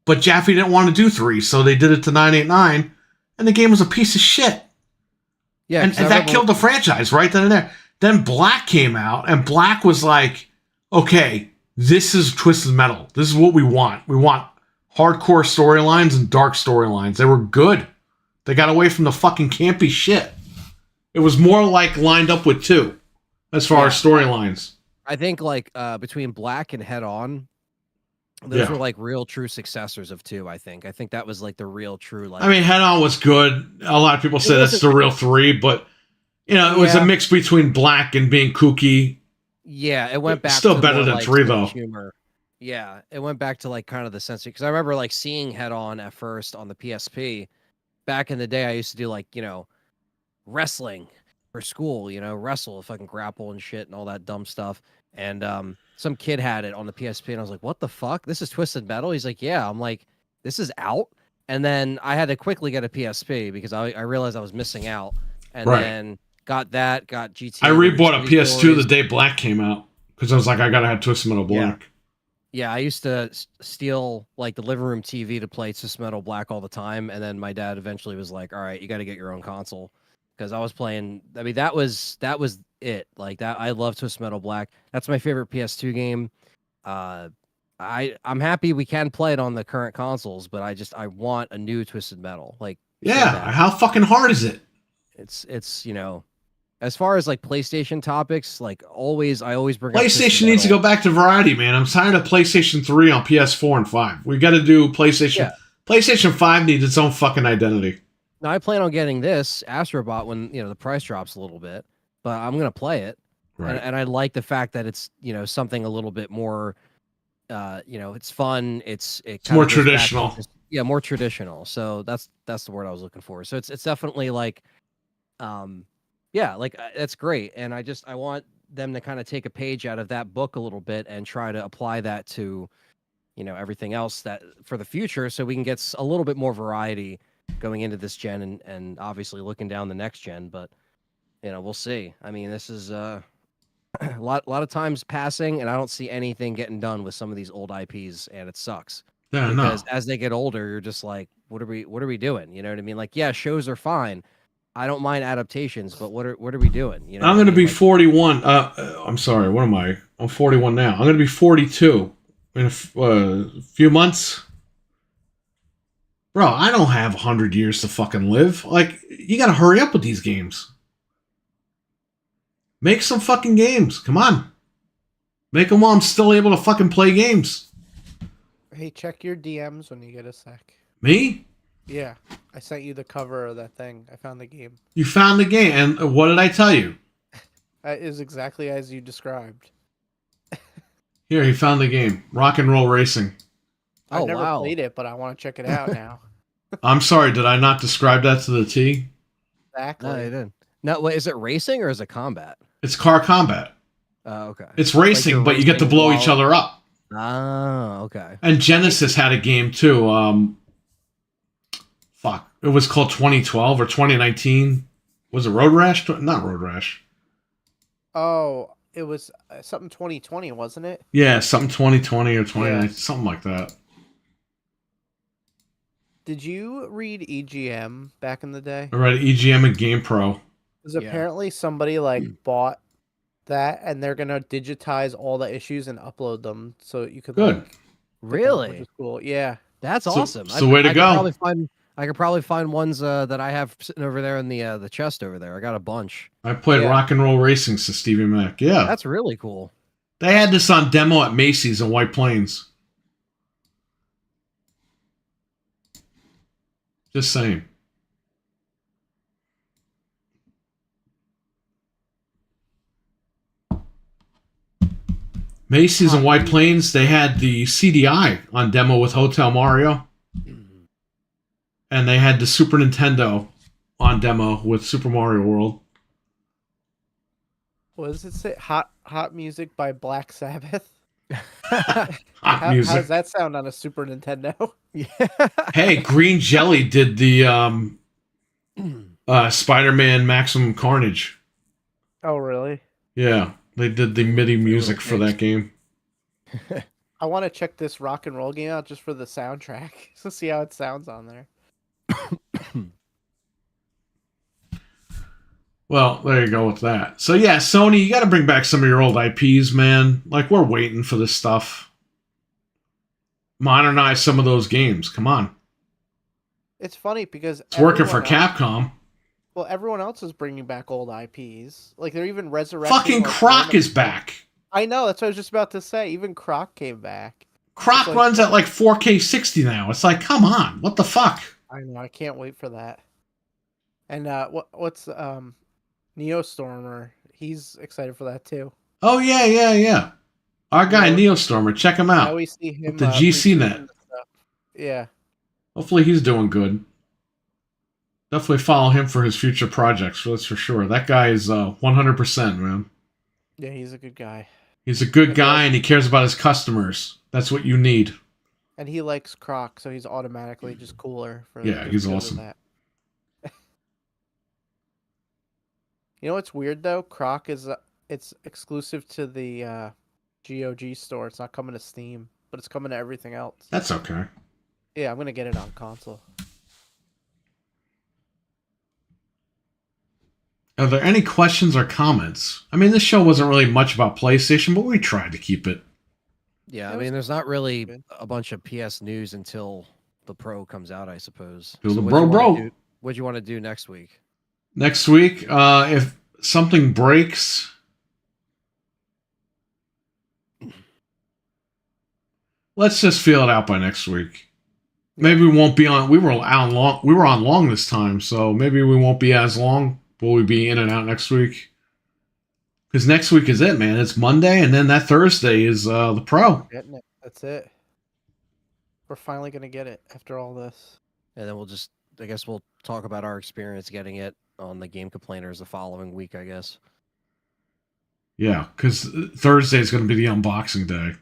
But Jaffe didn't want to do 3, so they did it to 989, and the game was a piece of shit. Yeah, and that killed the franchise right then and there. Then Black came out, and Black was like, okay, this is Twisted Metal. This is what we want. We want hardcore storylines and dark storylines. They were good. They got away from the fucking campy shit. It was more like lined up with 2 as far as storylines. I think like between Black and Head On, those were like real true successors of 2, I think. I think that was like the real true like. I mean, Head On was good. A lot of people say that's the real 3, but you know, it was a mix between Black and being kooky. Yeah, it went back still to better more, than like, 3 though. Humor. Yeah, it went back to like kind of the sense because I remember like seeing Head On at first on the PSP. Back in the day, I used to do like, you know, wrestling for school, you know, wrestle, fucking grapple and shit and all that dumb stuff. And some kid had it on the PSP and I was like, what the fuck? This is Twisted Metal? He's like, yeah. I'm like, this is out? And then I had to quickly get a PSP because I realized I was missing out. And then got that, got GT. I rebought a PS2 the day Black came out because I was like, I gotta have Twisted Metal Black. Yeah, I used to steal like the living room TV to play Twisted Metal Black all the time. And then my dad eventually was like, all right, you got to get your own console. Because I was playing, I mean, that was it. Like that, I love Twisted Metal Black. That's my favorite PS2 game. I'm happy we can play it on the current consoles, but I want a new Twisted Metal. Like, yeah, how fucking hard is it? It's you know, as far as like PlayStation topics, like I always bring PlayStation needs to go back to variety, man. I'm tired of PlayStation 3 on PS4 and 5. We got to do PlayStation. Yeah. PlayStation 5 needs its own fucking identity. Now, I plan on getting this Astrobot when, you know, the price drops a little bit, but I'm going to play it. Right. And I like the fact that it's, you know, something a little bit more, you know, it's fun. It's more traditional. More traditional. So that's the word I was looking for. So it's definitely like, like that's great. And I want them to kind of take a page out of that book a little bit and try to apply that to, you know, everything else that for the future. So we can get a little bit more variety going into this gen and obviously looking down the next gen, but you know, we'll see. I mean, this is a lot of times passing and I don't see anything getting done with some of these old IPs and it sucks. Yeah, because as they get older, you're just like, what are we doing? You know what I mean? Like, yeah, shows are fine. I don't mind adaptations, but what are we doing? You know, I'm going to be 41. I'm sorry. What am I? I'm 41 now. I'm going to be 42 in a few months. Bro, I don't have 100 years to fucking live. Like, you gotta hurry up with these games. Make some fucking games. Come on. Make them while I'm still able to fucking play games. Hey, check your DMs when you get a sec. Me? Yeah. I sent you the cover of that thing. I found the game. You found the game, and what did I tell you? It is exactly as you described. Here, he found the game. Rock and Roll Racing. I never played it, but I want to check it out now. I'm sorry, did I not describe that to the T? Exactly. No, they didn't. No, wait, is it racing or is it combat? It's car combat. Okay. It's racing, you're but you get to racing blow while- each other up. Oh, okay. And Genesis had a game too. Fuck, it was called 2012 or 2019. Was it Road Rash? Not Road Rash. Oh, it was something 2020, wasn't it? Yeah, something 2020 or 2019, Yeah. something like that. Did you read EGM back in the day? I read EGM and GamePro. Because Yeah. apparently somebody like bought that, and they're gonna digitize all the issues and upload them so you could Good. like, pick 'em up, Really? which is cool. Yeah. That's So- awesome. so way to go. I could probably find ones that I have sitting over there in the chest over there. I got a bunch. I played Yeah. Rock and Roll Racing, says Stevie Mac. Yeah. That's really cool. They had this on demo at Macy's in White Plains. Just saying. Macy's in White Plains, they had the CDI on demo with Hotel Mario. And they had the Super Nintendo on demo with Super Mario World. What does it say? Hot music by Black Sabbath. Hot How music. does that sound on a Super Nintendo? Hey, Green Jelly did the Spider-Man Maximum Carnage. Oh, really? Yeah, they did the MIDI music for that game. I want to check this rock and roll game out just for the soundtrack to see how it sounds on there. Well, there you go with that. So yeah, Sony, you got to bring back some of your old IPs, man. Like, we're waiting for this stuff. Modernize some of those games. Come on. It's funny because It's working for everyone else- Capcom. Well, everyone else is bringing back old IPs. Like they're even resurrecting. Fucking like, Croc random- is back. I know. That's what I was just about to say. Even Croc came back. Croc It's like- runs at like 4K 60 now. It's like, come on. What the fuck? I know. I can't wait for that. And what's Neostormer? He's excited for that too. Oh, yeah. Our guy, Yeah. Neostormer. Check him I out. always see him With the GC net. retweeting the stuff. Yeah. Hopefully he's doing good. Definitely follow him for his future projects, that's for sure. That guy is 100%, man. Yeah, he's a good guy. He's a good guy and he cares about his customers. That's what you need. And he likes Croc, so he's automatically just cooler. Yeah, just he's because of awesome. that. You know what's weird though? Croc is it's exclusive to the GOG store. It's not coming to Steam, but it's coming to everything else. That's okay. Yeah, I'm gonna get it on console. Are there any questions or comments? I mean, this show wasn't really much about PlayStation, but we tried to keep it. Yeah, It I was mean, there's not really good. a bunch of PS news until the Pro comes out, I suppose. Till the what'd you wanna bro. do- What'd you want to do next week? Next week, if something breaks, let's just feel it out by next week. Maybe we won't be on. We were on long this time, so maybe we won't be as long. Will we be in and out next week? Because next week is it, man. It's Monday, and then that Thursday is the Pro. Getting it. That's it. We're finally gonna get it after all this. And then I guess we'll talk about our experience getting it on the Game Complainers the following week, I guess. Yeah, because Thursday is going to be the unboxing day,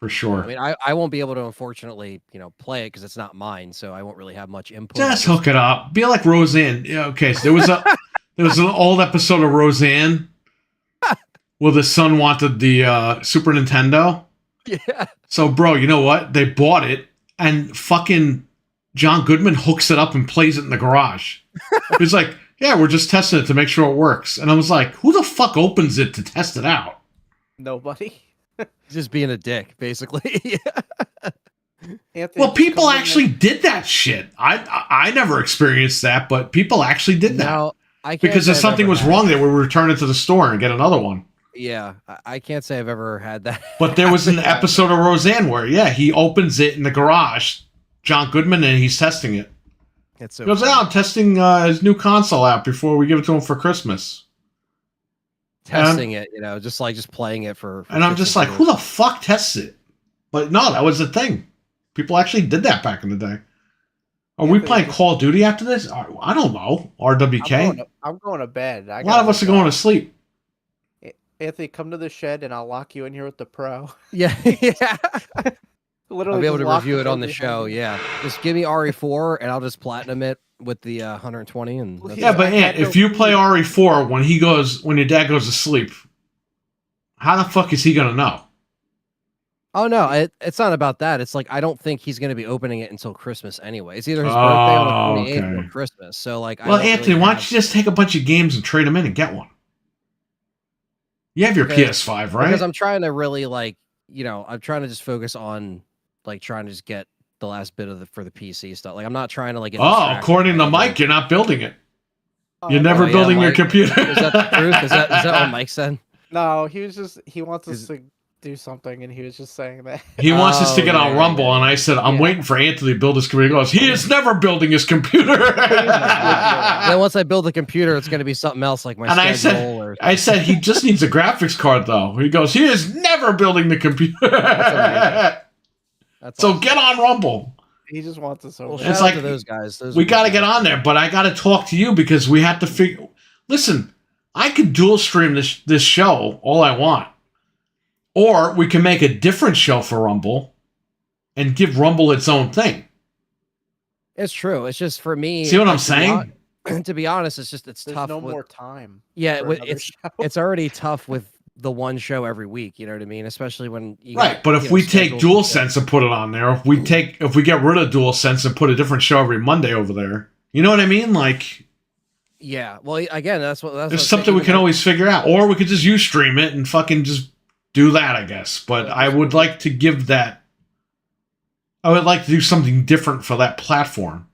for sure. I mean, I won't be able to, unfortunately, play it because it's not mine, so I won't really have much input. Just hook it up. Be like Roseanne. Yeah, okay, so there was an old episode of Roseanne where the son wanted the Super Nintendo. Yeah. So, bro, you know what? They bought it, and fucking John Goodman hooks it up and plays it in the garage. He's like, yeah, we're just testing it to make sure it works. And I was like, who the fuck opens it to test it out? Nobody. Just being a dick, basically. Anthony, Well, just people come in actually did that shit. I never experienced that, but people actually did that. Now, I can't Because say if I've something ever was had- wrong, they would return it to the store and get another one. Yeah, I can't say I've ever had that. But there was an episode of Roseanne where, yeah, he opens it in the garage, John Goodman, and he's testing it. It's so He goes, funny. "Oh, I'm testing his new console out before we give it to him for Christmas." Testing it, just playing it for And I'm shits just and like, giggles. who the fuck tests it? But no, that was the thing. People actually did that back in the day. Are we playing Call of Duty after this? I don't know. RWK? I'm going to bed. A lot of us are going to sleep. Anthony, come to the shed and I'll lock you in here with the Pro. Yeah, yeah. Literally I'll be able to just lock review the it on Pro the show. behind you. Yeah, just give me RE4 and I'll just platinum it with the 120. And that's Yeah, it. but Ant, if you play RE4 when your dad goes to sleep, how the fuck is he gonna know? Oh no, it's not about that. It's like I don't think he's going to be opening it until Christmas anyway. It's either his birthday on the 28th or Christmas. So like, well, Anthony, why don't you just take a bunch of games and trade them in and get one? You have your PS5, right? Because I'm trying to really I'm trying to just focus on trying to just get the last bit for the PC stuff. Like I'm not trying to get. Oh, according to Mike, you're not building it. You're never yeah, building your Mike, computer. Is that the truth? Is that what Mike said? No, he wants us to do something, and he was just saying that. He wants us to get on Rumble, and I said, I'm waiting for Anthony to build his computer. He goes, he is never building his computer. Then once I build the computer, it's going to be something else like my schedule. I said, he just needs a graphics card, though. He goes, he is never building the computer. That's so awesome. Get on Rumble. He just wants us over. Well, it's like those guys. We got to get on there, but I got to talk to you because we have to figure. Listen, I could dual stream this show all I want. Or we can make a different show for Rumble and give Rumble its own thing. It's true. It's just for me. See what I'm saying? To be honest, it's There's tough. No more time. Yeah, it's already tough with the one show every week. You know what I mean? Especially when you but if we take DualSense and put it on there, if we get rid of DualSense and put a different show every Monday over there, you know what I mean? Like. Yeah. Well, again, that's there's something we can always figure out, or we could just stream it and fucking just. Do that, I guess. But I would like to give that. I would like to do something different for that platform.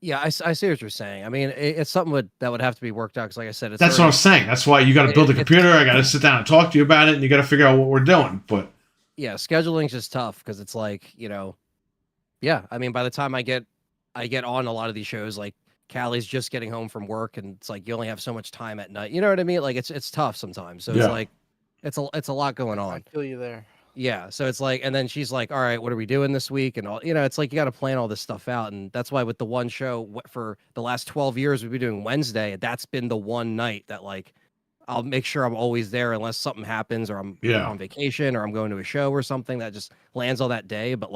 Yeah, I see what you're saying. I mean, it's something that would have to be worked out because, like I said, that's what I'm saying. That's why you got to build a computer. I got to sit down and talk to you about it, and you got to figure out what we're doing. But yeah, scheduling's just tough because it's like yeah. I mean, by the time I get on a lot of these shows, like Callie's just getting home from work, and it's like you only have so much time at night. You know what I mean? Like it's tough sometimes. So it's like. It's a lot going on. I feel you there. Yeah, so it's like, and then she's like, "All right, what are we doing this week?" And all, it's like you got to plan all this stuff out, and that's why with the one show for the last 12 years we've been doing Wednesday. That's been the one night that I'll make sure I'm always there unless something happens or I'm on vacation or I'm going to a show or something that just lands on that day. But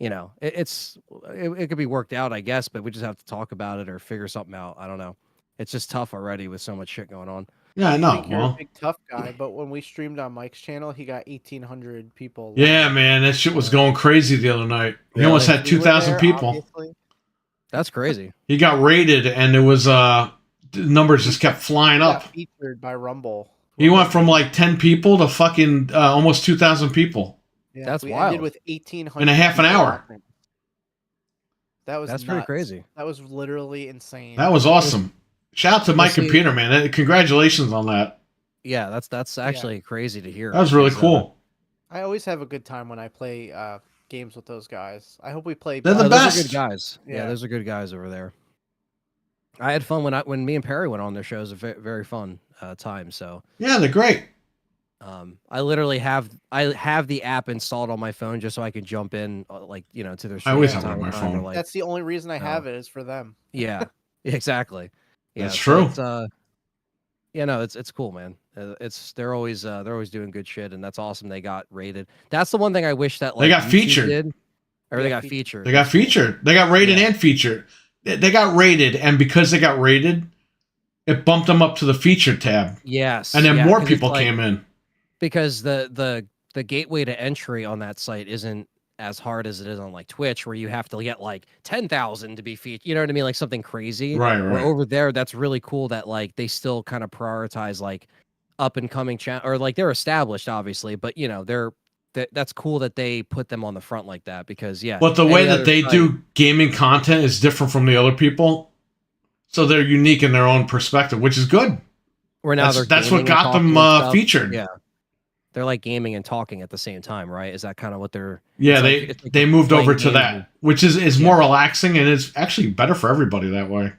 it could be worked out, I guess, but we just have to talk about it or figure something out. I don't know. It's just tough already with so much shit going on. Yeah, I know. You're a big tough guy, but when we streamed on Mike's channel, he got 1,800 people. Yeah, man, that shit was going crazy the other night. He almost had 2,000 people. Obviously. That's crazy. He got rated, and it was the numbers just kept flying up. Featured by Rumble. He went from 10 people to fucking almost 2,000 people. Yeah, that's we wild. Ended with 1,800 in a half an hour. That's nuts. Pretty crazy. That was literally insane. That was awesome. Shout out to my computer, man. Congratulations on that. Yeah, that's actually crazy to hear. That was really cool. I always have a good time when I play games with those guys. I hope we play. They're the best. Those are good guys. Yeah, those are good guys over there. I had fun when me and Perry went on their shows. A very, very fun time. So yeah, they're great. I literally have the app installed on my phone just so I can jump in to their. I always have it on my phone. That's the only reason I have it is for them. Yeah, exactly. Yeah, that's true. It's cool, man. They're always doing good shit, and that's awesome. They got rated. That's the one thing I wish that they got YouTube featured. They got featured. They got featured. They got rated and featured. They got rated, and because they got rated, it bumped them up to the featured tab. Yes, and then more people came in because the gateway to entry on that site isn't as hard as it is on Twitch, where you have to get 10,000 to be featured. You know what I mean? Like something crazy. Right. Where over there, that's really cool that they still kind of prioritize up and coming channel, or they're established, obviously, but that's cool that they put them on the front like that because But the way that they do gaming content is different from the other people, so they're unique in their own perspective, which is good. Where now that's what got them featured. Yeah. They're gaming and talking at the same time, right? Is that kind of what they're? Yeah, they moved over to that, which is more relaxing and it's actually better for everybody that way.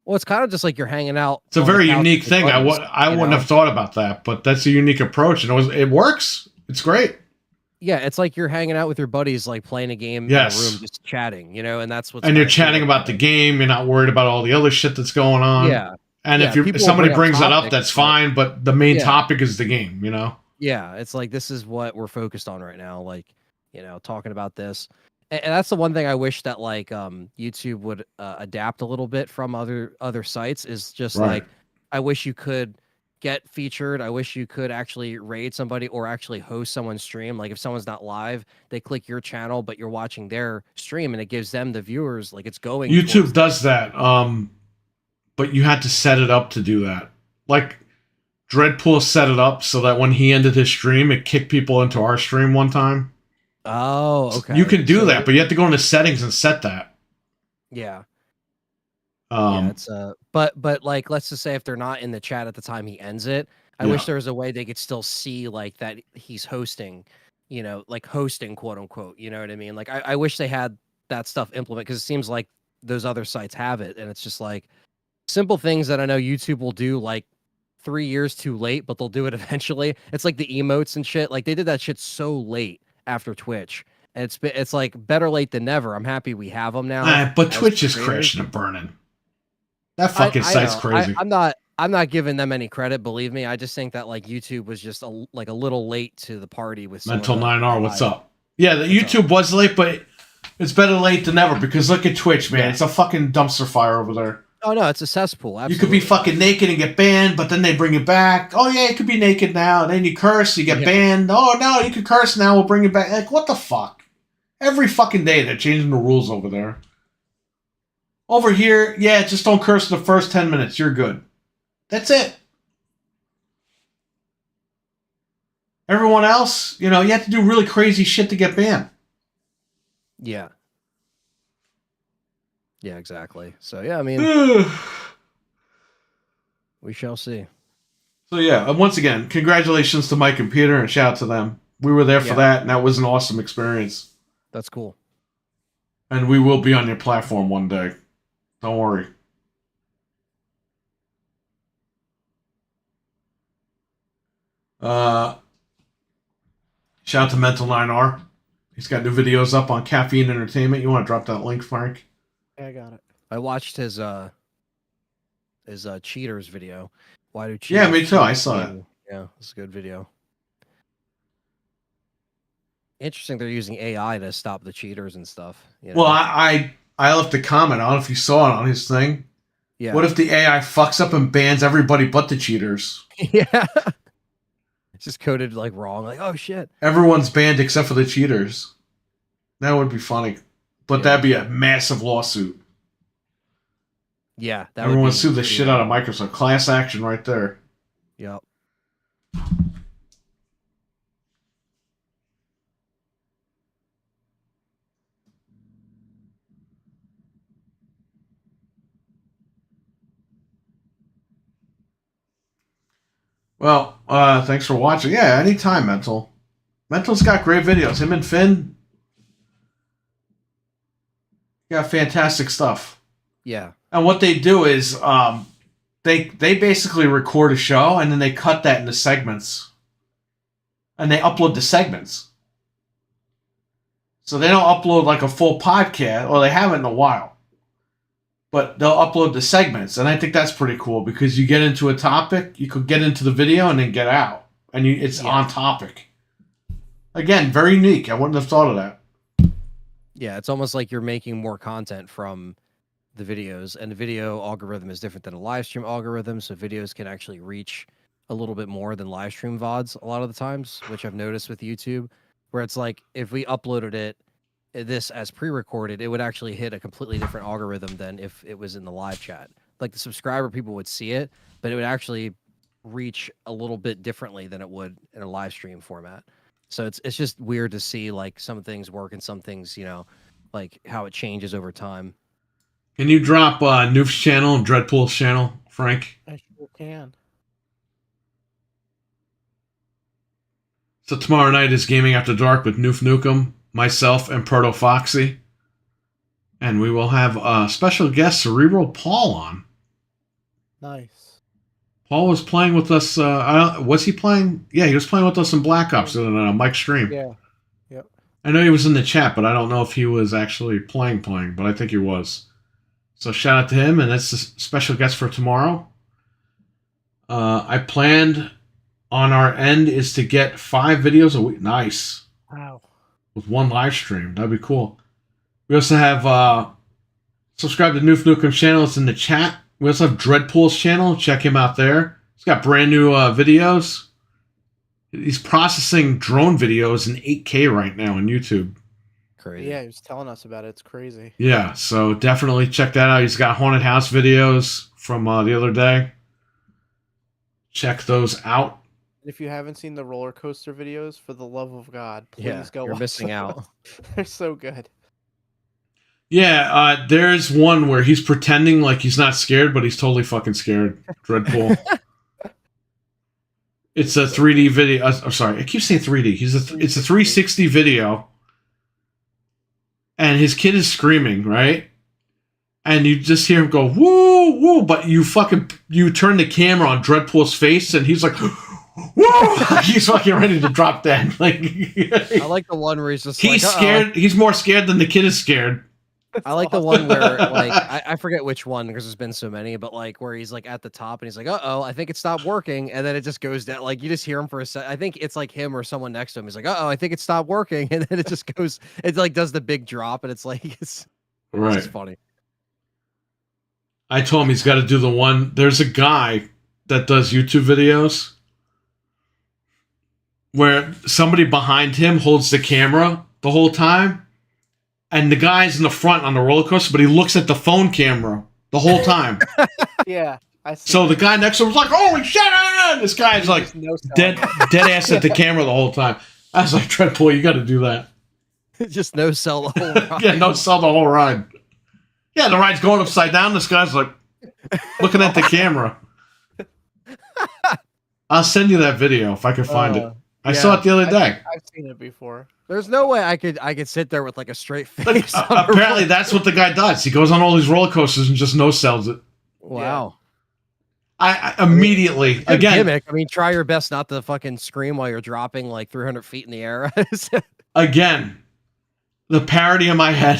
Well, it's kind of just like you're hanging out. It's a very unique thing. I wouldn't have thought about that, but that's a unique approach, and it works. It's great. Yeah, it's like you're hanging out with your buddies, like playing a game Yes. in a room, just chatting, and that's what's And you're kinda chatting cool about about the it. game. You're not worried about all the other shit that's going on. Yeah. And Yeah, if people will somebody bring up brings that up, topics, that's but fine. But the main yeah. topic is the game. Yeah, it's like this is what we're focused on right now, like, talking about this. And that's the one thing I wish that like YouTube would adapt a little bit from other sites is just Right. like I wish you could get featured. I wish you could actually raid somebody or actually host someone's stream. Like if someone's not live, they click your channel, but you're watching their stream and it gives them the viewers like it's going YouTube towards does that. But you had to set it up to do that. Like Dreadpool set it up so that when he ended his stream, it kicked people into our stream one time. Oh, okay. You can do that, but you have to go into settings and set that. Yeah. Um, Yeah, it's but like let's just say if they're not in the chat at the time he ends it, I Yeah. wish there was a way they could still see like that he's hosting, like hosting quote unquote, you know what I mean? Like I wish they had that stuff implemented because it seems like those other sites have it and it's just like simple things that I know YouTube will do like 3 years too late, but they'll do it eventually. It's like the emotes and shit. Like they did that shit so late after Twitch. And it's like better late than never. I'm happy we have them now. but as Twitch is creators. crashing and burning. That fucking I site's know. crazy. I'm not giving them any credit. Believe me. I just think that like YouTube was just a little late to the party with some of Mental the 9R, what's live- up? Yeah, the YouTube was late, but it's better late than never because look at Twitch, man. Yeah. It's a fucking dumpster fire over there. Oh no, it's a cesspool. Absolutely. You could be fucking naked and get banned, but then they bring you back. Oh yeah, you could be naked now. And then you curse, you get Yeah. banned. Oh no, you could curse now. We'll bring you back. Like what the fuck? Every fucking day they're changing the rules over there. Over here, yeah, just don't curse in the first 10 minutes. You're good. That's it. Everyone else, you have to do really crazy shit to get banned. Yeah. Yeah, exactly. So yeah, I mean, So we shall see. yeah, and once again, congratulations to Mike and Peter, and shout out to them. We were there for Yeah. that, and that was an awesome experience. That's cool. And we will be on your platform one day. Don't worry. Shout out to Mental 9R. He's got new videos up on Caffeine Entertainment. You want to drop that link, Frank? Yeah, I got it. I watched his cheaters video. Why do cheaters? Yeah, me too. I saw it. Yeah, it's a good video. Interesting. They're using AI to stop the cheaters and stuff. Well, I left a comment. I don't know if you saw it on his thing. yeah. What if the AI fucks up and bans everybody but the cheaters? yeah. It's just coded like wrong. Like, oh shit. Everyone's banned except for the cheaters. That would be funny. But Yeah. that'd be a massive lawsuit. Yeah. That Everyone would be sue the pretty shit out of wild. Microsoft. Class action right there. Yep. Well, thanks for watching. Yeah, anytime, Mental. Mental's got great videos. Him and Finn got fantastic stuff. Yeah. And what they do is they basically record a show and then they cut that into segments. And they upload the segments. So they don't upload like a full podcast, or they haven't in a while. But they'll upload the segments, and I think that's pretty cool because you get into a topic, you could get into the video and then get out, and it's on topic. Again, very unique. I wouldn't have thought of that. Yeah. It's almost like you're making more content from the videos, and the video algorithm is different than a live stream algorithm. So videos can actually reach a little bit more than live stream VODs a lot of the times, which I've noticed with YouTube, where it's like if we uploaded this as pre-recorded, it would actually hit a completely different algorithm than if it was in the live chat. Like the subscriber people would see it, but it would actually reach a little bit differently than it would in a live stream format. So it's just weird to see like some things work and some things, like how it changes over time. Can you drop Noof's channel and Dreadpool's channel, Frank? I sure can. So tomorrow night is Gaming After Dark with Noof Nukem, myself, and Proto Foxy. And we will have a special guest, Cerebral Paul, on. Nice. Paul was playing with us. Was he playing? Yeah, he was playing with us in Black Ops on Mike's stream. Yeah. I know he was in the chat, but I don't know if he was actually playing, but I think he was. So shout out to him, and that's the special guest for tomorrow. I planned on our end is to get 5 videos a week. Nice. Wow. With 1 live stream. That'd be cool. We also have subscribe to Noof Nukem's channel. It's in the chat. We also have Dreadpool's channel. Check him out there. He's got brand new videos. He's processing drone videos in 8K right now on YouTube. Crazy. Yeah, he was telling us about it. It's crazy. Yeah, so definitely check that out. He's got haunted house videos from the other day. Check those out. If you haven't seen the roller coaster videos, for the love of God, please go you're watch missing them. out. They're so good. Yeah, there's one where he's pretending like he's not scared, but he's totally fucking scared. Dreadpool. It's a 3D video. I'm sorry, I keep saying 3D. It's a 360 video. And his kid is screaming, right? And you just hear him go, woo, woo, but you turn the camera on Dreadpool's face, and he's like, woo! He's fucking ready to drop dead. Like, I like the one where he's just he's like, scared. He's more scared than the kid is scared. I like the one where, like, I forget which one because there's been so many, but like where he's like at the top and he's like, I think it stopped working, and then it just goes down. Like you just hear him for a second. I think it's like him or someone next to him. He's like, I think it stopped working, and then it just goes. It like does the big drop, and it's like it's just funny. I told him he's got to do the one. There's a guy that does YouTube videos where somebody behind him holds the camera the whole time. And the guy's in the front on the roller coaster, but he looks at the phone camera the whole time. Yeah, I see. So the guy next to him was like, "Holy shit!" This guy's like dead ass at the camera the whole time. I was like, "Dreadpool, you got to do that." Just no sell the whole ride. Yeah, no sell the whole ride. Yeah, the ride's going upside down. This guy's like looking at the camera. I'll send you that video if I can find it. I saw it the other day. I've seen it before. There's no way I could sit there with like a straight face. Apparently, that's what the guy does. He goes on all these roller coasters and just no sells it. Wow. I immediately Good again. Gimmick. I mean, try your best not to fucking scream while you're dropping like 300 feet in the air. Again, the parody in my head.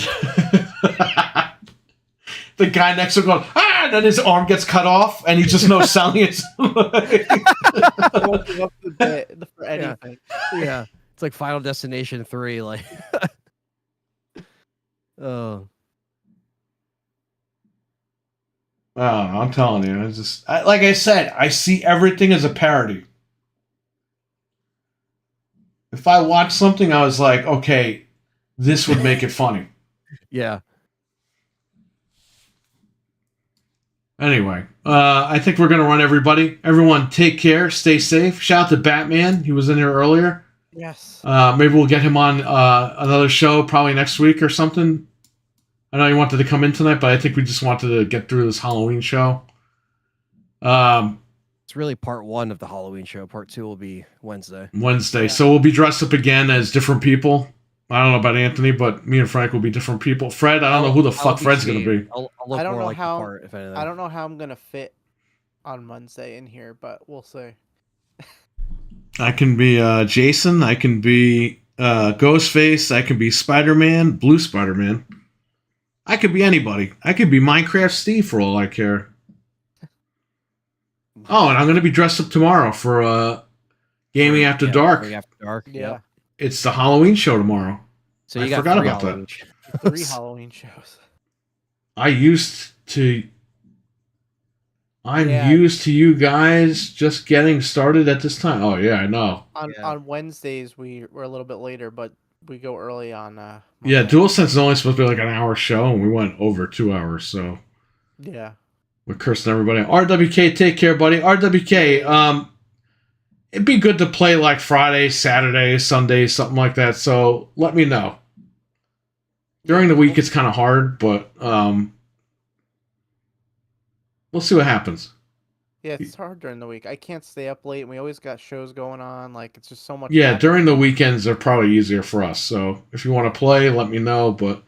The guy next to him goes, and then his arm gets cut off, and he just knows selling it. I won't give up the bit for anything. Yeah. It's like Final Destination 3. Like, oh. I'm telling you, it's just like I said. I see everything as a parody. If I watch something, I was like, okay, this would make it funny. Yeah. Anyway, I think we're gonna run everybody. Everyone, take care, stay safe. Shout out to Batman. He was in here earlier. Yes. Maybe we'll get him on another show probably next week or something. I know he wanted to come in tonight, but I think we just wanted to get through this Halloween show. It's really part 1 of the Halloween show. Part 2 will be Wednesday. Yeah. So we'll be dressed up again as different people. I don't know about Anthony, but me and Frank will be different people. Fred, I don't know who the fuck Fred's going to be. I'll look I don't more know like how. the part, if anything. I don't know how I'm gonna fit on Wednesday in here, but we'll see. I can be Jason. I can be Ghostface. I can be Spider-Man, Blue Spider-Man. I could be anybody. I could be Minecraft Steve for all I care. Oh, and I'm going to be dressed up tomorrow for Gaming After Dark. Gaming After Dark. Yeah. Yep. It's the Halloween show tomorrow. So you I got forgot 3 about that. Halloween shows. 3 Halloween shows. I'm used to you guys just getting started at this time. Oh yeah, I know. On Wednesdays we're a little bit later, but we go early on. Yeah, Monday. DualSense is only supposed to be like an hour show, and we went over 2 hours. So Yeah. we're cursing everybody. RWK, take care, buddy. RWK, it'd be good to play like Friday, Saturday, Sunday, something like that. So let me know. During the week, it's kind of hard, but we'll see what happens. Yeah, it's hard during the week. I can't stay up late, and we always got shows going on. Like, it's just so much. Yeah, happening. during the weekends are probably easier for us. So if you want to play, let me know. But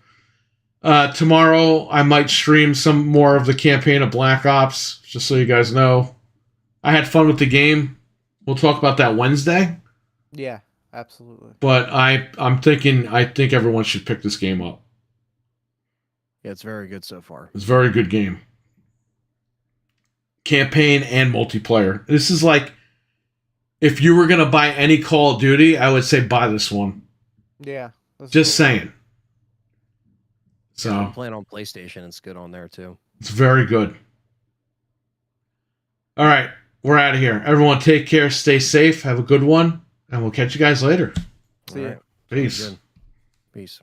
tomorrow, I might stream some more of the campaign of Black Ops, just so you guys know. I had fun with the game. We'll talk about that Wednesday. Yeah, Absolutely. But I think everyone should pick this game up. Yeah, it's very good so far. It's a very good game. Campaign and multiplayer. This is like, if you were gonna buy any Call of Duty, I would say buy this one. Yeah. Just saying. So I'm playing on PlayStation. It's good on there too. it's very good. All right, we're out of here. Everyone, take care, stay safe, have a good one, and we'll catch you guys later. See ya. All right. Peace. Sounds good. Peace.